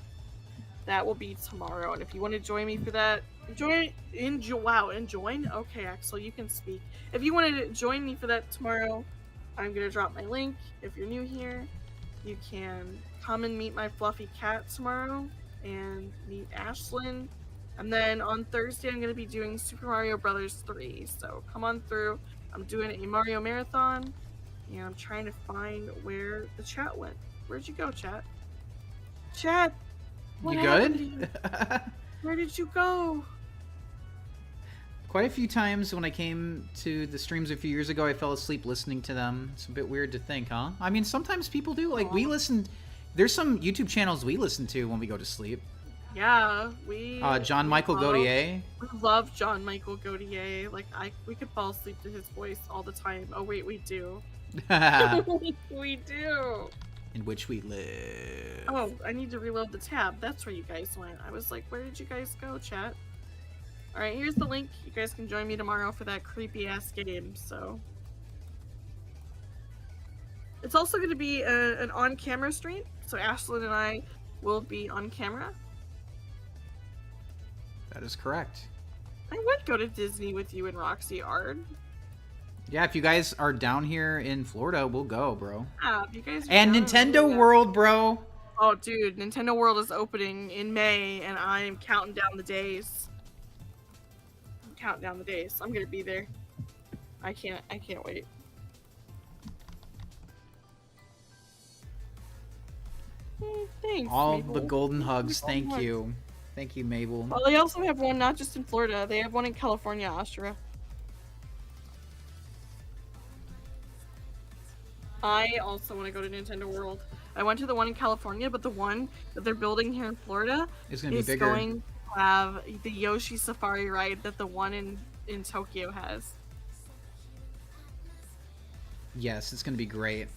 That will be tomorrow, and if you want to join me for that, join. Okay, Axel, you can speak. If you wanted to join me for that tomorrow, I'm gonna drop my link. If you're new here, you can come and meet my fluffy cat tomorrow and meet Ashlyn. And then on Thursday, I'm gonna be doing Super Mario Brothers 3. So come on through. I'm doing a Mario marathon, and I'm trying to find where the chat went. Where'd you go, chat? Chat! What You happened good? to you? Where did you go? Quite a few times when I came to the streams a few years ago, I fell asleep listening to them. It's a bit weird to think, huh? I mean, sometimes people do. Like, we listen... There's some YouTube channels we listen to when we go to sleep. Yeah, we... John Michael Gaudier. We love John Michael Gaudier. Like, we could fall asleep to his voice all the time. Oh, wait, we do. We do. In which we live. Oh, I need to reload the tab. That's where you guys went. I was like, where did you guys go, chat? Alright, here's the link. You guys can join me tomorrow for that creepy-ass game, so... It's also going to be an on-camera stream, so Ashlyn and I will be on camera. That is correct. I would go to Disney with you and Roxy Ard. Yeah, if you guys are down here in Florida, we'll go, bro. Yeah, if you guys are And down, Nintendo we'll go. World, bro. Oh, dude, Nintendo World is opening in May, and I'm counting down the days. I'm gonna be there. I can't wait. Thanks. All Mabel. the golden hugs. Golden Thank hugs. you. Thank you, Mabel. Well, they also have one not just in Florida. They have one in California, Austria. I also want to go to Nintendo World. I went to the one in California, but the one that they're building here in Florida It's gonna be is bigger. going to have the Yoshi Safari ride that the one in Tokyo has. Yes, it's gonna be great.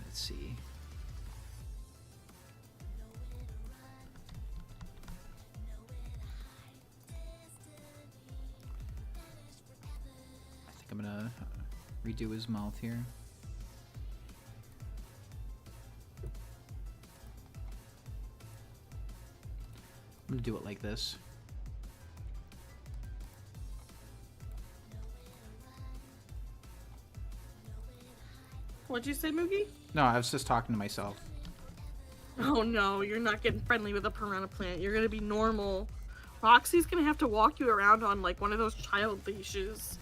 Let's see. I think I'm gonna redo his mouth here. I'm gonna do it like this. What'd you say, Moogie? No, I was just talking to myself. Oh no, you're not getting friendly with a piranha plant. You're gonna be normal. Roxy's gonna have to walk you around on like one of those child leashes.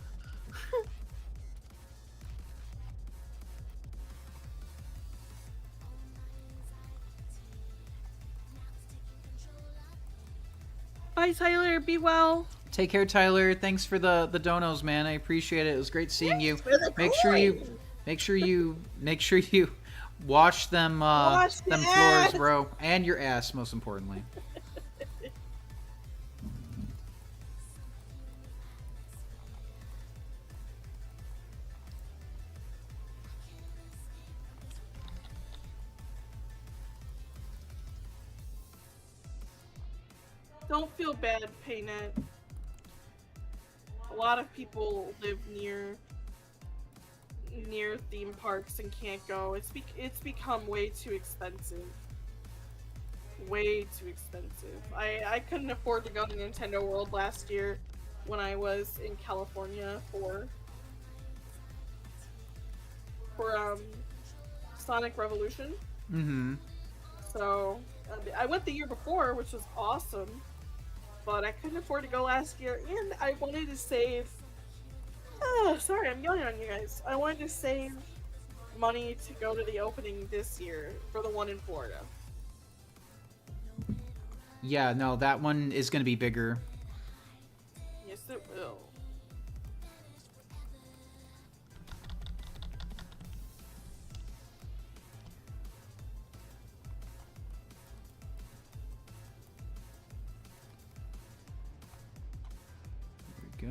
Bye, Tyler. Be well. Take care, Tyler. Thanks for the donos, man. I appreciate it. It was great seeing you. for the Make sure you wash them Wash the them floors, ass. bro, and your ass, most importantly. Don't feel bad, Paynet. A lot of people live near theme parks and can't go. It's become way too expensive. Way too expensive. I couldn't afford to go to Nintendo World last year when I was in California for Sonic Revolution. Mm-hmm. So I went the year before, which was awesome, but I couldn't afford to go last year, and I wanted to save. Oh, sorry, I'm yelling on you guys. I wanted to save money to go to the opening this year for the one in Florida. Yeah, no, that one is gonna be bigger. Yes, it will. go.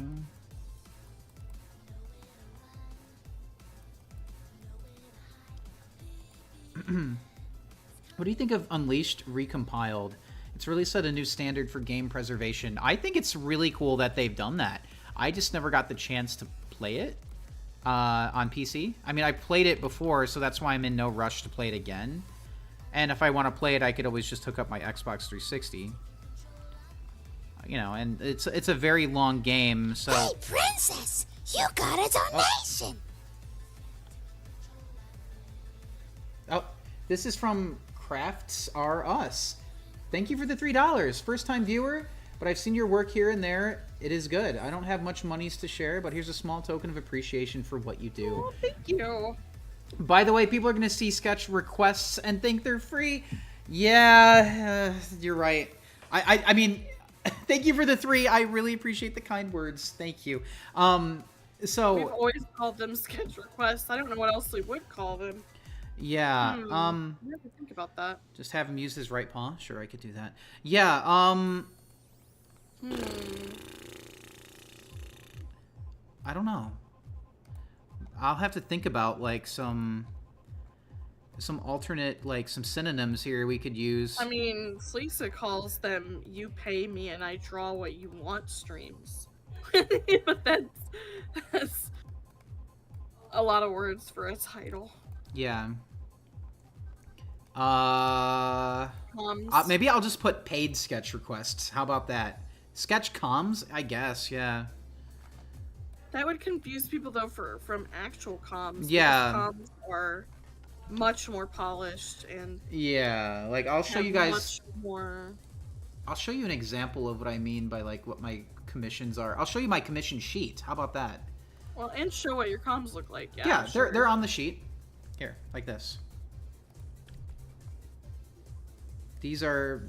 What do you think of Unleashed Recompiled? It's really set a new standard for game preservation. I think it's really cool that they've done that. I just never got the chance to play it on PC. I mean, I played it before, so that's why I'm in no rush to play it again. And if I want to play it, I could always just hook up my Xbox 360. You know, and it's a very long game, so... Hey, princess! You got a donation! Oh, this is from Crafts R Us. Thank you for the $3. First time viewer, but I've seen your work here and there. It is good. I don't have much monies to share, but here's a small token of appreciation for what you do. Oh, thank you. By the way, people are going to see sketch requests and think they're free. Yeah, you're right. I mean, thank you for the 3. I really appreciate the kind words. Thank you. So We've always called them sketch requests. I don't know what else we would call them. yeah, I have to think about that. just have him use his right paw. Sure, I could do that. Yeah, I don't know. I'll have to think about like some alternate, like some synonyms here we could use. I mean, Lisa calls them "you pay me and I draw what you want" streams. But that's a lot of words for a title. Yeah. Comms. Maybe I'll just put paid sketch requests. How about that? Sketch comms, I guess. Yeah. That would confuse people though from actual comms. Yeah. Comms are much more polished and Yeah. Like I'll show have you guys. much more. I'll show you an example of what I mean by like what my commissions are. I'll show you my commission sheet. How about that? Well, and show what your comms look like. Yeah, Yeah, sure. they're on the sheet. Here, like this. These are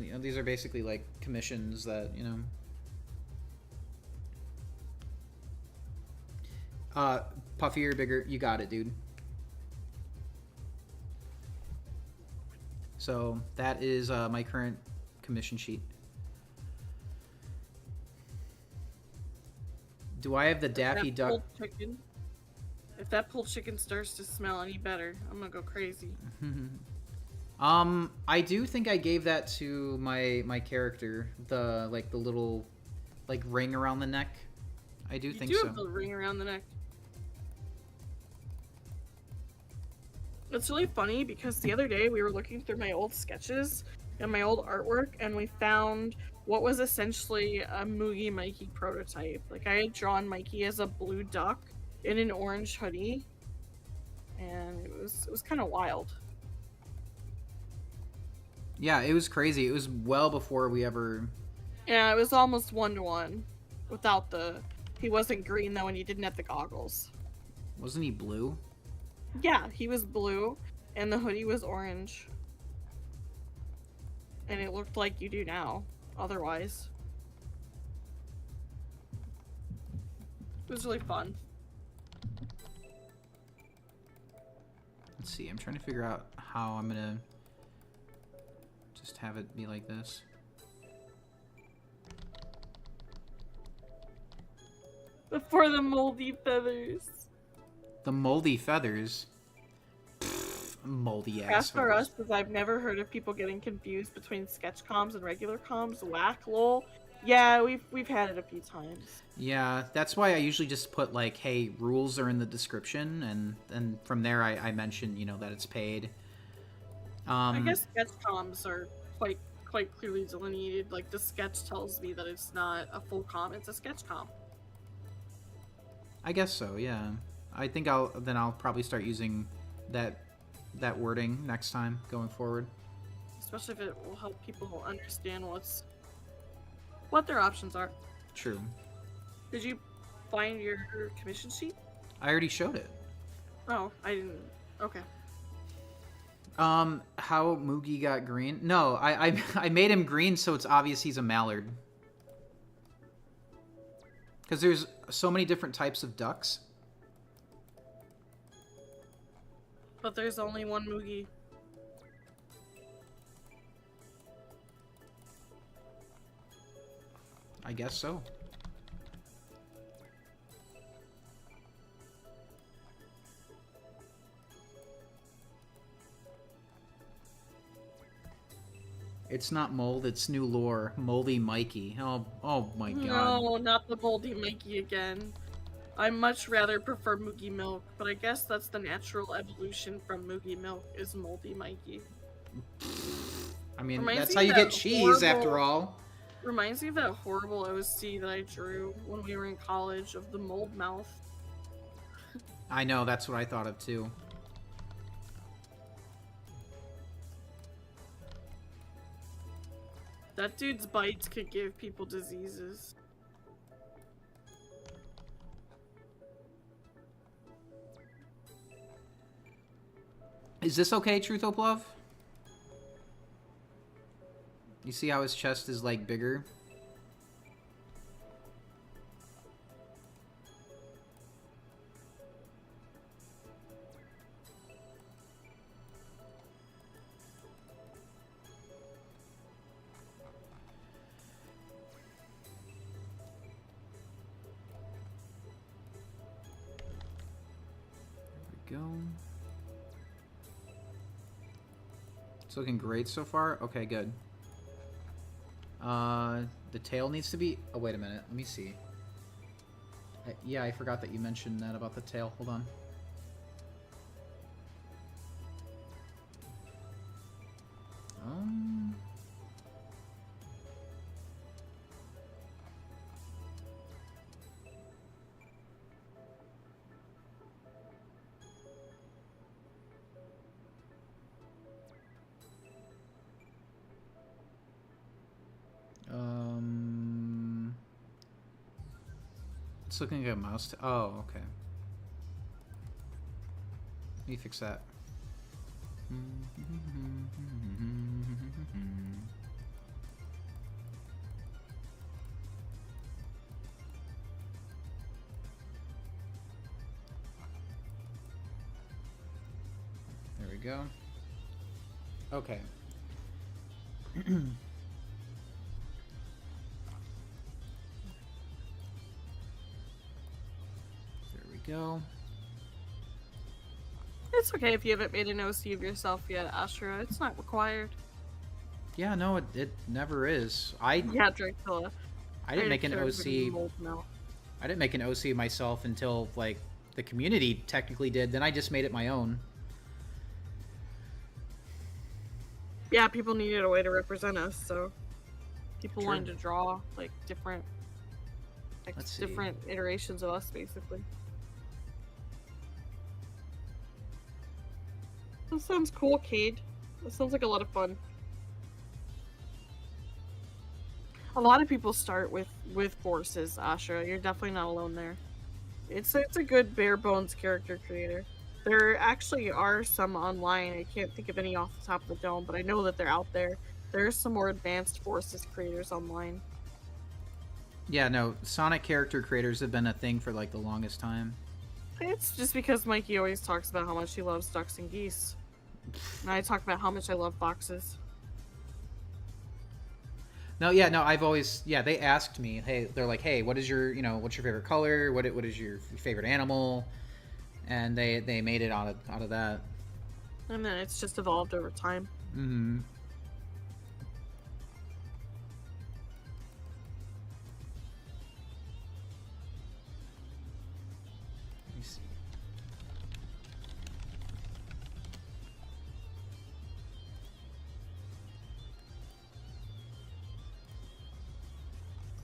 basically like commissions that, you know. Puffier, bigger, you got it, dude. So that is my current commission sheet. Do I have the Daffy That Duck? pulled chicken. If that pulled chicken starts to smell any better, I'm gonna go crazy. I do think I gave that to my character, the little like ring around the neck. I do think so. Have the ring around the neck. It's really funny because the other day we were looking through my old sketches and my old artwork, and we found what was essentially a Moogie Mikey prototype. Like I had drawn Mikey as a blue duck in an orange hoodie, and it was kind of wild. Yeah, it was crazy. It was well before we ever. Yeah, it was almost 1-to-1 without the. He wasn't green though, and he didn't have the goggles. Wasn't he blue? Yeah, he was blue, and the hoodie was orange. And it looked like you do now, otherwise. It was really fun. Let's see. I'm trying to figure out how I'm gonna just have it be like this. Before the moldy feathers. The moldy feathers. Pfft, moldy ass As for feathers. us, because I've never heard of people getting confused between sketch comms and regular comms. Whack, lol. Yeah, we've had it a few times. Yeah, that's why I usually just put like, hey, rules are in the description, and from there I mention, you know, that it's paid. I guess sketch comms are quite clearly delineated. Like the sketch tells me that it's not a full comm, it's a sketch comm. I guess so, yeah. I think I'll probably start using that wording next time going forward. Especially if it will help people understand what their options are. True. Did you find your commission sheet? I already showed it. Oh, I didn't. Okay. How Moogie got green? No, I made him green so it's obvious he's a mallard. Because there's so many different types of ducks. But there's only one Moogie. I guess so. It's not mold, it's new lore. Moldy Mikey. Oh my god. No, not the moldy Mikey again. I much rather prefer Moogie Milk, but I guess that's the natural evolution from Moogie Milk is moldy Mikey. I mean, Reminds that's me how of you that get cheese after horrible- all. Reminds me of that horrible OC that I drew when we were in college of the mold mouth. I know, that's what I thought of too. That dude's bites could give people diseases. Is this okay, Truth Hope Love? You see how his chest is like bigger? There we go. It's looking great so far. Okay, good. The tail needs to be... Oh, wait a minute. Let me see. Yeah, I forgot that you mentioned that about the tail. Hold on. Um... It's looking like a mouse. Oh, okay. Let me fix that. There we go. Okay. Go. It's okay if you haven't made an OC of yourself yet, Ashura. It's not required. Yeah, no, it never is. Yeah, Dracula. I didn't make an Dracula OC. mold mouth. I didn't make an OC myself until like the community technically did. Then I just made it my own. Yeah, people needed a way to represent us, so people True. wanted to draw like different, Let's see. different iterations of us, basically. That sounds cool, Cade. That sounds like a lot of fun. A lot of people start with forces, Asha. You're definitely not alone there. It's a good bare bones character creator. There actually are some online. I can't think of any off the top of the dome, but I know that they're out there. There are some more advanced forces creators online. Yeah, no, Sonic character creators have been a thing for like the longest time. It's just because Mikey always talks about how much he loves ducks and geese. And I talk about how much I love foxes. No, yeah, no, I've always, yeah, they asked me, hey, they're like, hey, what is your, what's your favorite color? What is your favorite animal? And they made it out of that. And then it's just evolved over time. Mm-hmm. Let me see.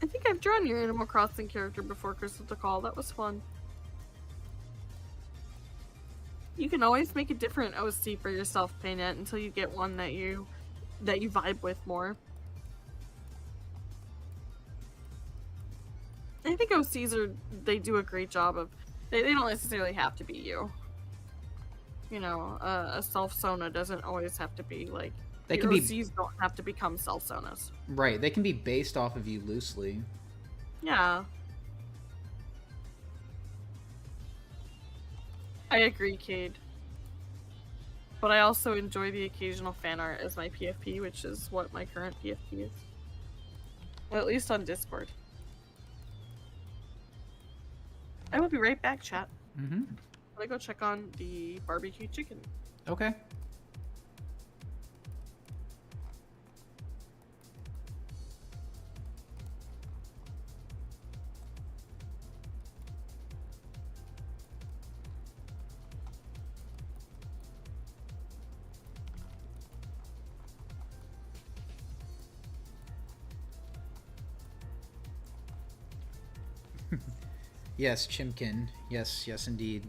I think I've drawn your Animal Crossing character before, Crystal to Call. That was fun. You can always make a different OC for yourself, Paynet, until you get one that you vibe with more. I think OCs they do a great job of, they don't necessarily have to be you. You know, a self-sona doesn't always have to be like, They your can be OCs don't have to become self-sonas. right. They can be based off of you loosely. Yeah. I agree, Cade. But I also enjoy the occasional fan art as my PFP, which is what my current PFP is. Well, at least on Discord. I will be right back, chat. Mm-hmm. I'm gonna go check on the barbecue chicken. Okay. Yes, Chimkin. Yes, yes, indeed.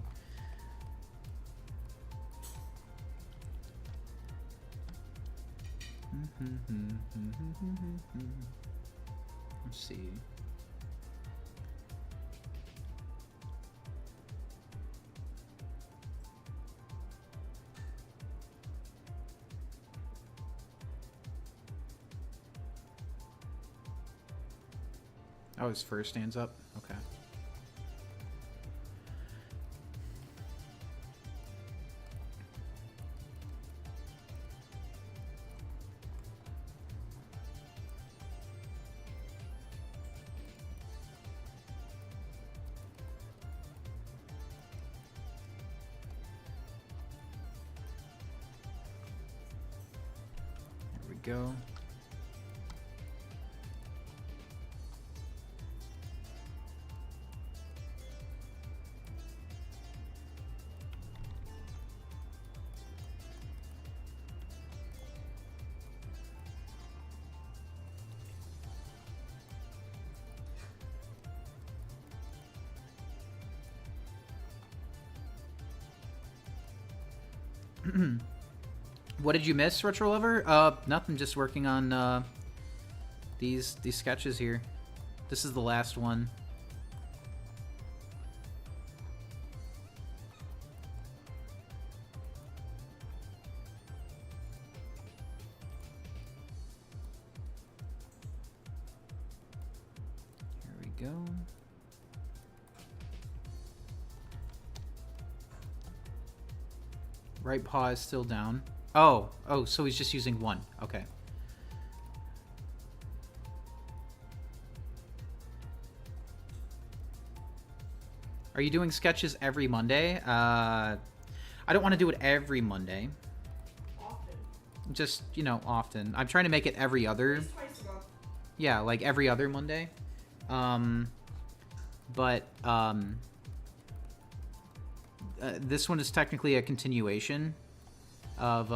Let's see. Oh, his first stands up? Okay. There we go. What did you miss, Retro Lover? Nothing. Just working on these sketches here. This is the last one. Here we go. Right paw is still down. Oh, so he's just using one. Okay. Are you doing sketches every Monday? I don't want to do it every Monday. Often. Just, you know, often. I'm trying to make it every other. Twice a month. Yeah, like every other Monday. This one is technically a continuation of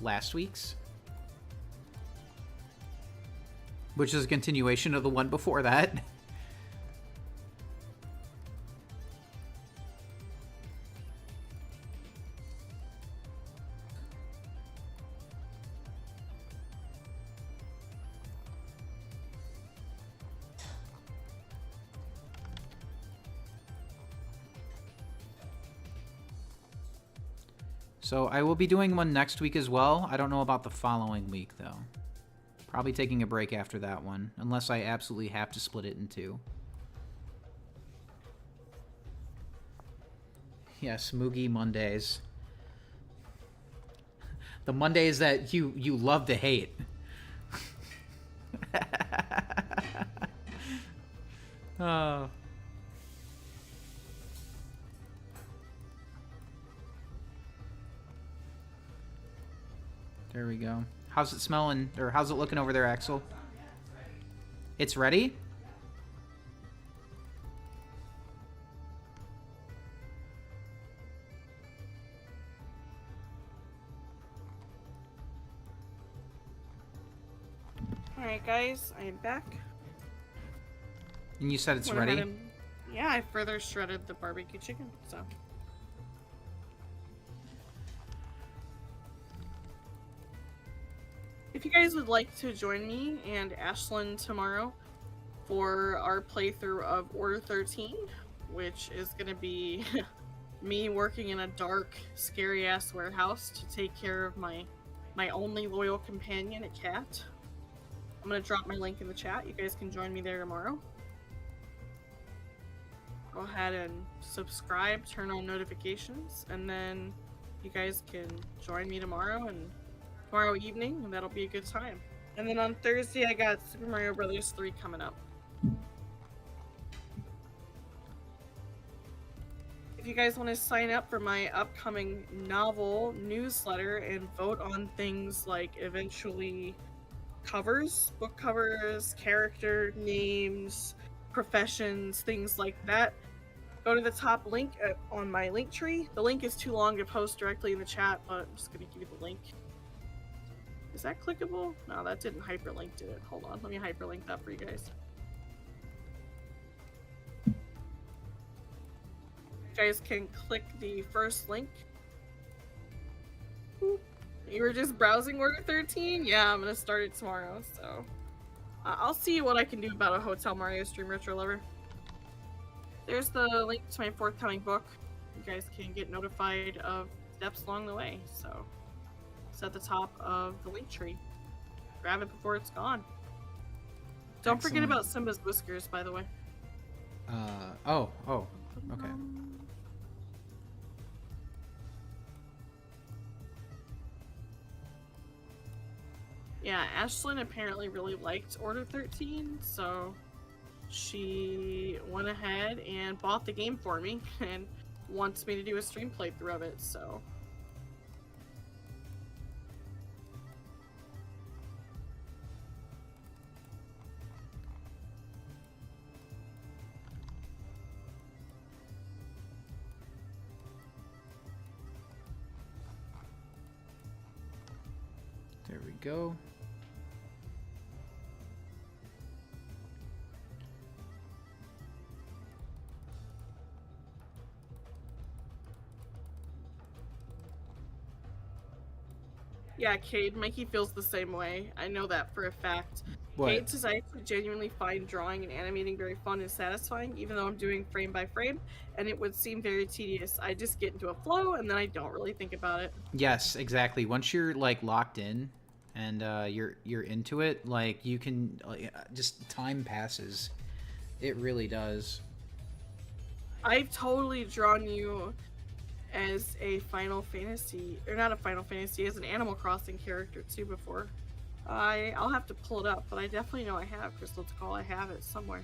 last week's, which is a continuation of the one before that. So I will be doing one next week as well. I don't know about the following week, though. Probably taking a break after that one, unless I absolutely have to split it in two. Yes, Moogie Mondays. The Mondays that you love to hate. Oh. There we go. How's it smelling, or how's it looking over there, Axel? It's ready? Alright, guys, I am back. And you said it's Went ahead ready? and- yeah, I further shredded the barbecue chicken, so. If you guys would like to join me and Ashlyn tomorrow for our playthrough of Order 13, which is going to be me working in a dark, scary-ass warehouse to take care of my only loyal companion, a cat. I'm going to drop my link in the chat. You guys can join me there tomorrow. Go ahead and subscribe, turn on notifications, and then you guys can join me tomorrow evening, and that'll be a good time. And then on Thursday, I got Super Mario Bros. 3 coming up. If you guys want to sign up for my upcoming novel newsletter and vote on things like eventually covers, book covers, character names, professions, things like that, go to the top link on my link tree. The link is too long to post directly in the chat, but I'm just going to give you the link. Is that clickable? No, that didn't hyperlink, did it? Hold on, let me hyperlink that for you guys. guys can click the first link. You were just browsing Order 13? Yeah, I'm gonna start it tomorrow, so... I'll see what I can do about a Hotel Mario stream, Retro Lover. There's the link to my forthcoming book. You guys can get notified of steps along the way, so... It's at the top of the link tree. Grab it before it's gone. Don't forget about Simba's whiskers, by the way. Oh, okay. Yeah, Ashlyn apparently really liked Order 13, so she went ahead and bought the game for me and wants me to do a stream playthrough of it, so... There we go. Yeah, Cade, Mikey feels the same way. I know that for a fact. What? Cade says I actually genuinely find drawing and animating very fun and satisfying, even though I'm doing frame by frame, and it would seem very tedious. I just get into a flow, and then I don't really think about it. Yes, exactly. Once you're like locked in, and you're into it, like you can just time passes. It really does. I've totally drawn you as a Final Fantasy, or not a Final Fantasy, as an Animal Crossing character too before. I'll have to pull it up, but I definitely know I have. Crystal Tikal, I have it somewhere.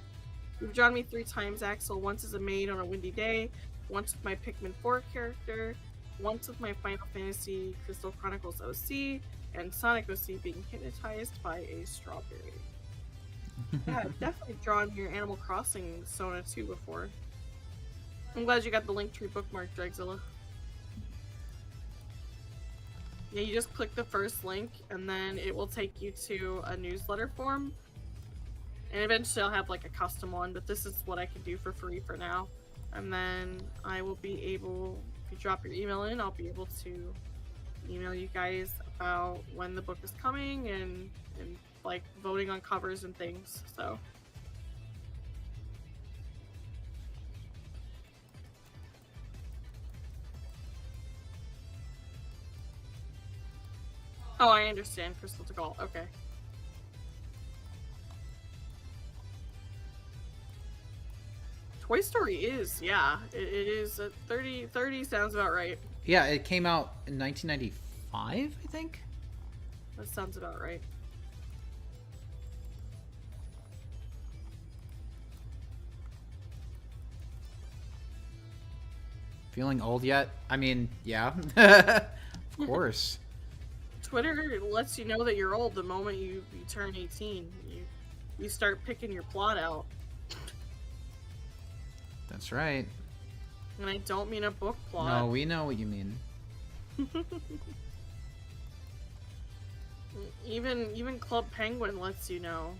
You've drawn me 3 times, Axel. Once as a maid on a windy day, once with my Pikmin 4 character, once with my Final Fantasy Crystal Chronicles OC, and Sonic OC being hypnotized by a strawberry. Yeah, I've definitely drawn your Animal Crossing Sona too before. I'm glad you got the Linktree bookmark, Dragzilla. Yeah, you just click the first link, and then it will take you to a newsletter form. And eventually I'll have like a custom one, but this is what I can do for free for now. And then I will be able, if you drop your email in, I'll be able to email you guys about when the book is coming and like voting on covers and things, so. Oh, I understand, Crystal Tikal. Okay. Toy Story is, yeah. It is, 30 sounds about right. Yeah, it came out in 1995, I think? That sounds about right. Feeling old yet? I mean, yeah. Of course. Twitter lets you know that you're old the moment you turn 18. You start picking your plot out. That's right. And I don't mean a book plot. No, we know what you mean. Even Club Penguin lets you know.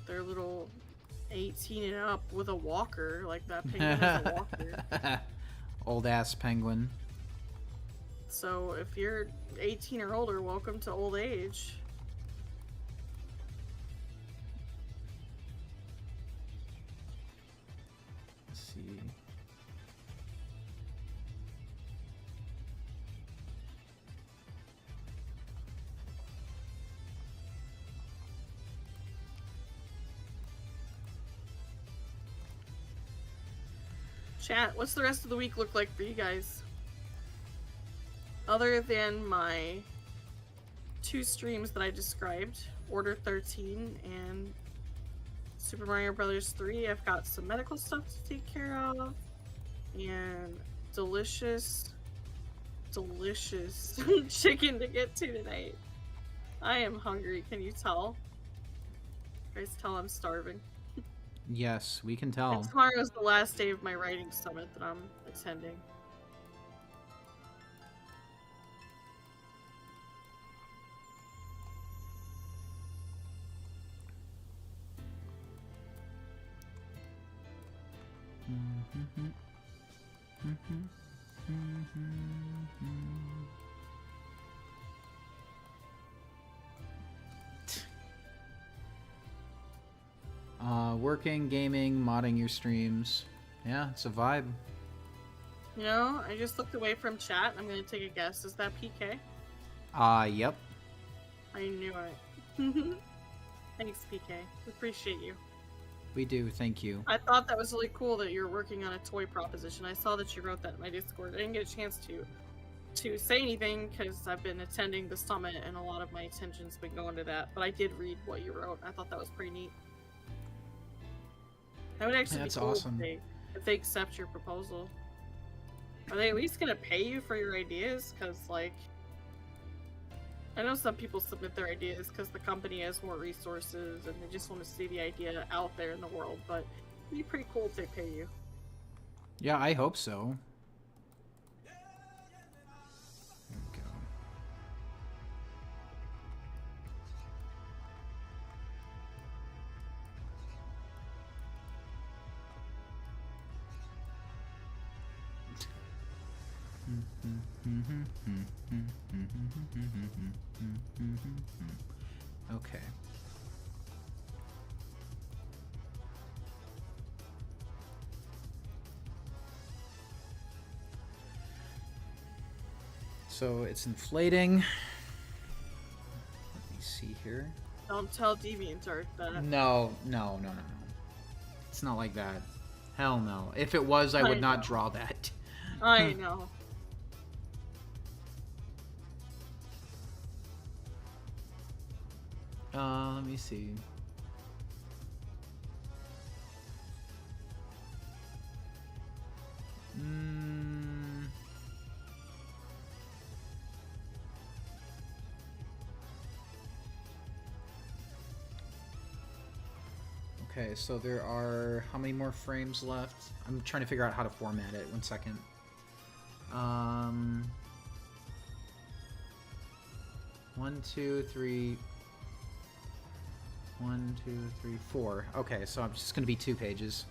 They're little 18 and up with a walker, like that penguin has a walker. Old ass penguin. So if you're 18 or older, welcome to old age. Let's see. Chat, what's the rest of the week look like for you guys? Other than my 2 streams that I described, Order 13 and Super Mario Bros. 3, I've got some medical stuff to take care of, and delicious chicken to get to tonight. I am hungry, can you tell? You guys tell I'm starving. Yes, we can tell. And tomorrow's the last day of my writing summit that I'm attending. Working, gaming, modding your streams. Yeah, it's a vibe. You know, I just looked away from chat. I'm gonna take a guess. Is that PK? Yep. I knew it. Thanks, PK. Appreciate you. We do, thank you. I thought that was really cool that you're working on a toy proposition. I saw that you wrote that in my Discord. I didn't get a chance to say anything because I've been attending the summit and a lot of my attention's been going to that. But I did read what you wrote. I thought that was pretty neat. That would actually That's be cool awesome. if they accept your proposal. Are they at least gonna pay you for your ideas? Because, like, I know some people submit their ideas because the company has more resources and they just want to see the idea out there in the world, but it'd be pretty cool if they pay you. Yeah, I hope so. There we go. Okay. So it's inflating. Let me see here. Don't tell DeviantArt that. No. It's not like that. Hell no. If it was, I would not draw that. I know. Let me see. Okay, so there are how many more frames left? I'm trying to figure out how to format it. 1 second. 1, 2, 3. 1, 2, 3, 4. Okay, so I'm just gonna be 2 pages.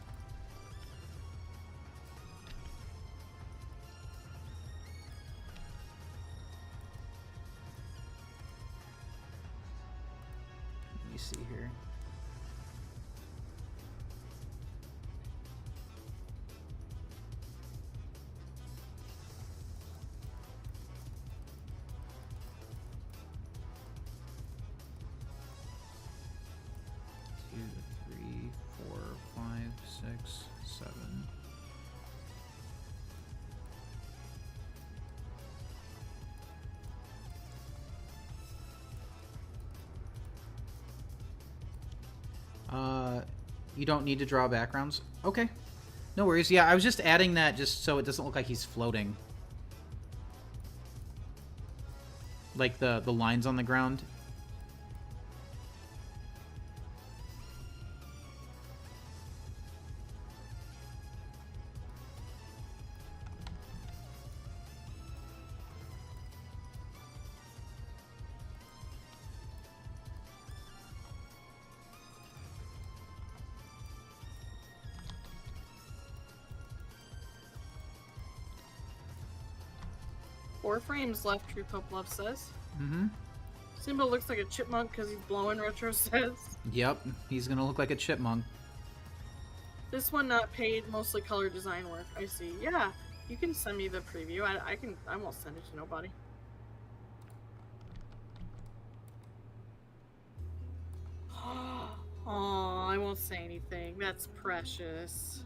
Let me see here. You don't need to draw backgrounds? Okay. No worries. Yeah, I was just adding that just so it doesn't look like he's floating. Like the lines on the ground. Four frames left, True Pope Love says. Mm-hmm. Simba looks like a chipmunk because he's blowing, Retro says. Yep, he's gonna look like a chipmunk. This one not paid, mostly color design work. I see. Yeah, you can send me the preview. I won't send it to nobody. Oh, I won't say anything. That's precious.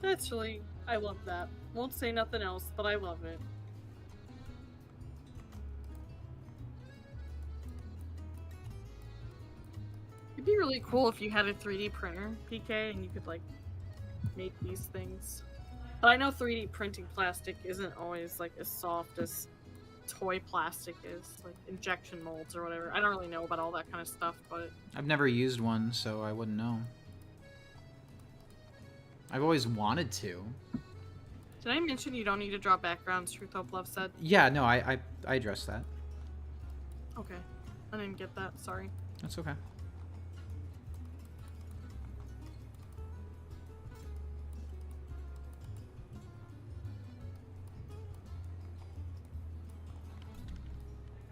That's really, I love that. Won't say nothing else, but I love it. It'd be really cool if you had a 3D printer, PK, and you could, like, make these things. But I know 3D printing plastic isn't always, like, as soft as toy plastic is, like injection molds or whatever. I don't really know about all that kind of stuff, but... I've never used one, so I wouldn't know. I've always wanted to. Did I mention you don't need to draw backgrounds, Truth Hope Love said? Yeah, no, I addressed that. Okay. I didn't get that, sorry. That's okay.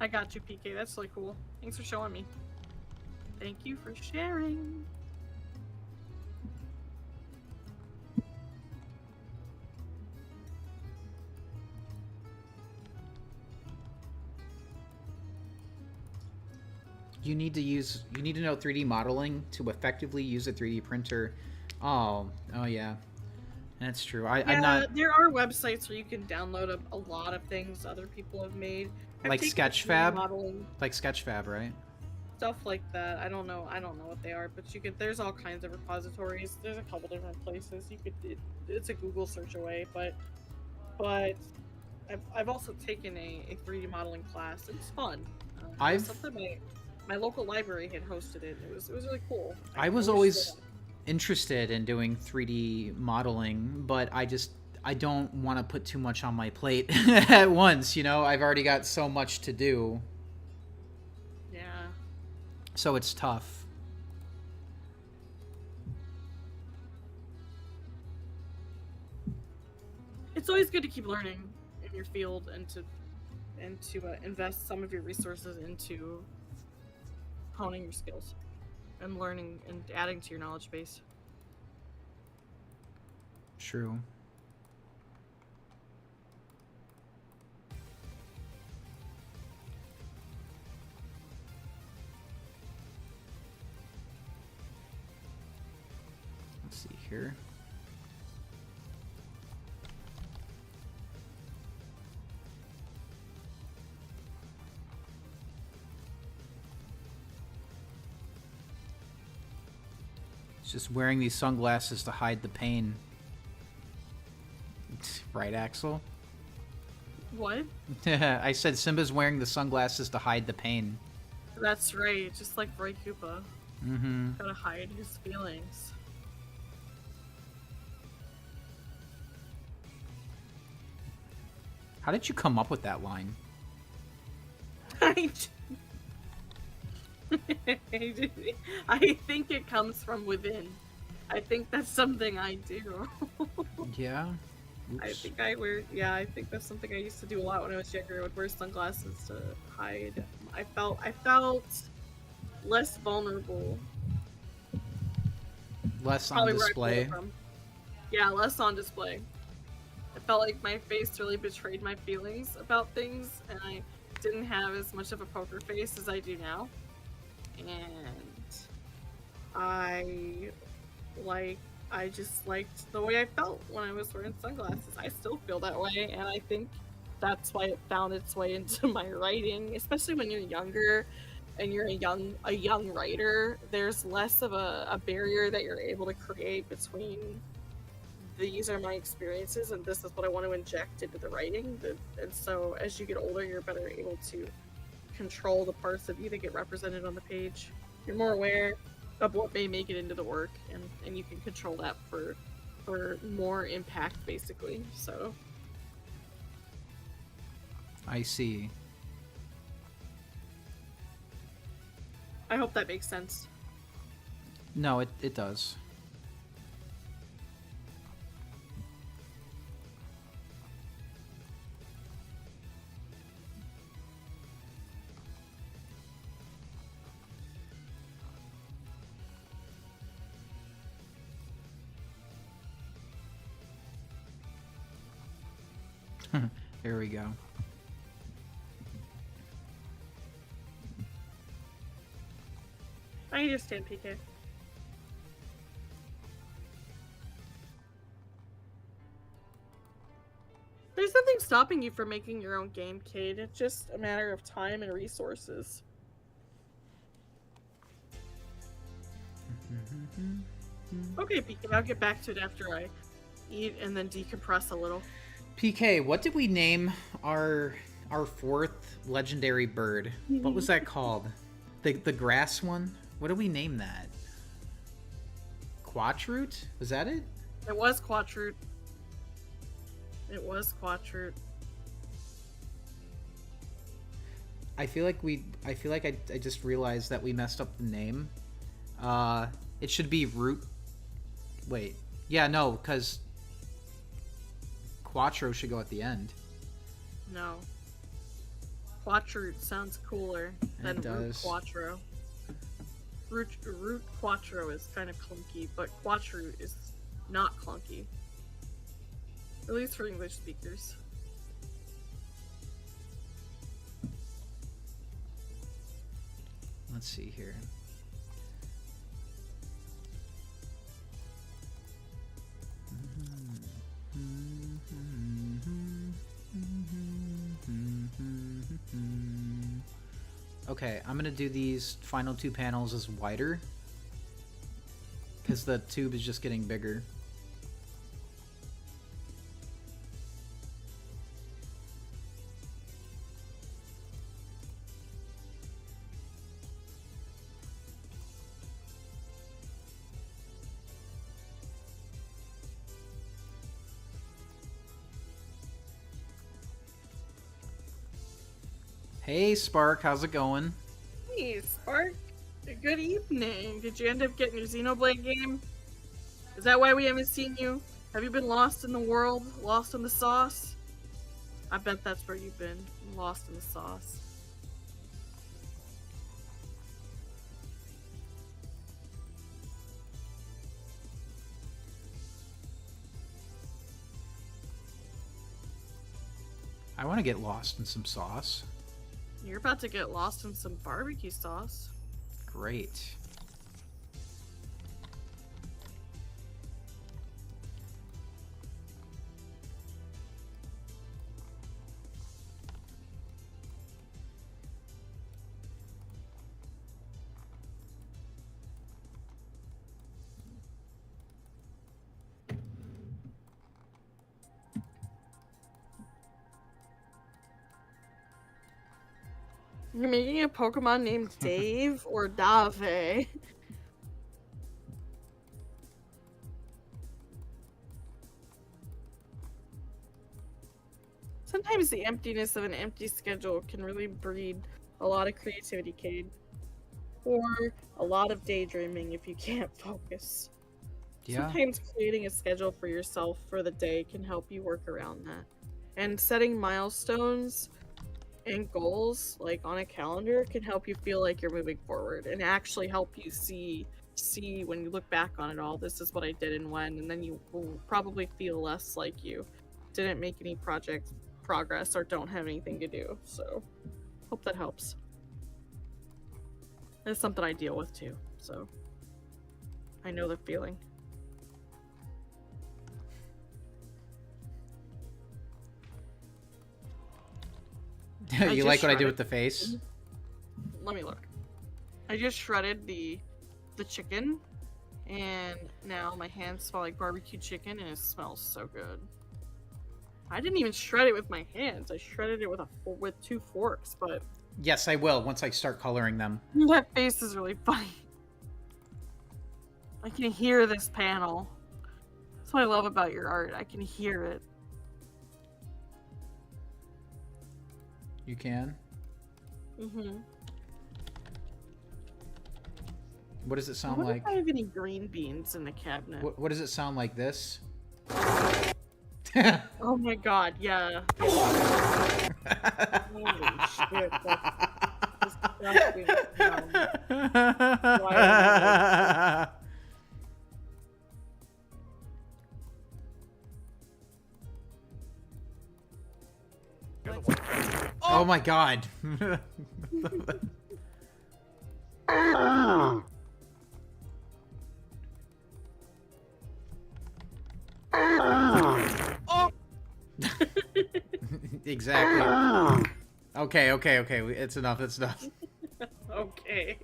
I got you, PK. That's really cool. Thanks for showing me. Thank you for sharing. You need to know 3D modeling to effectively use a 3D printer. Oh yeah. That's true. I'm not There are websites where you can download a lot of things other people have made. I've like taken 3D Sketchfab. modeling, Like Sketchfab, right? stuff like that. I don't know what they are, but you could. There's all kinds of repositories. There's a couple different places you could. It's a Google search away, but I've also taken a 3D modeling class. It was fun. My local library had hosted it. It was really cool. I was always interested in doing 3D modeling, but I don't want to put too much on my plate at once, you know? I've already got so much to do. Yeah. So it's tough. It's always good to keep learning in your field and to invest some of your resources into honing your skills and learning and adding to your knowledge base. True. Let's see here. It's just wearing these sunglasses to hide the pain. Right, Axel? What? I said Simba's wearing the sunglasses to hide the pain. That's right, just like Roy Koopa. Mm-hmm. Gotta hide his feelings. How did you come up with that line? I think it comes from within. I think that's something I do. Yeah? I think I think that's something I used to do a lot when I was younger. I would wear sunglasses to hide. I felt less vulnerable. Less on Probably where I display. pulled it from. Yeah, less on display. I felt like my face really betrayed my feelings about things, and I didn't have as much of a poker face as I do now. And I just liked the way I felt when I was wearing sunglasses. I still feel that way, and I think that's why it found its way into my writing, especially when you're younger and you're a young writer. There's less of a barrier that you're able to create between these are my experiences and this is what I want to inject into the writing. And so as you get older, you're better able to control the parts of you that get represented on the page. You're more aware of what may make it into the work, and you can control that for more impact, basically. So I see. I hope that makes sense. No, it does. Here we go. I understand, PK. There's nothing stopping you from making your own game, Cade. It's just a matter of time and resources. Okay, PK, I'll get back to it after I eat and then decompress a little. PK, what did we name our fourth legendary bird? What was that called? The grass one? What did we name that? Quatroot? Was that it? It was Quatroot. It was Quattro. I feel like I just realized that we messed up the name. It should be root. Wait. Yeah, no, because Quattro should go at the end. No. Quattro sounds cooler than It Root does. Quattro. Root Quattro is kind of clunky, but Quattro is not clunky. At least for English speakers. Let's see here. Okay, I'm gonna do these final two panels as wider because the tube is just getting bigger. Hey Spark, how's it going? Hey, Spark. Good evening. Did you end up getting your Xenoblade game? Is that why we haven't seen you? Have you been lost in the world? Lost in the sauce? I bet that's where you've been. Lost in the sauce. I want to get lost in some sauce. You're about to get lost in some barbecue sauce. Great. You're making a Pokemon named Dave or Dave? Sometimes the emptiness of an empty schedule can really breed a lot of creativity, Cade. Or a lot of daydreaming if you can't focus. Yeah. Sometimes creating a schedule for yourself for the day can help you work around that. And setting milestones and goals like on a calendar can help you feel like you're moving forward and actually help you see when you look back on it all, this is what I did and when, and then you will probably feel less like you didn't make any project progress or don't have anything to do. So hope that helps. It's something I deal with too, so I know the feeling. You like what I did with the face? Let me look. I just shredded the chicken, and now my hands smell like barbecue chicken, and it smells so good. I didn't even shred it with my hands. I shredded it with 2 forks, but Yes, I will once I start coloring them. that face is really funny. I can hear this panel. That's what I love about your art. I can hear it. You can? Mm-hmm. What does it I sound wonder like? if I have any green beans in the cabinet. What does it sound like this? Oh my god, yeah. Holy shit, that's disgusting. Why Oh my god. Exactly. Okay. It's enough. It's enough. Okay.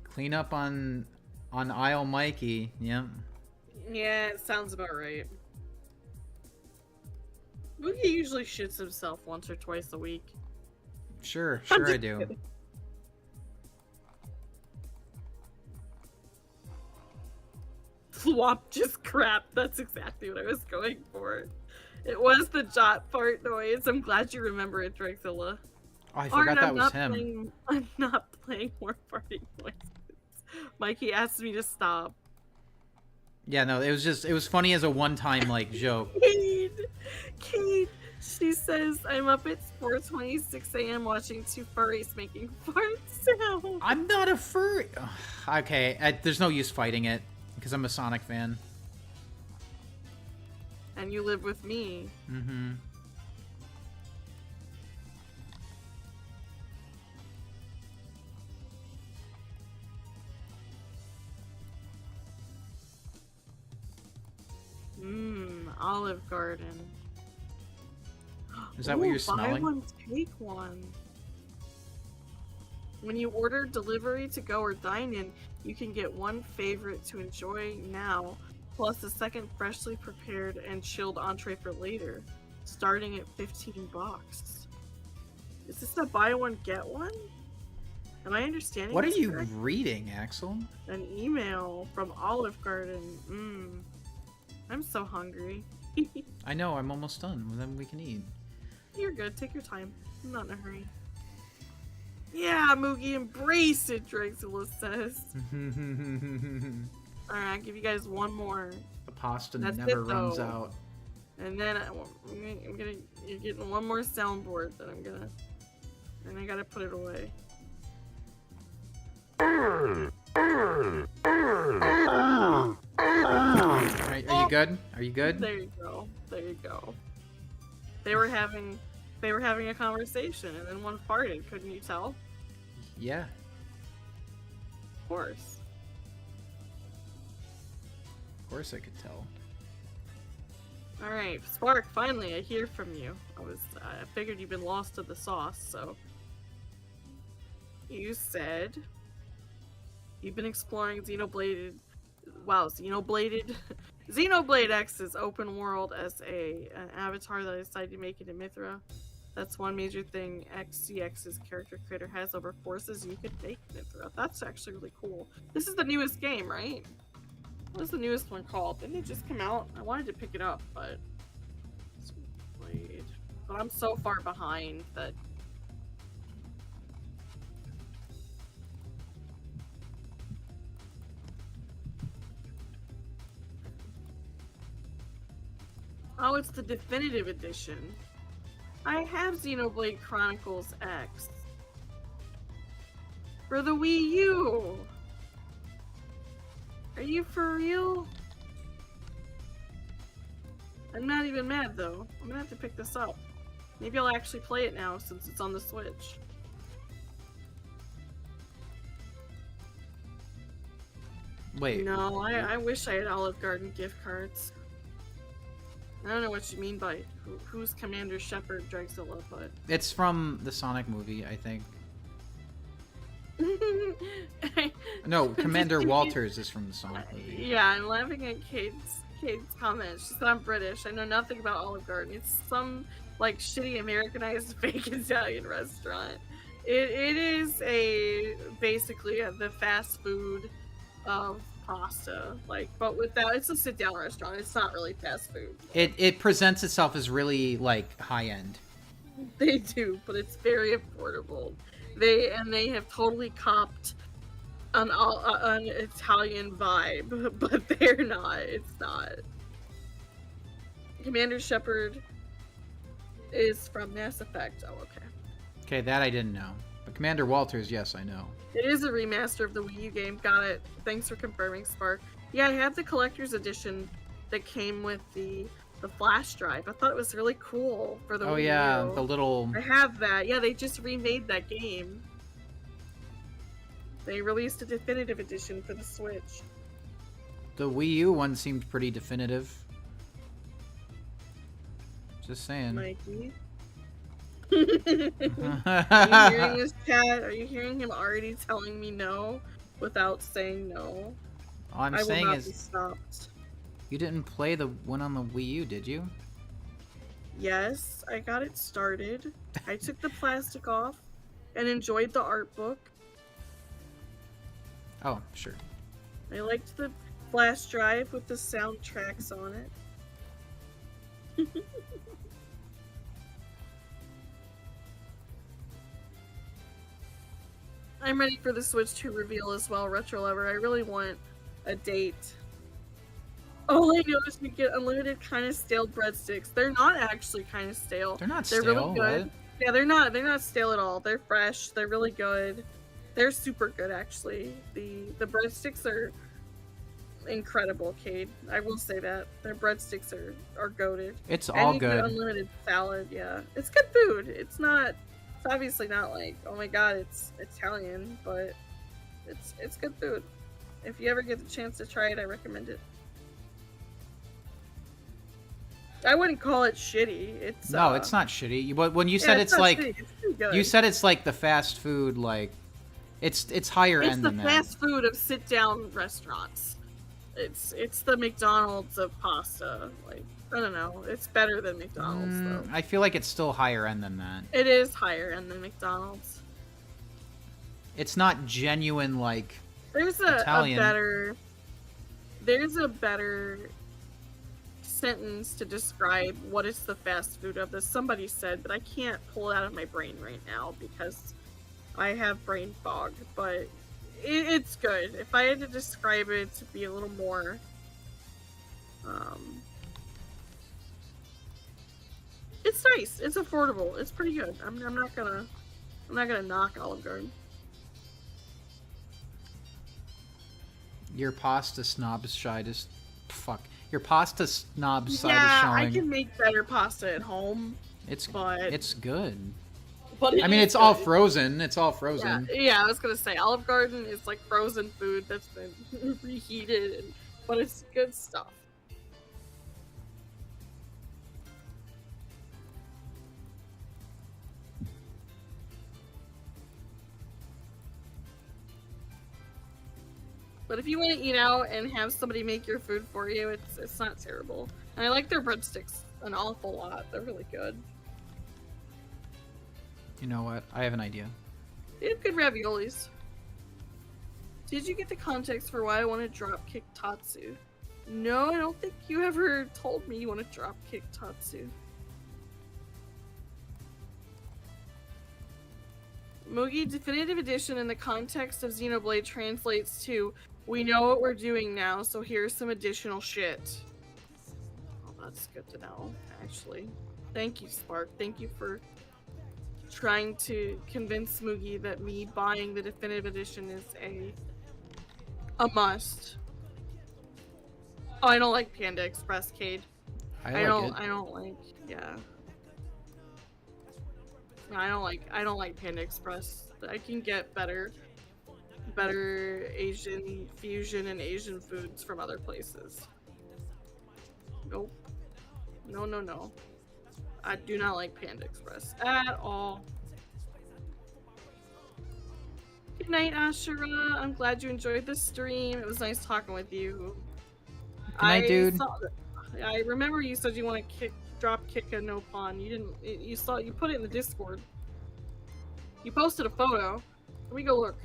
Clean up on aisle Mikey. Yep. Yeah, it sounds about right. Boogie usually shits himself once or twice a week. Sure I'm I just do. kidding. Flop just crap. That's exactly what I was going for. It was the jot fart noise. I'm glad you remember it, Drexilla. Oh, I forgot that was him. I'm not playing more farting noises. Mikey asked me to stop. Yeah, no, it was funny as a one-time like joke. Kate, she says I'm up at 4:26 a.m. watching two furries making fart sounds. I'm not a furry. Okay, there's no use fighting it because I'm a Sonic fan. And you live with me. Mm-hmm. Olive Garden. Is that what you're Buy smelling? one, take one. When you order delivery to go or dine in, you can get one favorite to enjoy now, plus a second freshly prepared and chilled entree for later, starting at $15. Is this a buy one get one? Am I understanding? What are this you correctly? reading, Axel? An email from Olive Garden. I'm so hungry. I know, I'm almost done. Well, then we can eat. You're good. Take your time. I'm not in a hurry. Yeah, Moogie, embrace it, Drexula says. Alright, I'll give you guys one more. The pasta That's never it, runs though. out. And then you're getting one more soundboard that and I gotta put it away. Are you good? Are you good? There you go. There you go. They were having a conversation and then one farted, couldn't you tell? Yeah. Of course. Of course I could tell. Alright, Spark, finally I hear from you. I figured you've been lost to the sauce, so. You said you've been exploring Xenoblade X's open world as an avatar that I decided to make into Mithra. That's one major thing XCX's character creator has over forces you could make Mithra. That's actually really cool. This is the newest game, right? What is the newest one called? Didn't it just come out? I wanted to pick it up, but I'm so far behind that. Oh, it's the definitive edition. I have Xenoblade Chronicles X for the Wii U. Are you for real? I'm not even mad though. I'm gonna have to pick this up. Maybe I'll actually play it now since it's on the Switch. Wait. No, I wish I had Olive Garden gift cards. I don't know what you mean by who's Commander Shepard, Drexilla, but... It's from the Sonic movie, I think. No, Commander Walters is from the Sonic movie. Yeah, I'm laughing at Kate's comment. She said I'm British. I know nothing about Olive Garden. It's some like shitty Americanized fake Italian restaurant. It is basically the fast food of pasta, but without, it's a sit down restaurant. It's not really fast food. It presents itself as really like high end. They do, but it's very affordable. They have totally copped an Italian vibe, but they're not. It's not. Commander Shepard is from Mass Effect. Oh, okay. Okay, that I didn't know. But Commander Walters, yes, I know. It is a remaster of the Wii U game. Got it. Thanks for confirming, Spark. Yeah, I have the collector's edition that came with the flash drive. I thought it was really cool for the Wii U. Oh yeah, the little... I have that. Yeah, they just remade that game. They released a definitive edition for the Switch. The Wii U one seemed pretty definitive. Just saying. Mikey? Are you hearing this, chat? Are you hearing him already telling me no without saying no? All I'm I saying will not be is, stopped. you didn't play the one on the Wii U, did you? Yes, I got it started. I took the plastic off and enjoyed the art book. Oh, sure. I liked the flash drive with the soundtracks on it. I'm ready for the Switch 2 reveal as well, Retro Lover. I really want a date. All I know is we get unlimited kind of stale breadsticks. They're not actually kind of stale. They're not They're stale. really good. What? Yeah, they're not stale at all. They're fresh. They're really good. They're super good actually. The breadsticks are incredible, Cade. I will say that. Their breadsticks are goated. It's And all you get good. unlimited salad, yeah. It's good food. It's obviously not like, oh my god, it's Italian, but it's good food. If you ever get the chance to try it, I recommend it. I wouldn't call it shitty. It's No, it's not shitty. But when you said yeah, it's not like, shitty. It's pretty good. you said it's like the fast food, like, it's higher It's end the than that. fast food of sit down restaurants. It's the McDonald's of pasta. Like, I don't know. It's better than McDonald's though. I feel like it's still higher end than that. It is higher end than McDonald's. It's not genuine like There's Italian. There's a better sentence to describe what is the fast food of this. Somebody said, but I can't pull it out of my brain right now because I have brain fog. But it's good. If I had to describe it to be a little more, it's nice. It's affordable. It's pretty good. I'm not gonna knock Olive Garden. your pasta snob side is your pasta snob side Yeah, is I showing. can make better pasta at home. It's but it's good. But I mean, is it's all good. frozen. It's all frozen. Yeah, I was gonna say Olive Garden is like frozen food that's been reheated, but it's good stuff. But if you want to eat out and have somebody make your food for you, it's not terrible. And I like their breadsticks an awful lot. They're really good. You know what? I have an idea. They have good raviolis. Did you get the context for why I want to dropkick Tatsu? No, I don't think you ever told me you want to dropkick Tatsu. Mugi Definitive Edition in the context of Xenoblade translates to, we know what we're doing now, so here's some additional shit. Oh, that's good to know, actually. Thank you, Spark. Thank you for trying to convince Mugi that me buying the Definitive Edition is a must. Oh, I don't like Panda Express, Cade. I don't like, yeah. No, I don't like Panda Express. I can get better Asian fusion and Asian foods from other places. Nope. No. I do not like Panda Express at all. Good night, Ashura. I'm glad you enjoyed the stream. It was nice talking with you. Good night, dude. I remember you said you want to drop kick a no pawn. You didn't. You put it in the Discord. You posted a photo. Let me go look.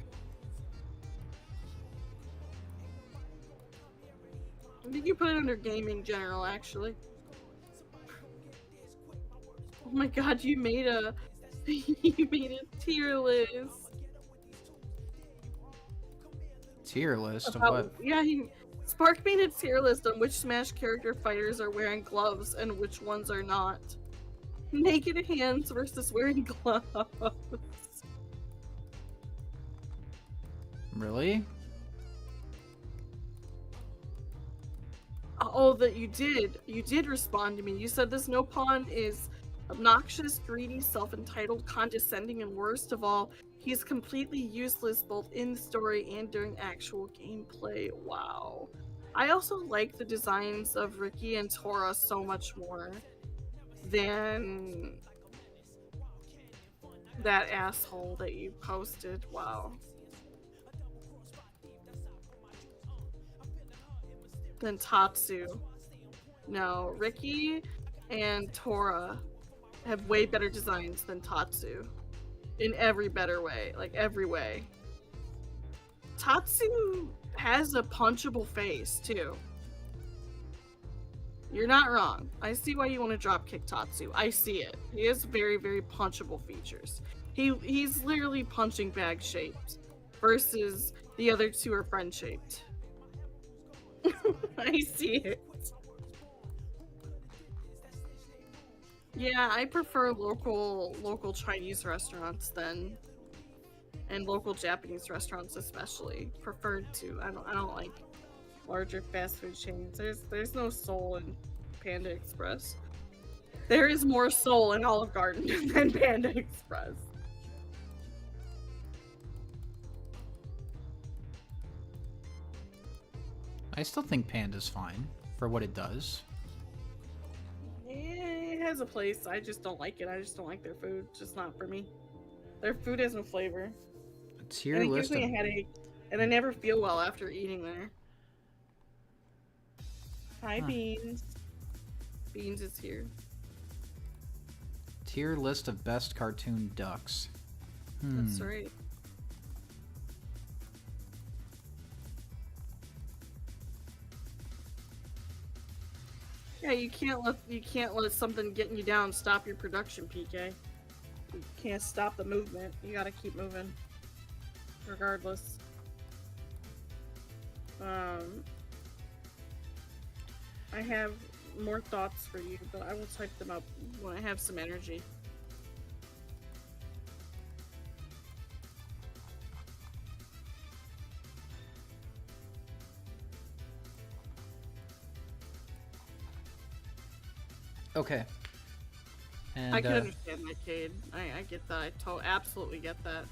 I think you put it under gaming general, actually. Oh my god, you made a tier list. Tier list of About- what? Yeah, Spark made a tier list on which Smash character fighters are wearing gloves and which ones are not. Naked hands versus wearing gloves. Really? Oh, that you did. You did respond to me. You said this no pawn is obnoxious, greedy, self-entitled, condescending, and worst of all, he's completely useless both in the story and during actual gameplay. Wow. I also like the designs of Ricky and Tora so much more than that asshole that you posted. Wow. Than Tatsu. No, Ricky and Tora have way better designs than Tatsu. In every better way. Like, every way. Tatsu has a punchable face, too. You're not wrong. I see why you want to drop kick Tatsu. I see it. He has very, very punchable features. He's literally punching bag shaped versus the other two are friend shaped. I see it. Yeah, I prefer local Chinese restaurants than and local Japanese restaurants especially. Preferred to. I don't like larger fast food chains. There's no soul in Panda Express. There is more soul in Olive Garden than Panda Express. I still think Panda's fine for what it does. It has a place. I just don't like it. I just don't like their food. It's just not for me. Their food has no flavor. A tier And it list gives me of a headache. And I never feel well after eating there. Hi, Huh. Beans. Beans is here. tier list of best cartoon ducks. That's right. Yeah, you can't let something getting you down stop your production, PK. You can't stop the movement. You gotta keep moving. Regardless. I have more thoughts for you, but I will type them up when I have some energy. Okay. And, I can understand that, Cade. I get that. I absolutely get that.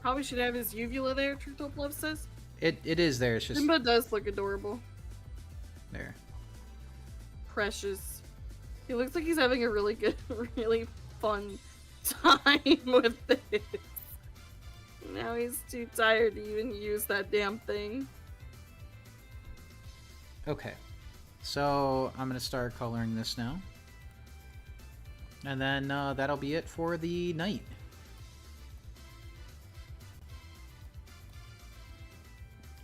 Probably should have his uvula there, Truth Love says. it is there. It's just Simba does look adorable. there. Precious. He looks like he's having a really good, really fun time with this. Now he's too tired to even use that damn thing. Okay. So I'm gonna start coloring this now. And then that'll be it for the night.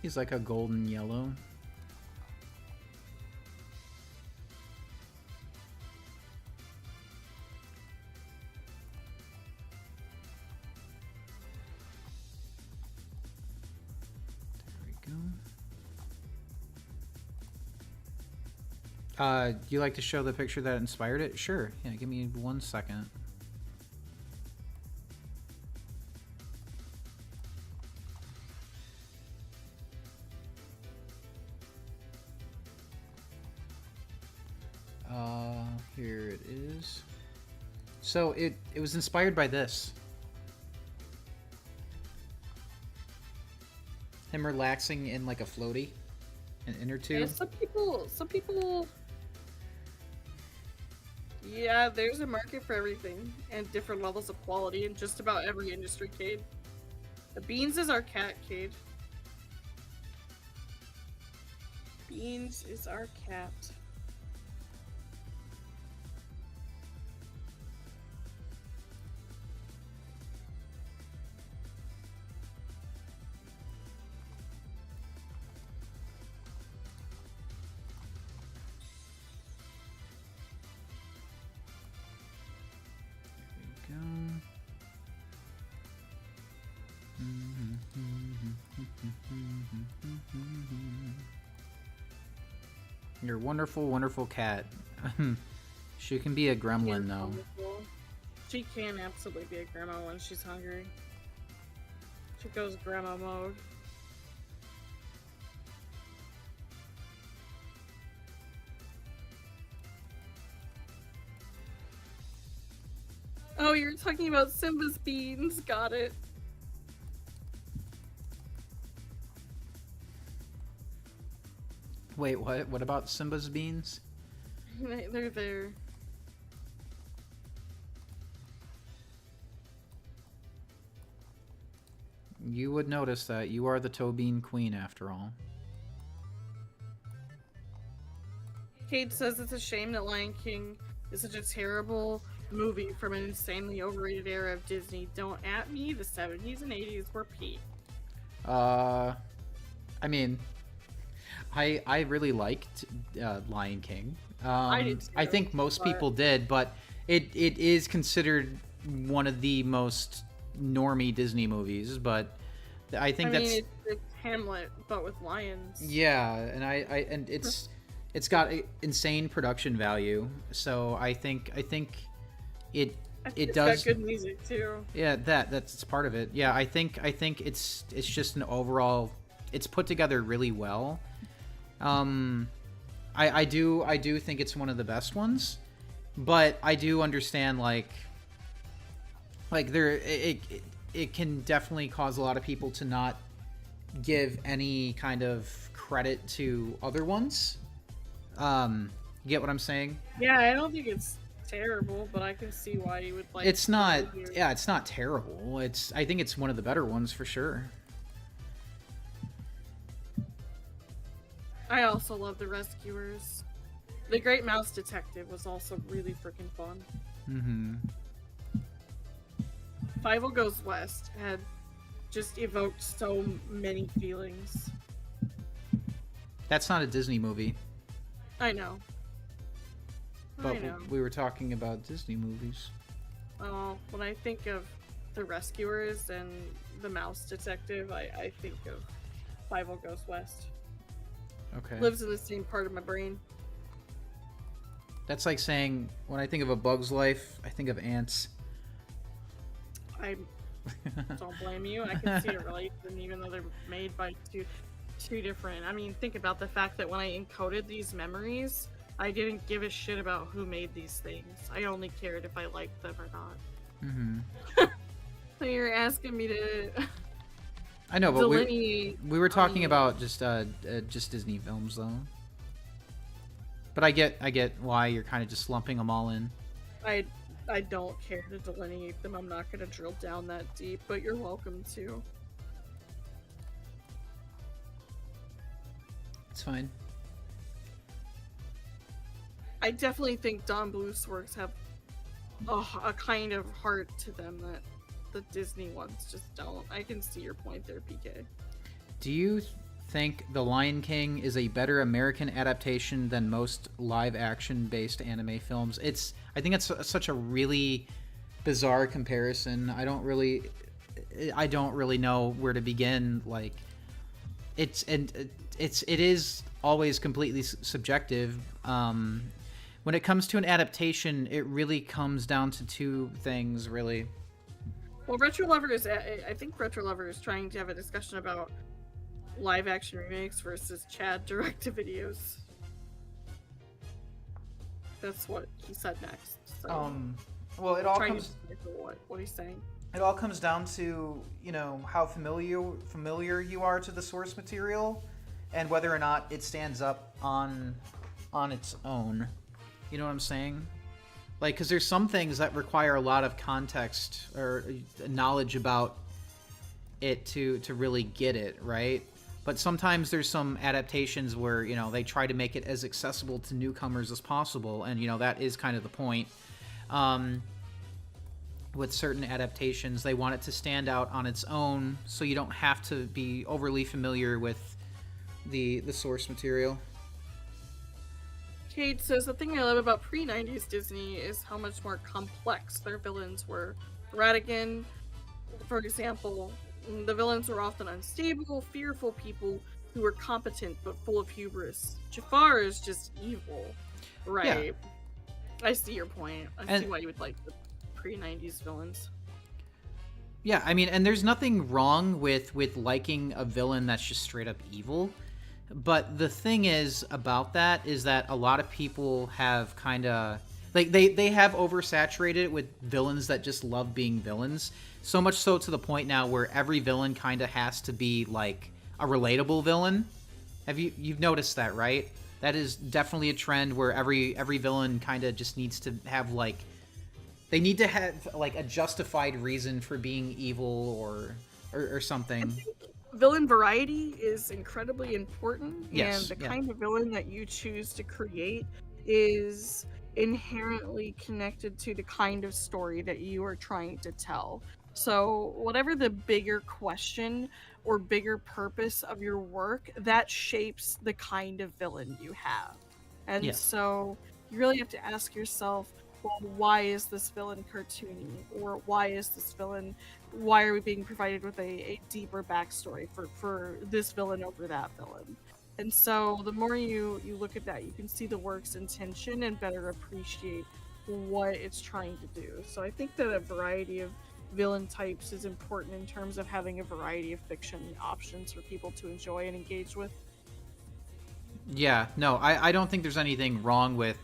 He's like a golden yellow. There we go. You like to show the picture that inspired it? Sure. Yeah, give me 1 second. Here it is. So it was inspired by this. Him relaxing in like a floaty, an inner tube. Yeah, some people. Yeah, there's a market for everything and different levels of quality in just about every industry, Cade. The Beans is our cat, Cade. Beans is our cat. Go. Your wonderful, wonderful cat. She can be a gremlin, though. Wonderful. She can absolutely be a grandma when she's hungry. She goes grandma mode. Oh, you're talking about Simba's beans. Got it. Wait, what? What about Simba's beans? They're there. You would notice that you are the toe bean queen, after all. Cade says it's a shame that Lion King is such a terrible movie from an insanely overrated era of Disney. Don't at me, the 70s and 80s were peak. I mean, I really liked Lion King. I did I too, think most but- people did, but it is considered one of the most normie Disney movies. But I think that's it's Hamlet, but with lions. yeah, and and it's got insane production value. So I think it It's does. got good music too. Yeah, that's part of it. Yeah, I think it's just an overall. It's put together really well. I do think it's one of the best ones, but I do understand like there it can definitely cause a lot of people to not give any kind of credit to other ones. You get what I'm saying? Yeah, I don't think it's terrible, but I can see why you would like. It's not. to hear- Yeah, it's not terrible. I think it's one of the better ones for sure. I also love The Rescuers. The Great Mouse Detective was also really freaking fun. Mm-hmm. Five-O Goes West had just evoked so many feelings. That's not a Disney movie, I know. I but know. we were talking about Disney movies. When I think of The Rescuers and The Mouse Detective, I think of Five-O Goes West. Okay. Lives in the same part of my brain. That's like saying when I think of A Bug's Life, I think of ants. I don't blame you. I can see a relation, even though they're made by two different. I mean, think about the fact that when I encoded these memories, I didn't give a shit about who made these things. I only cared if I liked them or not. Mm-hmm. So you're asking me to I know, but delineate. we were talking um, about just Disney films though. But I get why you're kind of just lumping them all in. I don't care to delineate them. I'm not going to drill down that deep, but you're welcome to. It's fine. I definitely think Don Bluth's works have a kind of heart to them that the Disney ones just don't. I can see your point there, PK. Do you think The Lion King is a better American adaptation than most live-action based anime films? I think it's such a really bizarre comparison. I don't really know where to begin. Like, it is always completely subjective. When it comes to an adaptation, it really comes down to two things, really. Well, Retro Lover I think Retro Lover is trying to have a discussion about live action remakes versus Chad direct-to-videos. That's what he said next. So Well, it all trying comes. to decipher what he's saying. It all comes down to, how familiar you are to the source material, and whether or not it stands up on its own. You know what I'm saying? Like, because there's some things that require a lot of context or knowledge about it to really get it, right? But sometimes there's some adaptations where, they try to make it as accessible to newcomers as possible, and, that is kind of the point. With certain adaptations, they want it to stand out on its own, so you don't have to be overly familiar with the source material. Kate says, the thing I love about pre-90s Disney is how much more complex their villains were. Ratigan, for example, the villains were often unstable, fearful people who were competent but full of hubris. Jafar is just evil. Right. Yeah. I see your point. I see why you would like the pre-90s villains. Yeah, I mean, and there's nothing wrong with liking a villain that's just straight up evil. But the thing is about that is that a lot of people have kind of like they have oversaturated it with villains that just love being villains, so much so to the point now where every villain kind of has to be like a relatable villain. You've noticed that, right? That is definitely a trend where every villain kind of just needs to have like they need to have like a justified reason for being evil or something. Villain variety is incredibly important, yes, and the kind of villain that you choose to create is inherently connected to the kind of story that you are trying to tell. So, whatever the bigger question or bigger purpose of your work, that shapes the kind of villain you have. And Yeah. so, you really have to ask yourself, well, why is this villain cartoony? Or why are we being provided with a deeper backstory for this villain over that villain? And so, the more you look at that, you can see the work's intention and better appreciate what it's trying to do. So, I think that a variety of villain types is important in terms of having a variety of fiction options for people to enjoy and engage with. Yeah, no, I don't think there's anything wrong with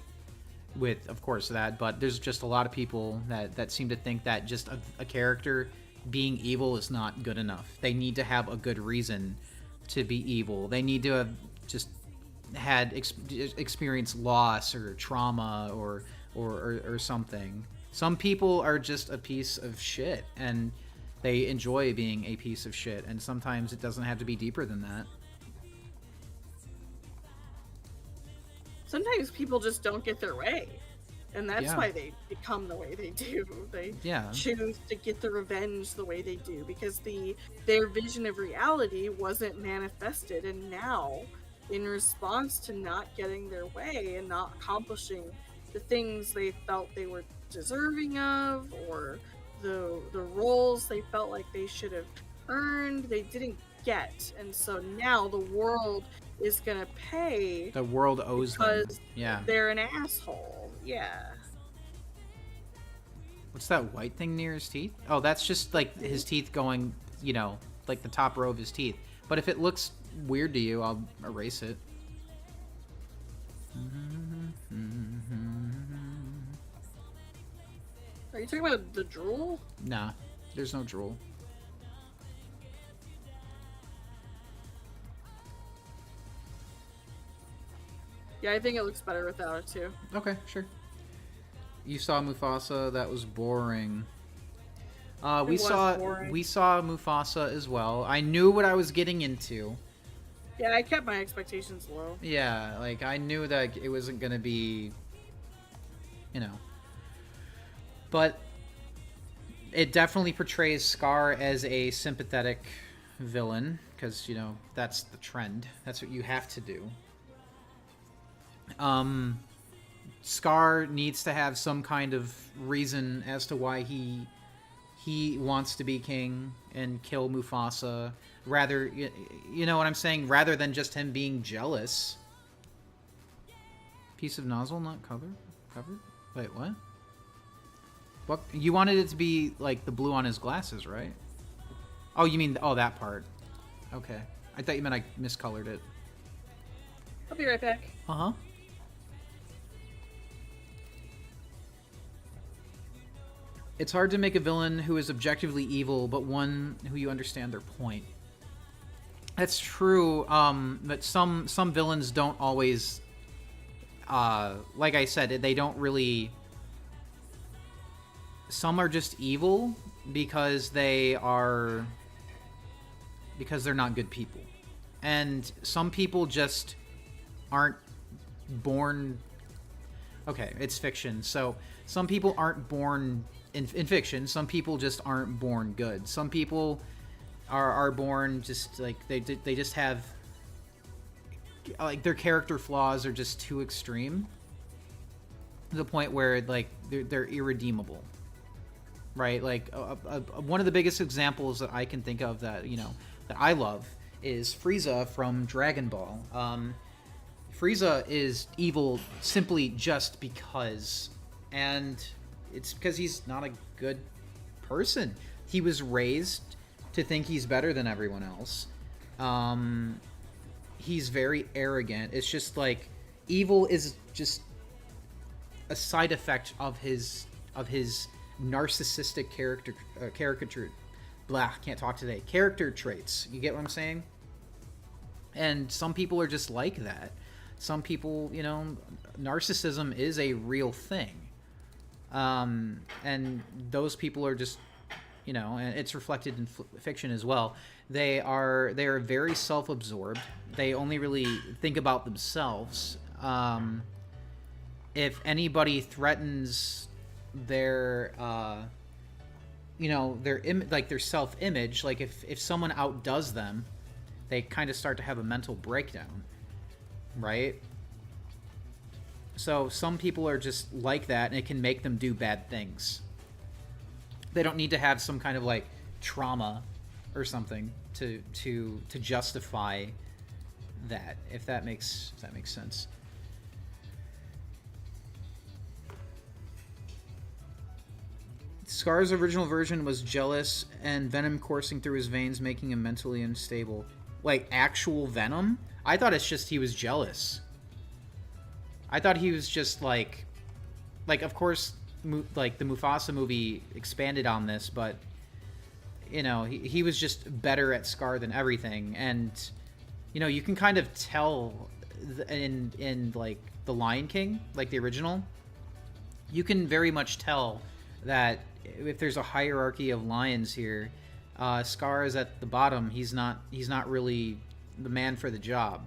of course that, but there's just a lot of people that seem to think that just a character being evil is not good enough. They need to have a good reason to be evil. They need to have just had experienced loss or trauma or something. Some people are just a piece of shit, and they enjoy being a piece of shit, and sometimes it doesn't have to be deeper than that. Sometimes people just don't get their way, and that's Yeah. why they become the way they do. They Yeah. choose to get the revenge the way they do because their vision of reality wasn't manifested, and now, in response to not getting their way and not accomplishing the things they felt they were deserving of, or the roles they felt like they should have earned, they didn't get, and so now the world is gonna pay The world owes them. because Yeah. they're an asshole. Yeah. What's that white thing near his teeth? Oh, that's just like his teeth going, like the top row of his teeth. But if it looks weird to you, I'll erase it. Are you talking about the drool? Nah, there's no drool. Yeah, I think it looks better without it too. Okay, sure. You saw Mufasa. That was boring. It We was saw boring. we saw Mufasa as well. I knew what I was getting into. Yeah, I kept my expectations low. Yeah, like I knew that it wasn't gonna be, but it definitely portrays Scar as a sympathetic villain because that's the trend. That's what you have to do. Scar needs to have some kind of reason as to why he wants to be king and kill Mufasa. Rather, you know what I'm saying? Rather than just him being jealous. Piece of nozzle not covered? Wait, what? What? You wanted it to be like the blue on his glasses, right? Oh, you mean that part? Okay, I thought you meant I miscolored it. I'll be right back. Uh huh. It's hard to make a villain who is objectively evil, but one who you understand their point. That's true, but some villains don't always, like I said, they don't really... Some are just evil because they're not good people. And some people just aren't born... Okay, it's fiction, so some people aren't born... In fiction, some people just aren't born good. Some people are born just like they just have like their character flaws are just too extreme to the point where like they're irredeemable, right? Like one of the biggest examples that I can think of that that I love is Frieza from Dragon Ball. Frieza is evil simply just because, and it's because he's not a good person. He was raised to think he's better than everyone else. He's very arrogant. It's just like evil is just a side effect of his narcissistic caricature. Blah, can't talk today. Character traits. You get what I'm saying? And some people are just like that. Some people, narcissism is a real thing. And those people are just, and it's reflected in fiction as well. They are very self-absorbed. They only really think about themselves. If anybody threatens their you know, their self-image. Like if someone outdoes them, they kind of start to have a mental breakdown, right? So some people are just like that, and it can make them do bad things. They don't need to have some kind of like trauma or something to justify that, if that makes sense. Scar's original version was jealous and venom coursing through his veins, making him mentally unstable. Like actual venom? I thought it's just he was jealous. I thought he was just like of course, like the Mufasa movie expanded on this, but you know, he was just better at Scar than everything. And you know, you can kind of tell in like the Lion King, like the original, you can very much tell that if there's a hierarchy of lions here, Scar is at the bottom. He's not really the man for the job.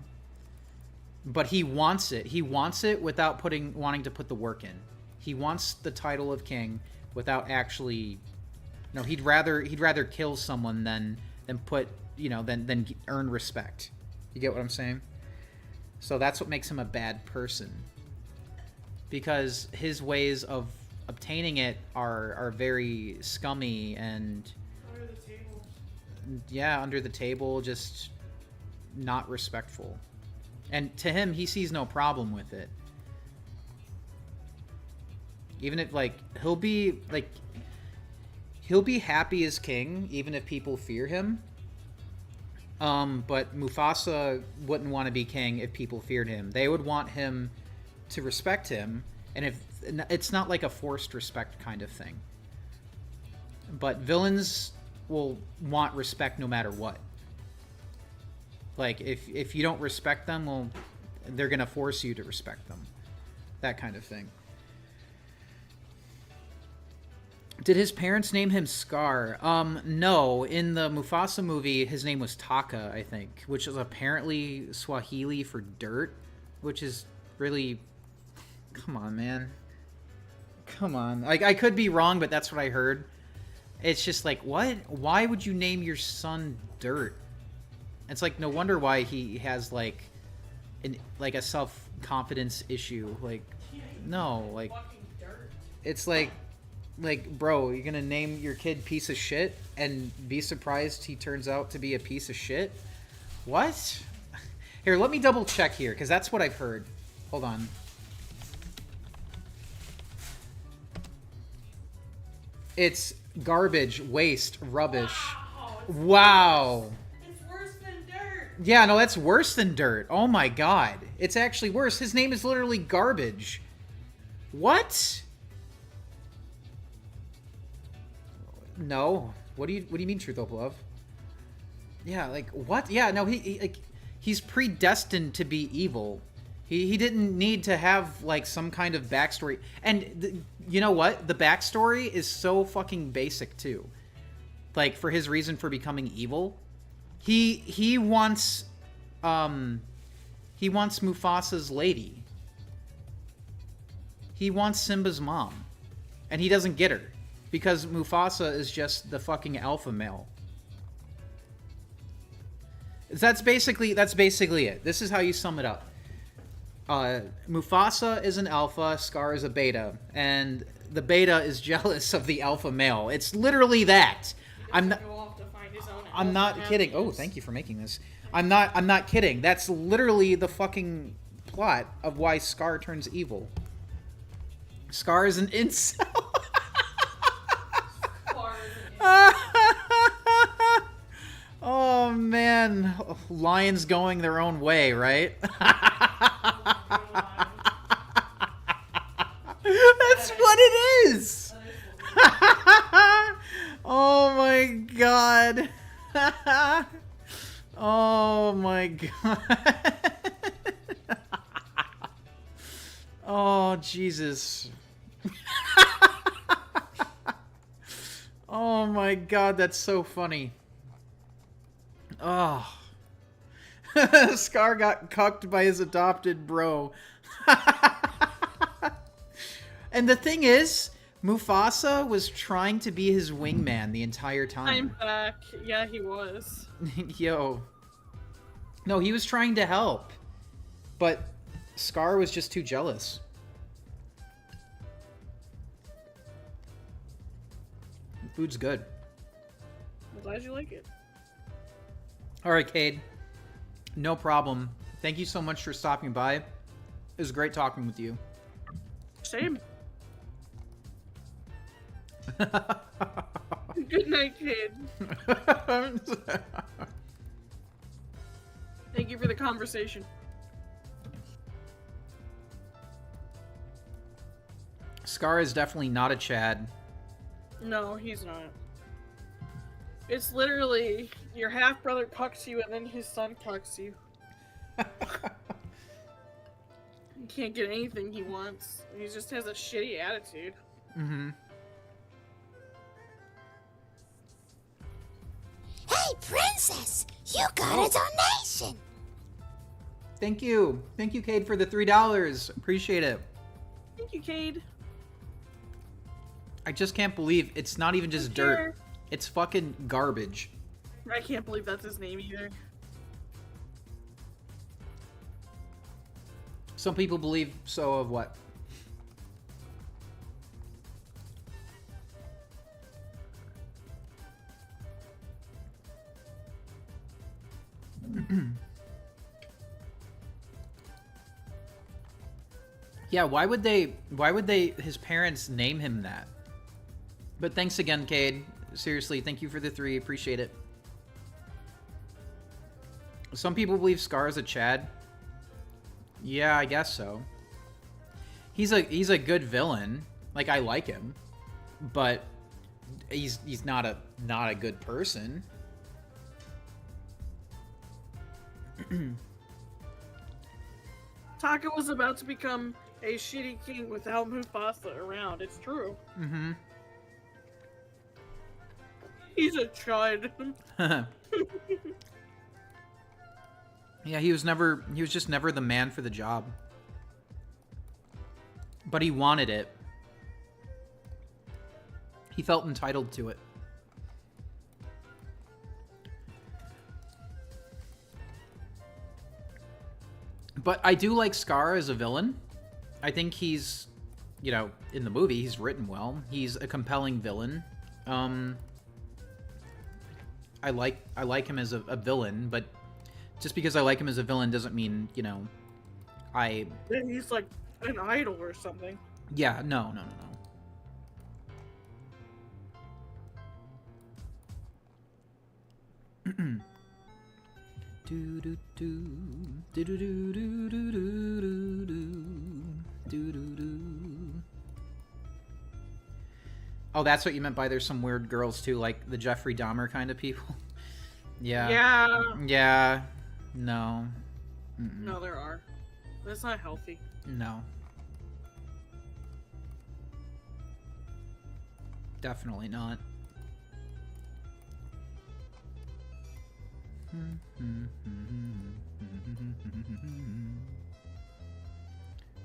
But he wants it. He wants it without wanting to put the work in. He wants the title of king without actually. No, he'd rather kill someone than put, you know, than earn respect. You get what I'm saying? So that's what makes him a bad person. Because his ways of obtaining it are very scummy and under the table. Yeah, under the table, just not respectful. And to him, he sees no problem with it. Even if like he'll be happy as king even if people fear him. But Mufasa wouldn't want to be king if people feared him. They would want him to respect him, and if it's not like a forced respect kind of thing. But villains will want respect no matter what. Like if you don't respect them, well, they're gonna force you to respect them. That kind of thing. Did his parents name him Scar? No. In the Mufasa movie, his name was Taka, I think, which is apparently Swahili for dirt, which is really... Come on, man. Come on. Like, I could be wrong, but that's what I heard. It's just like, what? Why would you name your son Dirt? It's like, no wonder why he has, like, a self-confidence issue. Like, no, like... It's like, bro, you're gonna name your kid piece of shit and be surprised he turns out to be a piece of shit? What? Here, let me double check here, because that's what I've heard. Hold on. It's garbage, waste, rubbish. Wow. It's worse than dirt. Yeah, no, that's worse than dirt. Oh my god. It's actually worse. His name is literally Garbage. What? No. What do you mean, Truth Hope Love? Yeah, like what? Yeah, no, he's predestined to be evil. He didn't need to have like some kind of backstory. And you know what? The backstory is so fucking basic too. Like for his reason for becoming evil, he wants Mufasa's lady. He wants Simba's mom, and he doesn't get her. Because Mufasa is just the fucking alpha male. That's basically it. This is how you sum it up. Mufasa is an alpha, Scar is a beta, and the beta is jealous of the alpha male. It's literally that. I'm not kidding. Oh, thank you for making this. I'm not kidding. That's literally the fucking plot of why Scar turns evil. Scar is an incel. Oh man, lions going their own way, right? That's what it is. Oh my god. Oh my god. Oh Jesus. Oh my god, that's so funny. Oh. Scar got cucked by his adopted bro. And the thing is, Mufasa was trying to be his wingman the entire I'm time. back. Yeah, he was. Yo. No, he was trying to help. But Scar was just too jealous. Food's good. I'm glad you like it. Alright, Cade. No problem. Thank you so much for stopping by. It was great talking with you. Same. Good night, kid. Thank you for the conversation. Scar is definitely not a Chad. No, he's not. It's literally your half brother cucks you and then his son cucks you. He can't get anything he wants. He just has a shitty attitude. Mm-hmm. Hey, princess, you got a donation. Thank you. Thank you, Cade, for the $3. Appreciate it. Thank you, Cade. I just can't believe it's not even just dirt. It's fucking garbage. I can't believe that's his name either. Some people believe so of what? Yeah, why would his parents name him that? But thanks again, Cade. Seriously, thank you for the 3. Appreciate it. Some people believe Scar is a Chad. Yeah, I guess so. He's a good villain. Like, I like him. But he's not a good person. Taka was about to become a shitty king without Mufasa around. It's true. Mm-hmm. He's a chud. Yeah, he was just never the man for the job. But he wanted it. He felt entitled to it. But I do like Scar as a villain. I think he's, you know, in the movie, he's written well. He's a compelling villain. I like him as a villain, but just because I like him as a villain doesn't mean, you know, He's like an idol or something. Yeah, no. Oh, that's what you meant by there's some weird girls too, like the Jeffrey Dahmer kind of people. Yeah. Yeah. No. Mm-mm. No, there are. That's not healthy. No. Definitely not.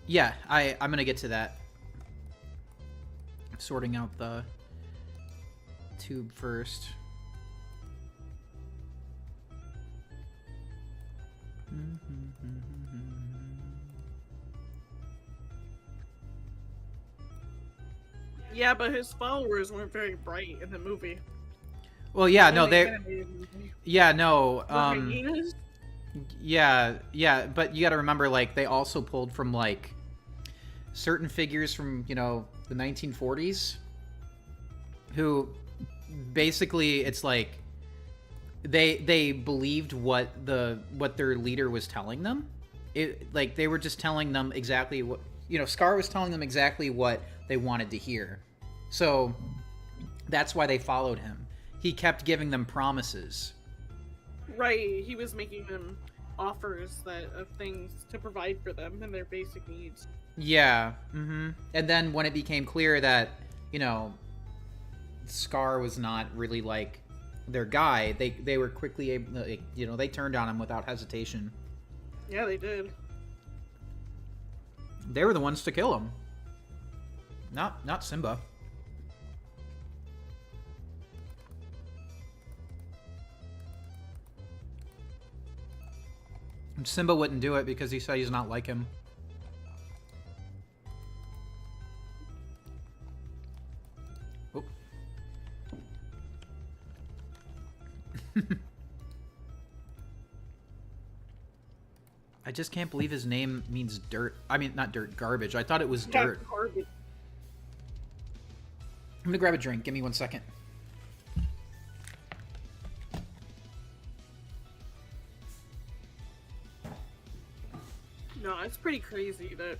Yeah, I'm gonna get to that. Sorting out the tube first. Yeah, but his followers weren't very bright in the movie. Well, yeah, In no, the they. animated movie. Yeah, no. The hyenas? Yeah, but you got to remember, like, they also pulled from like certain figures from, you know, the 1940s, who basically it's like they believed what their leader was telling them. Like they were just telling them exactly what, you know, Scar was telling them exactly what they wanted to hear. So that's why they followed him. He kept giving them promises. Right, he was making them offers of things to provide for them and their basic needs. Yeah. Mm-hmm. And then when it became clear that, you know, Scar was not really like their guy, they were quickly able, you know, they turned on him without hesitation. Yeah, they did. They were the ones to kill him. Not Simba. Simba wouldn't do it because he said he's not like him. Oop. I just can't believe his name means dirt. I mean, not dirt, garbage. I thought it was dirt. Yeah, garbage. I'm gonna grab a drink. Give me 1 second. No, it's pretty crazy that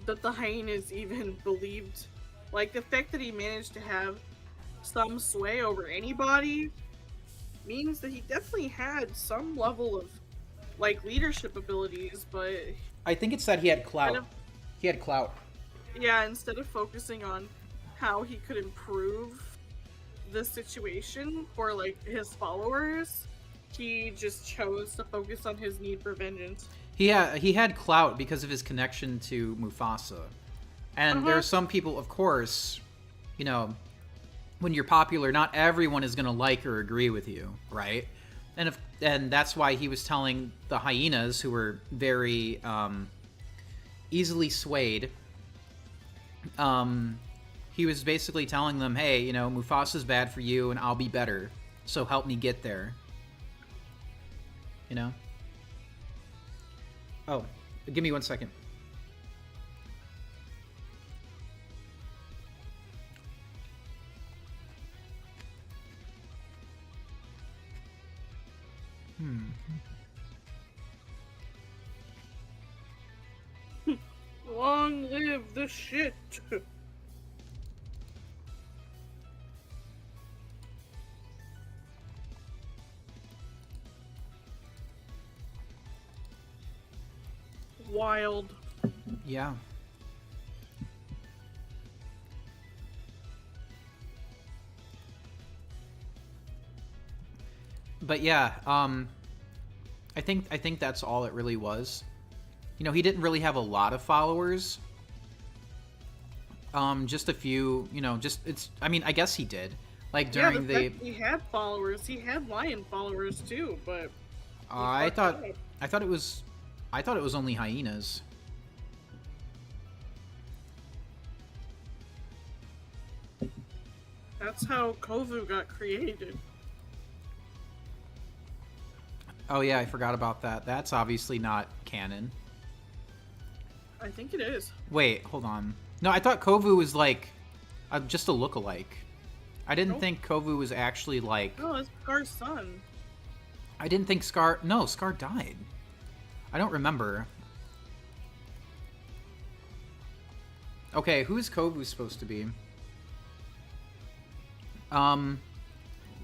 the hyenas even believed. Like, the fact that he managed to have some sway over anybody means that he definitely had some level of, like, leadership abilities, but I think it's that he had clout. Kind of- He had clout. yeah, instead of focusing on how he could improve the situation for, like, his followers, he just chose to focus on his need for vengeance. He had clout because of his connection to Mufasa. And there are some people, of course, you know, when you're popular, not everyone is going to like or agree with you, right? And that's why he was telling the hyenas, who were very easily swayed, he was basically telling them, hey, you know, Mufasa's bad for you and I'll be better, so help me get there. You know? Oh, give me 1 second. Long live the shit! Wild. Yeah. But yeah, I think that's all it really was. You know, he didn't really have a lot of followers. Just a few, you know, I mean, I guess he did. Like during yeah, he had followers. He had lion followers too, but I thought it was only hyenas. that's how Kovu got created. Oh yeah, I forgot about that. That's obviously not canon. I think it is. Wait, hold on. No, I thought Kovu was like just a lookalike. I didn't think Kovu was actually like. No, it's Scar's son. I didn't think Scar. No, Scar died. I don't remember. Okay, who is Kovu supposed to be?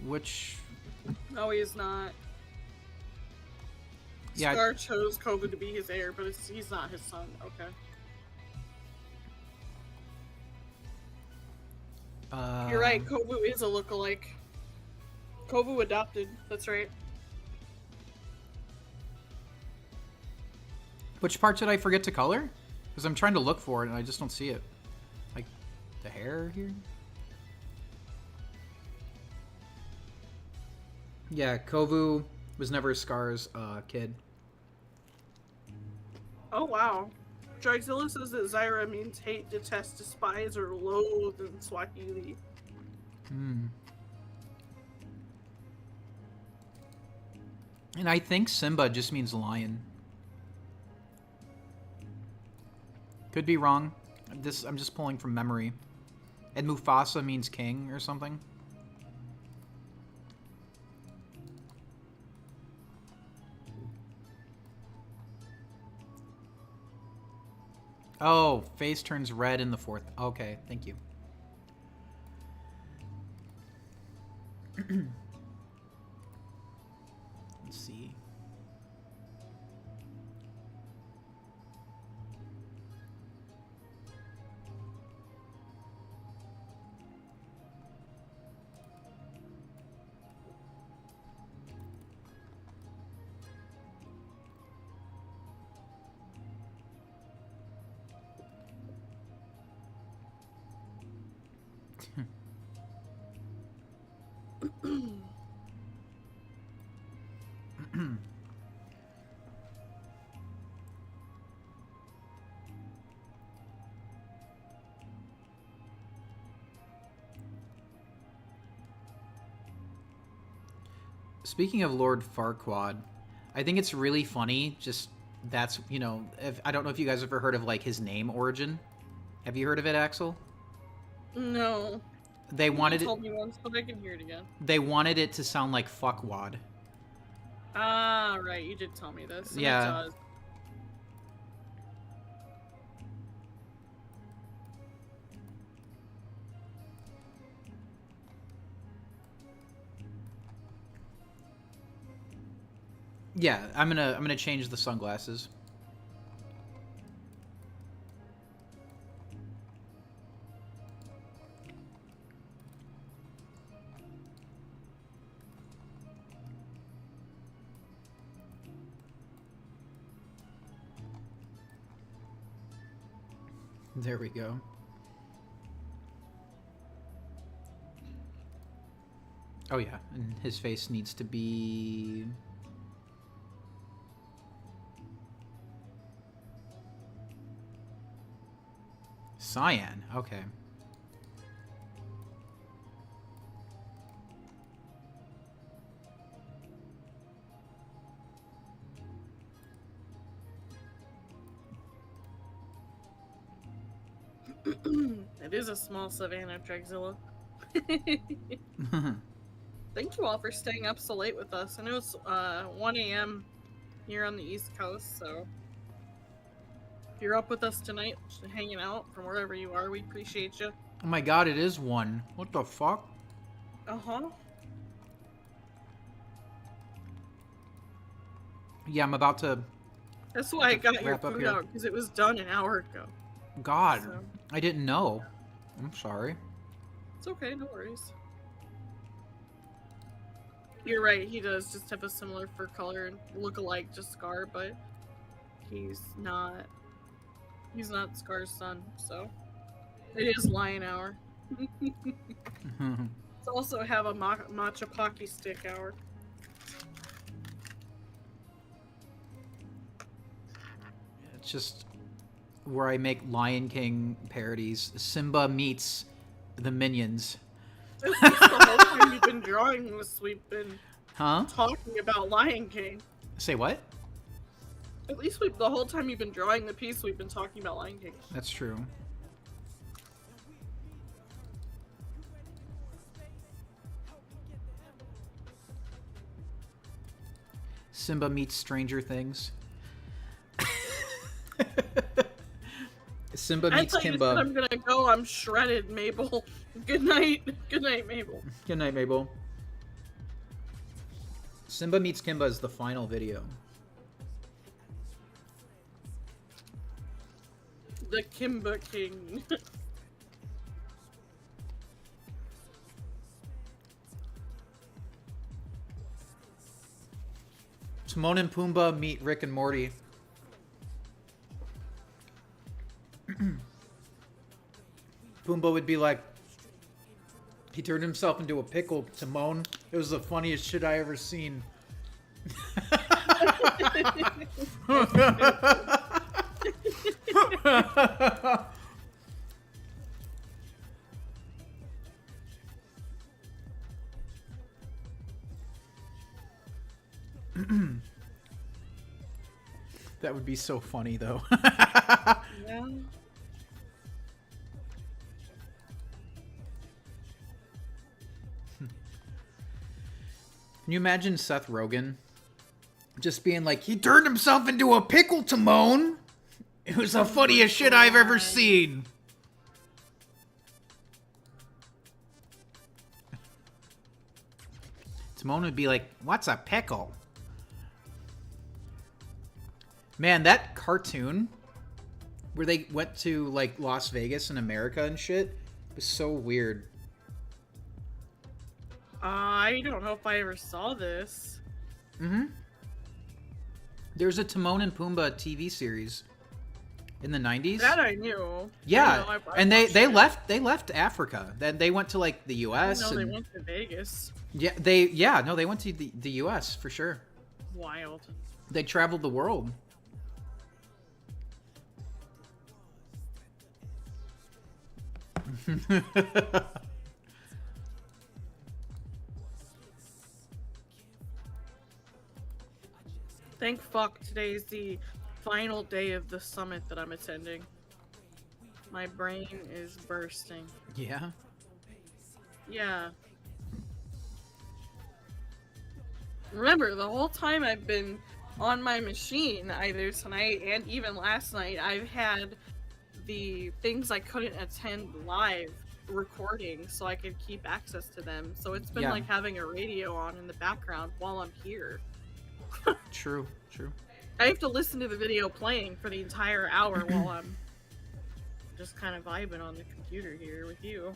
Which? No, he is not. Yeah. Scar chose Kovu to be his heir, but he's not his son. Okay. You're right, Kovu is a lookalike. Kovu adopted, that's right. Which part did I forget to color? Because I'm trying to look for it and I just don't see it. Like, the hair here? Yeah, Kovu was never Scar's kid. Oh wow. Dragzilla says that Zyra means hate, detest, despise, or loathe in Swahili. And I think Simba just means lion. Could be wrong. I'm just pulling from memory. And Mufasa means king or something. Oh, face turns red in the fourth. Okay, thank you. Let's see. Speaking of Lord Farquaad, I think it's really funny. Just that's I don't know if you guys ever heard of like his name origin. Have you heard of it, Axel? No. They wanted You it. told me once, but I can hear it again. They wanted it to sound like fuckwad. Ah, right. You did tell me this. And Yeah. It does. Yeah, I'm gonna change the sunglasses. There we go. Oh yeah, and his face needs to be... cyan, okay. It is a small savannah, Dragzilla. Thank you all for staying up so late with us. I know it's 1 a.m. here on the East Coast, so if you're up with us tonight, just hanging out from wherever you are, we appreciate you. Oh my god, it is 1. What the fuck? Uh-huh. Yeah, I'm about to... That's why I got your wrap up food here. out, because it was done an hour ago. God, So. I didn't know. I'm sorry. It's okay, no worries. You're right, he does just have a similar fur color and look alike to Scar, but he's not Scar's son, so it is lion hour. It's also have a matcha pocky stick hour. It's just where I make Lion King parodies. Simba meets the Minions. At least the whole time you've been drawing this, we've been Huh? talking about Lion King. Say what? At least the whole time you've been drawing the piece, we've been talking about Lion King. That's true. Simba meets Stranger Things. Simba I meets thought you said Kimba. I'm gonna go. I'm shredded, Mabel. Good night. Good night, Mabel. Good night, Mabel. Simba meets Kimba is the final video. The Kimba King. Timon and Pumbaa meet Rick and Morty. Pumbaa would be like, he turned himself into a pickle, Timon. It was the funniest shit I ever seen. That would be so funny, though. Yeah. Can you imagine Seth Rogen just being like, he turned himself into a pickle, Timon? It was the funniest shit I've ever seen. Timon would be like, what's a pickle? Man, that cartoon where they went to like Las Vegas and America and shit was so weird. I don't know if I ever saw this. Mm-hmm. There's a Timon and Pumbaa TV series in the 90s. That I knew. Yeah, I and watched they it. left Africa. Then they went to like the U.S. No, they and went to Vegas. yeah, they went to the U.S. for sure. Wild. They traveled the world. Thank fuck today is the final day of the summit that I'm attending. My brain is bursting. Yeah. Yeah. Remember, the whole time I've been on my machine, either tonight and even last night, I've had the things I couldn't attend live recording so I could keep access to them. So it's been Yeah. like having a radio on in the background while I'm here. True. I have to listen to the video playing for the entire hour while I'm just kind of vibing on the computer here with you.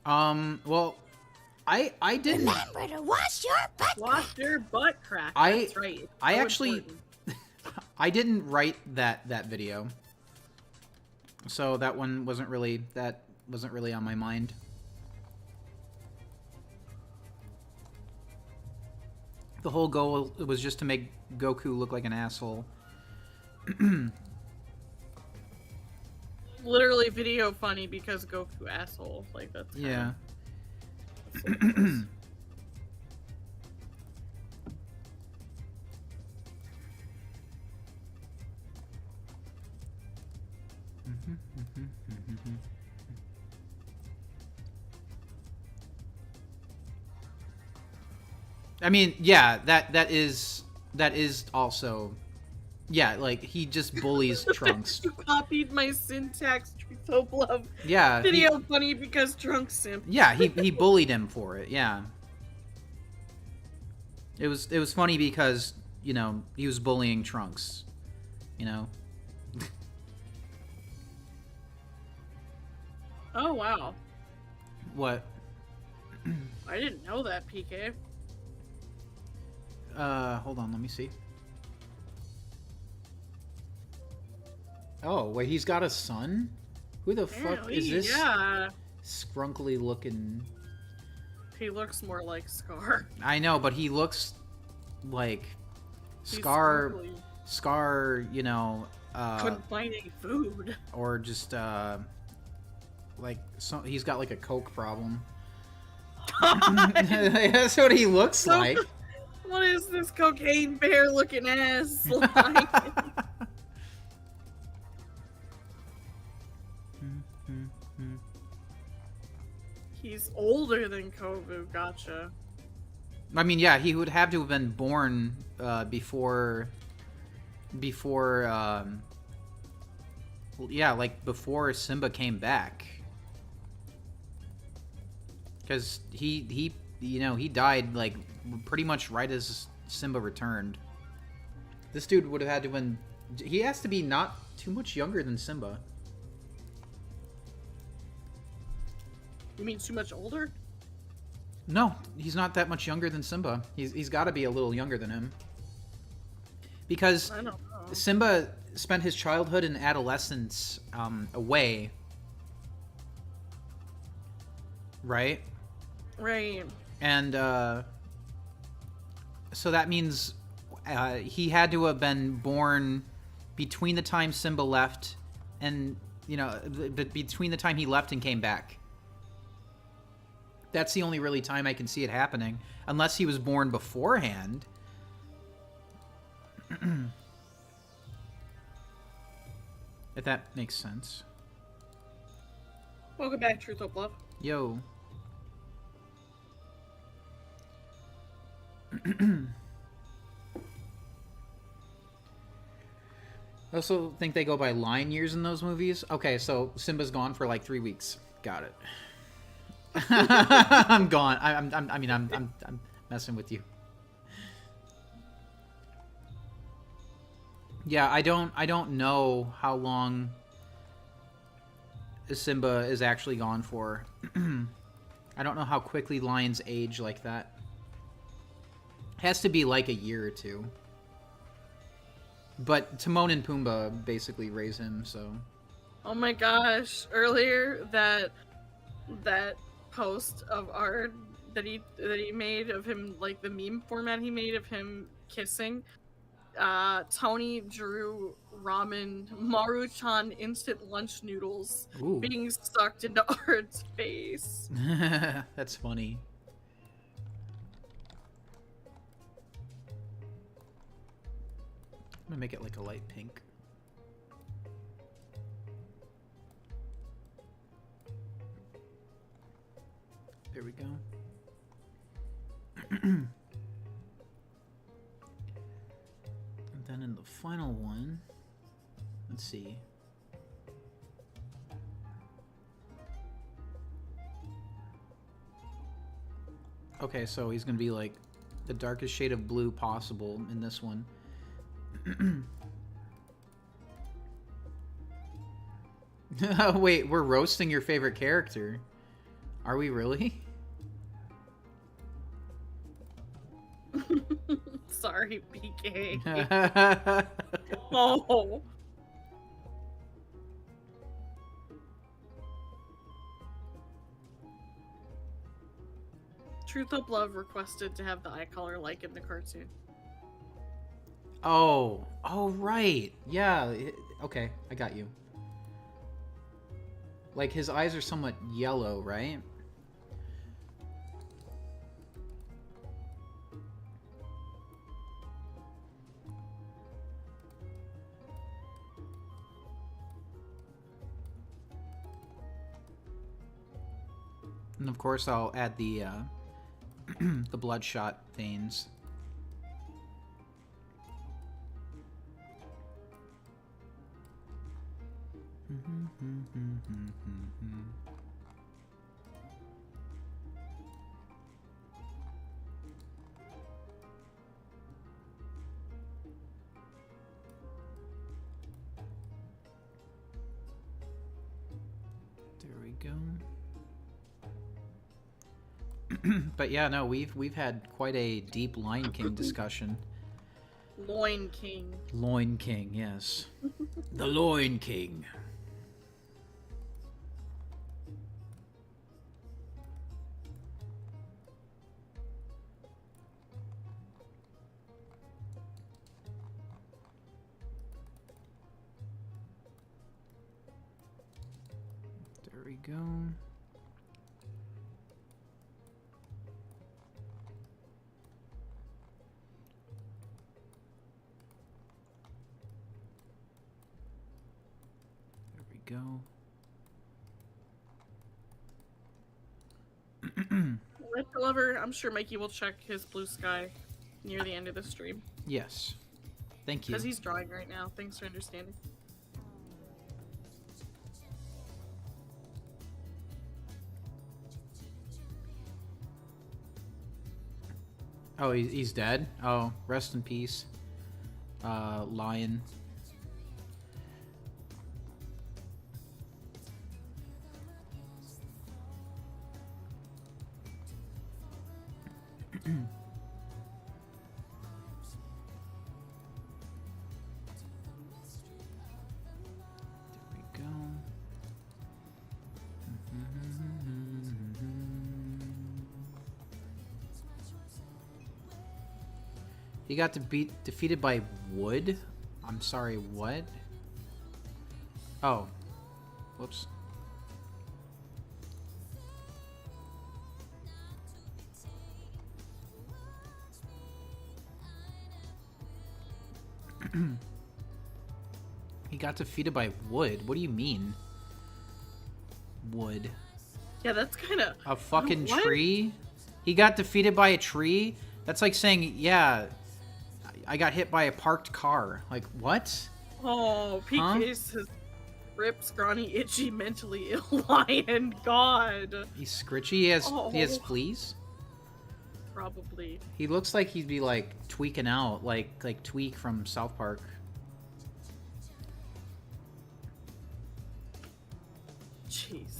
Well, I didn't. Remember to wash your butt Wash your butt crack. I- That's right. I So actually- important. I didn't write that video, so that one wasn't really on my mind. The whole goal was just to make Goku look like an asshole. Literally video funny because Goku asshole. Like that's kinda- Yeah. that's what it is. I mean, yeah, that is also, yeah, like he just bullies Trunks. You copied my syntax, Truth Love. Yeah, Video funny because Trunks simp. he bullied him for it. Yeah, it was funny because he was bullying Trunks. Oh wow. What? I didn't know that, PK. Hold on, let me see. Oh, wait, he's got a son? Who the fuck Apparently, is this Yeah. scrunkly looking? He looks more like Scar. I know, but he looks like He's Scar, scrunkly. Scar, Couldn't find any food. or just, like, he's got like a coke problem. That's what he looks So- like. What is this cocaine bear looking ass like? He's older than Kovu, gotcha. I mean, yeah, he would have to have been born before, yeah, like before Simba came back, because he died like pretty much right as Simba returned. This dude would have had to have been. He has to be not too much younger than Simba. You mean too much older? No, he's not that much younger than Simba. He's got to be a little younger than him. Because I don't know. Simba spent his childhood and adolescence away. Right? Right. And so that means he had to have been born between the time Simba left and, between the time he left and came back. That's the only really time I can see it happening. Unless he was born beforehand. If that makes sense. Welcome back, Truth Hope Love. Yo. I also think they go by line years in those movies. Okay, so Simba's gone for like 3 weeks. Got it. I'm gone. I'm messing with you. Yeah, I don't know how long Simba is actually gone for. I don't know how quickly lions age like that. Has to be like a year or two. But Timon and Pumbaa basically raise him, so. Oh my gosh! Earlier, that post of art that he made of him, like the meme format he made of him kissing. Tony drew ramen Maruchan instant lunch noodles Ooh. being sucked into Art's face. That's funny. gonna make it like a light pink. There we go. And then in the final one, let's see. Okay, so he's gonna be like the darkest shade of blue possible in this one. Wait, we're roasting your favorite character. Are we really? Sorry, PK. Oh. Truth Up Love requested to have the eye color like in the cartoon. Oh, right. Yeah, okay, I got you. Like, his eyes are somewhat yellow, right? And of course, I'll add the the bloodshot veins. There we go. But yeah, no, we've had quite a deep Lion King discussion. Loin King. Loin King, yes. The Loin King. There we go. Go. Red Lover, I'm sure Mikey will check his blue sky near the end of the stream. Yes. Thank you. Because he's drawing right now. Thanks for understanding. Oh, he's dead? Oh, rest in peace. Lion. He got defeated by wood? I'm sorry, what? Oh. Whoops. He got defeated by wood? What do you mean? Wood. Yeah, that's kind of... A fucking what? tree? He got defeated by a tree? That's like saying, yeah, I got hit by a parked car. Like, what? Oh, PK says, rip, scrawny, itchy, mentally ill lion. God. He's scritchy? He has fleas? Probably. He looks like he'd be, like, tweaking out, like Tweak from South Park. Jeez.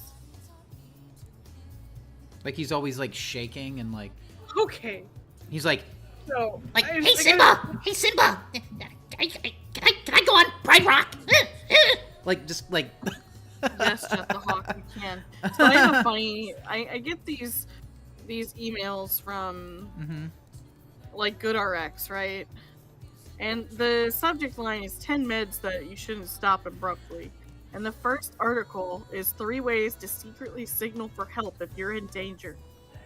Like, he's always, like, shaking and, like... Okay. He's like... So, Like, hey Simba! Hey Simba! Can I go on Pride Rock? like, just, like... Yes, Jet the Hawk, you can. So I have a funny... I get these emails from, like, GoodRx, right? And the subject line is 10 meds that you shouldn't stop abruptly. And the first article is 3 ways to secretly signal for help if you're in danger.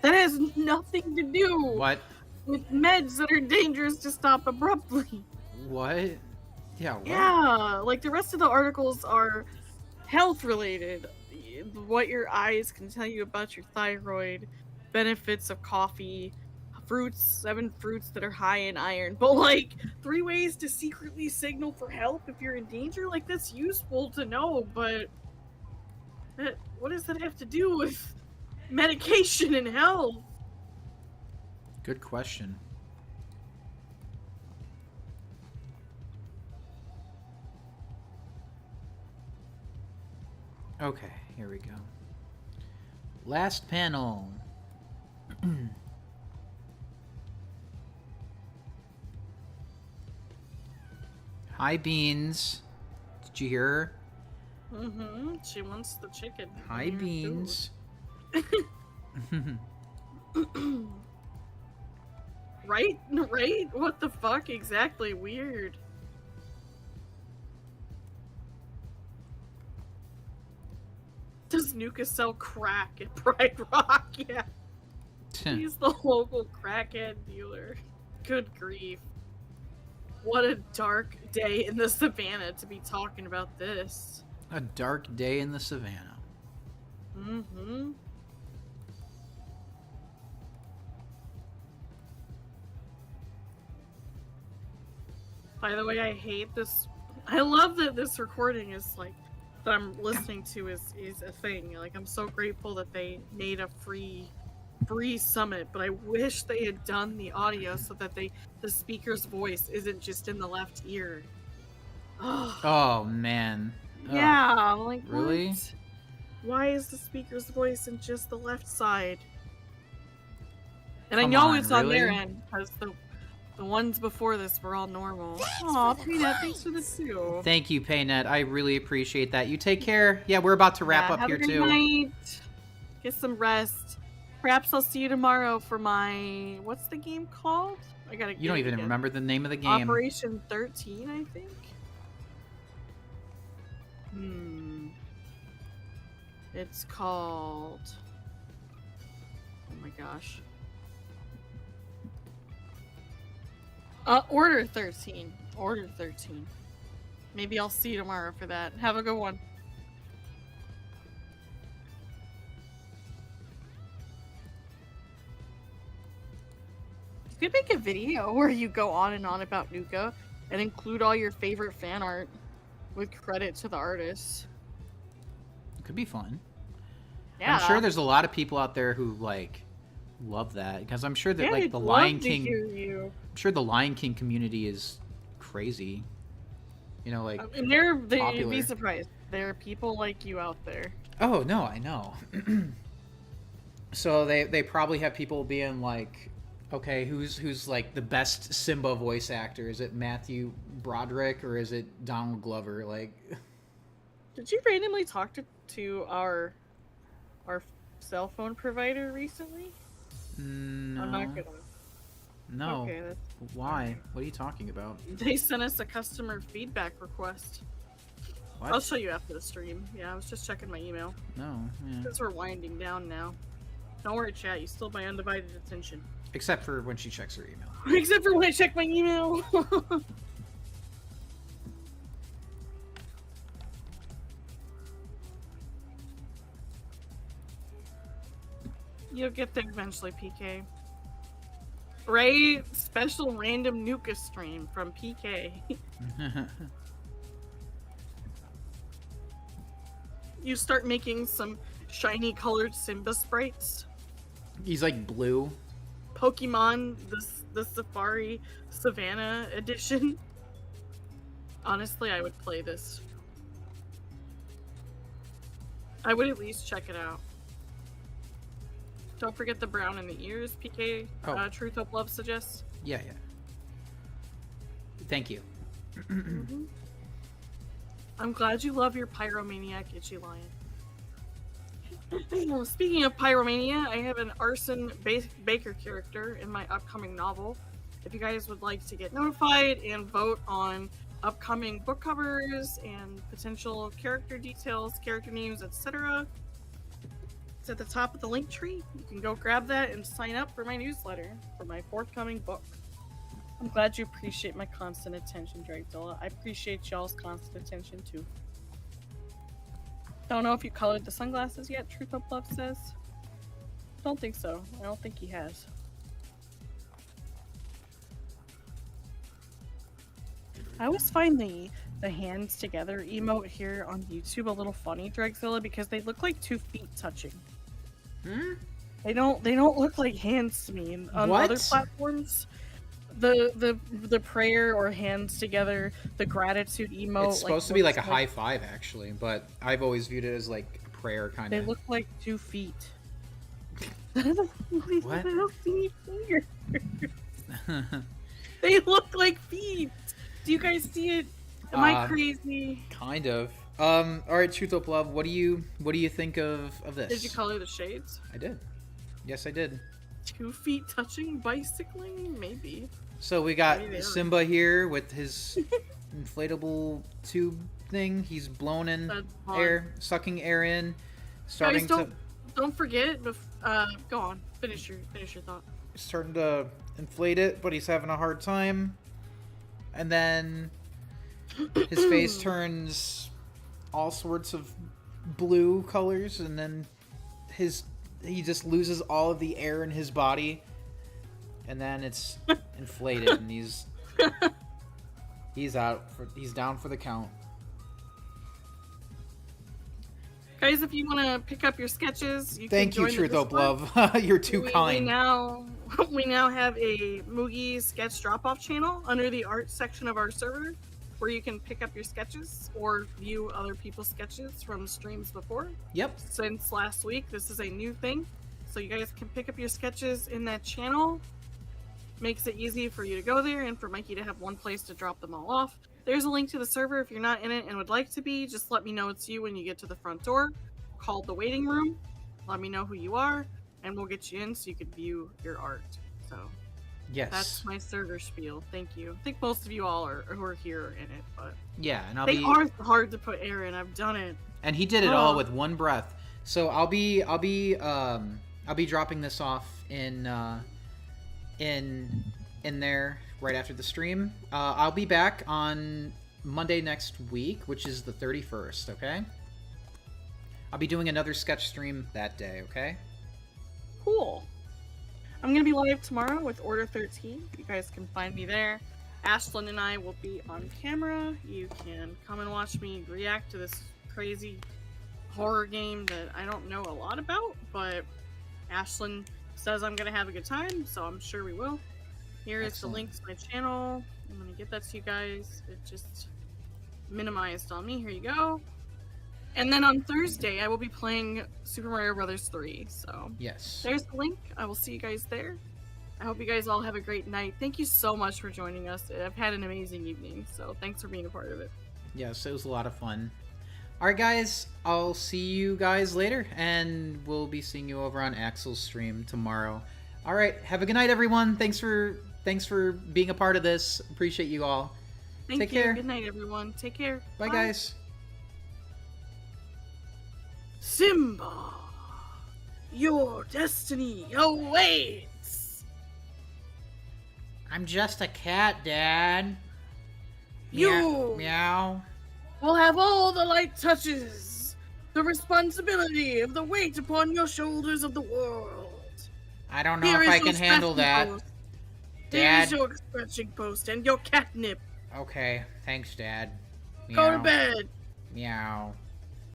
That has nothing to do What? with meds that are dangerous to stop abruptly. What? Yeah. What? Yeah, like the rest of the articles are health related. What your eyes can tell you about your thyroid, benefits of coffee, fruits, 7 fruits that are high in iron. But like 3 ways to secretly signal for help if you're in danger, like that's useful to know, but what does that have to do with medication and health? Good question. Okay, here we go. Last panel. Hi, Beans. Did you hear her? Mm-hmm. She wants the chicken. Hi, in her Beans. food. Right? Right? What the fuck? Exactly. Weird. Does Nuka sell crack at Pride Rock? Yeah. He's the local crackhead dealer. Good grief. What a dark day in the savannah to be talking about this. A dark day in the savannah. Mm-hmm. By the way, I hate this. I love that this recording is like that I'm listening to is a thing. Like I'm so grateful that they made a free summit, but I wish they had done the audio so that the speaker's voice isn't just in the left ear. Oh, man. Yeah, I'm like, really? what? Why is the speaker's voice in just the left side? And I Come know on, it's on their really? end because the ones before this were all normal. Thanks Aw, for the Peanut, thanks for the coins. 2. Thank you, Paynet. I really appreciate that. You take care. Yeah, we're about to wrap up have here, a good too. night. Get some rest. Perhaps I'll see you tomorrow for my... What's the game called? I gotta. You don't even remember the name of the game. Operation 13, I think. It's called... Oh my gosh. Order 13. Order 13. Maybe I'll see you tomorrow for that. Have a good one. You could make a video where you go on and on about Nuka and include all your favorite fan art with credit to the artists. It could be fun. Yeah. I'm sure there's a lot of people out there who, like, love that. Because I'm sure that, Yeah, like, they'd the love Lion to King... hear you. I'm sure the Lion King community is crazy. You know, like, And you'd be popular. surprised. There are people like you out there. Oh, no, I know. So they probably have people being like, okay, who's like the best Simba voice actor? Is it Matthew Broderick or is it Donald Glover? Like, Did you randomly talk to our cell phone provider recently? no, I'm not gonna. no. Okay, that's Why? What are you talking about? They sent us a customer feedback request. What? I'll show you after the stream. Yeah, I was just checking my email. No. Yeah. Since we're winding down now. Don't worry, chat. You still have my undivided attention. Except for when she checks her email. Except for when I check my email. You'll get there eventually, PK. Right? Special random Nuka stream from PK. You start making some shiny colored Simba sprites. He's like blue. Pokemon, the Safari Savannah edition. Honestly, I would play this. I would at least check it out. Don't forget the brown in the ears, PK. Oh. Truth Hope Love suggests. Yeah. Thank you. I'm glad you love your pyromaniac Itchy Lion. Speaking of pyromania, I have an Arson Baker character in my upcoming novel. If you guys would like to get notified and vote on upcoming book covers and potential character details, character names, etc., it's at the top of the link tree. You can go grab that and sign up for my newsletter for my forthcoming book. I'm glad you appreciate my constant attention, Dragzilla. I appreciate y'all's constant attention too. Don't know if you colored the sunglasses yet, Truth Hope Love says. Don't think so. I don't think he has. I always find the hands together emote here on YouTube a little funny, Dragzilla, because they look like 2 feet touching. They don't look like hands to me. And on What? other platforms, the prayer or hands together, the gratitude emote. It's supposed to be like a looks high five, actually, but I've always viewed it as like a prayer kind They of. look like 2 feet. What? Little feet fingers. They look like feet. Do you guys see it? Am I crazy? Kind of. All right, Truth Up Love. What do you think of this? Did you color the shades? I did. Yes, I did. 2 feet touching bicycling? Maybe. So we got Maybe they are. Simba here with his inflatable tube thing. He's blown in That's fun. air, sucking air in, starting Guys, don't forget. Go on. Finish your thought. starting to inflate it, but he's having a hard time. And then his face turns all sorts of blue colors, and then he just loses all of the air in his body, and then it's inflated, and he's down for the count. Guys, if you want to pick up your sketches, you Thank can you, join the Truth Hope Discord. Love. You're too We kind. now have a Moogie sketch drop-off channel under the art section of our server, where you can pick up your sketches or view other people's sketches from streams before. Yep. Since last week, this is a new thing, so you guys can pick up your sketches in that channel. Makes it easy for you to go there and for Mikey to have one place to drop them all off. There's a link to the server. If you're not in it and would like to be, just let me know it's you when you get to the front door. Call the waiting room. Let me know who you are, and we'll get you in so you can view your art. So Yes. that's my server spiel. Thank you. I think most of you all who are here in it, but Yeah, and they are hard to put air in. I've done it. And he did it all with one breath. So I'll be dropping this off in there right after the stream. I'll be back on Monday next week, which is the 31st, okay? I'll be doing another sketch stream that day, okay? Cool. I'm gonna be live tomorrow with Order 13. You guys can find me there. Ashlyn and I will be on camera. You can come and watch me react to this crazy horror game that I don't know a lot about, but Ashlyn says I'm gonna have a good time, so I'm sure we will. Here is the Excellent. link to my channel. I'm gonna get that to you guys. It just minimized on me. Here you go. And then on Thursday, I will be playing Super Mario Bros. 3. So Yes. there's the link. I will see you guys there. I hope you guys all have a great night. Thank you so much for joining us. I've had an amazing evening, so thanks for being a part of it. Yes, it was a lot of fun. Alright guys, I'll see you guys later, and we'll be seeing you over on Axel's stream tomorrow. Alright, have a good night everyone. Thanks for being a part of this. Appreciate you all. Thank Take you. care. Good night, everyone. Take care. Bye guys. Simba, your destiny awaits. I'm just a cat, Dad. You Meow. will have all the light touches, the responsibility of the weight upon your shoulders of the world. I don't know Here if is I your can handle scratching that. post. Here Dad. is your scratching post and your catnip. Okay, thanks, Dad. Go to Meow. bed. Meow.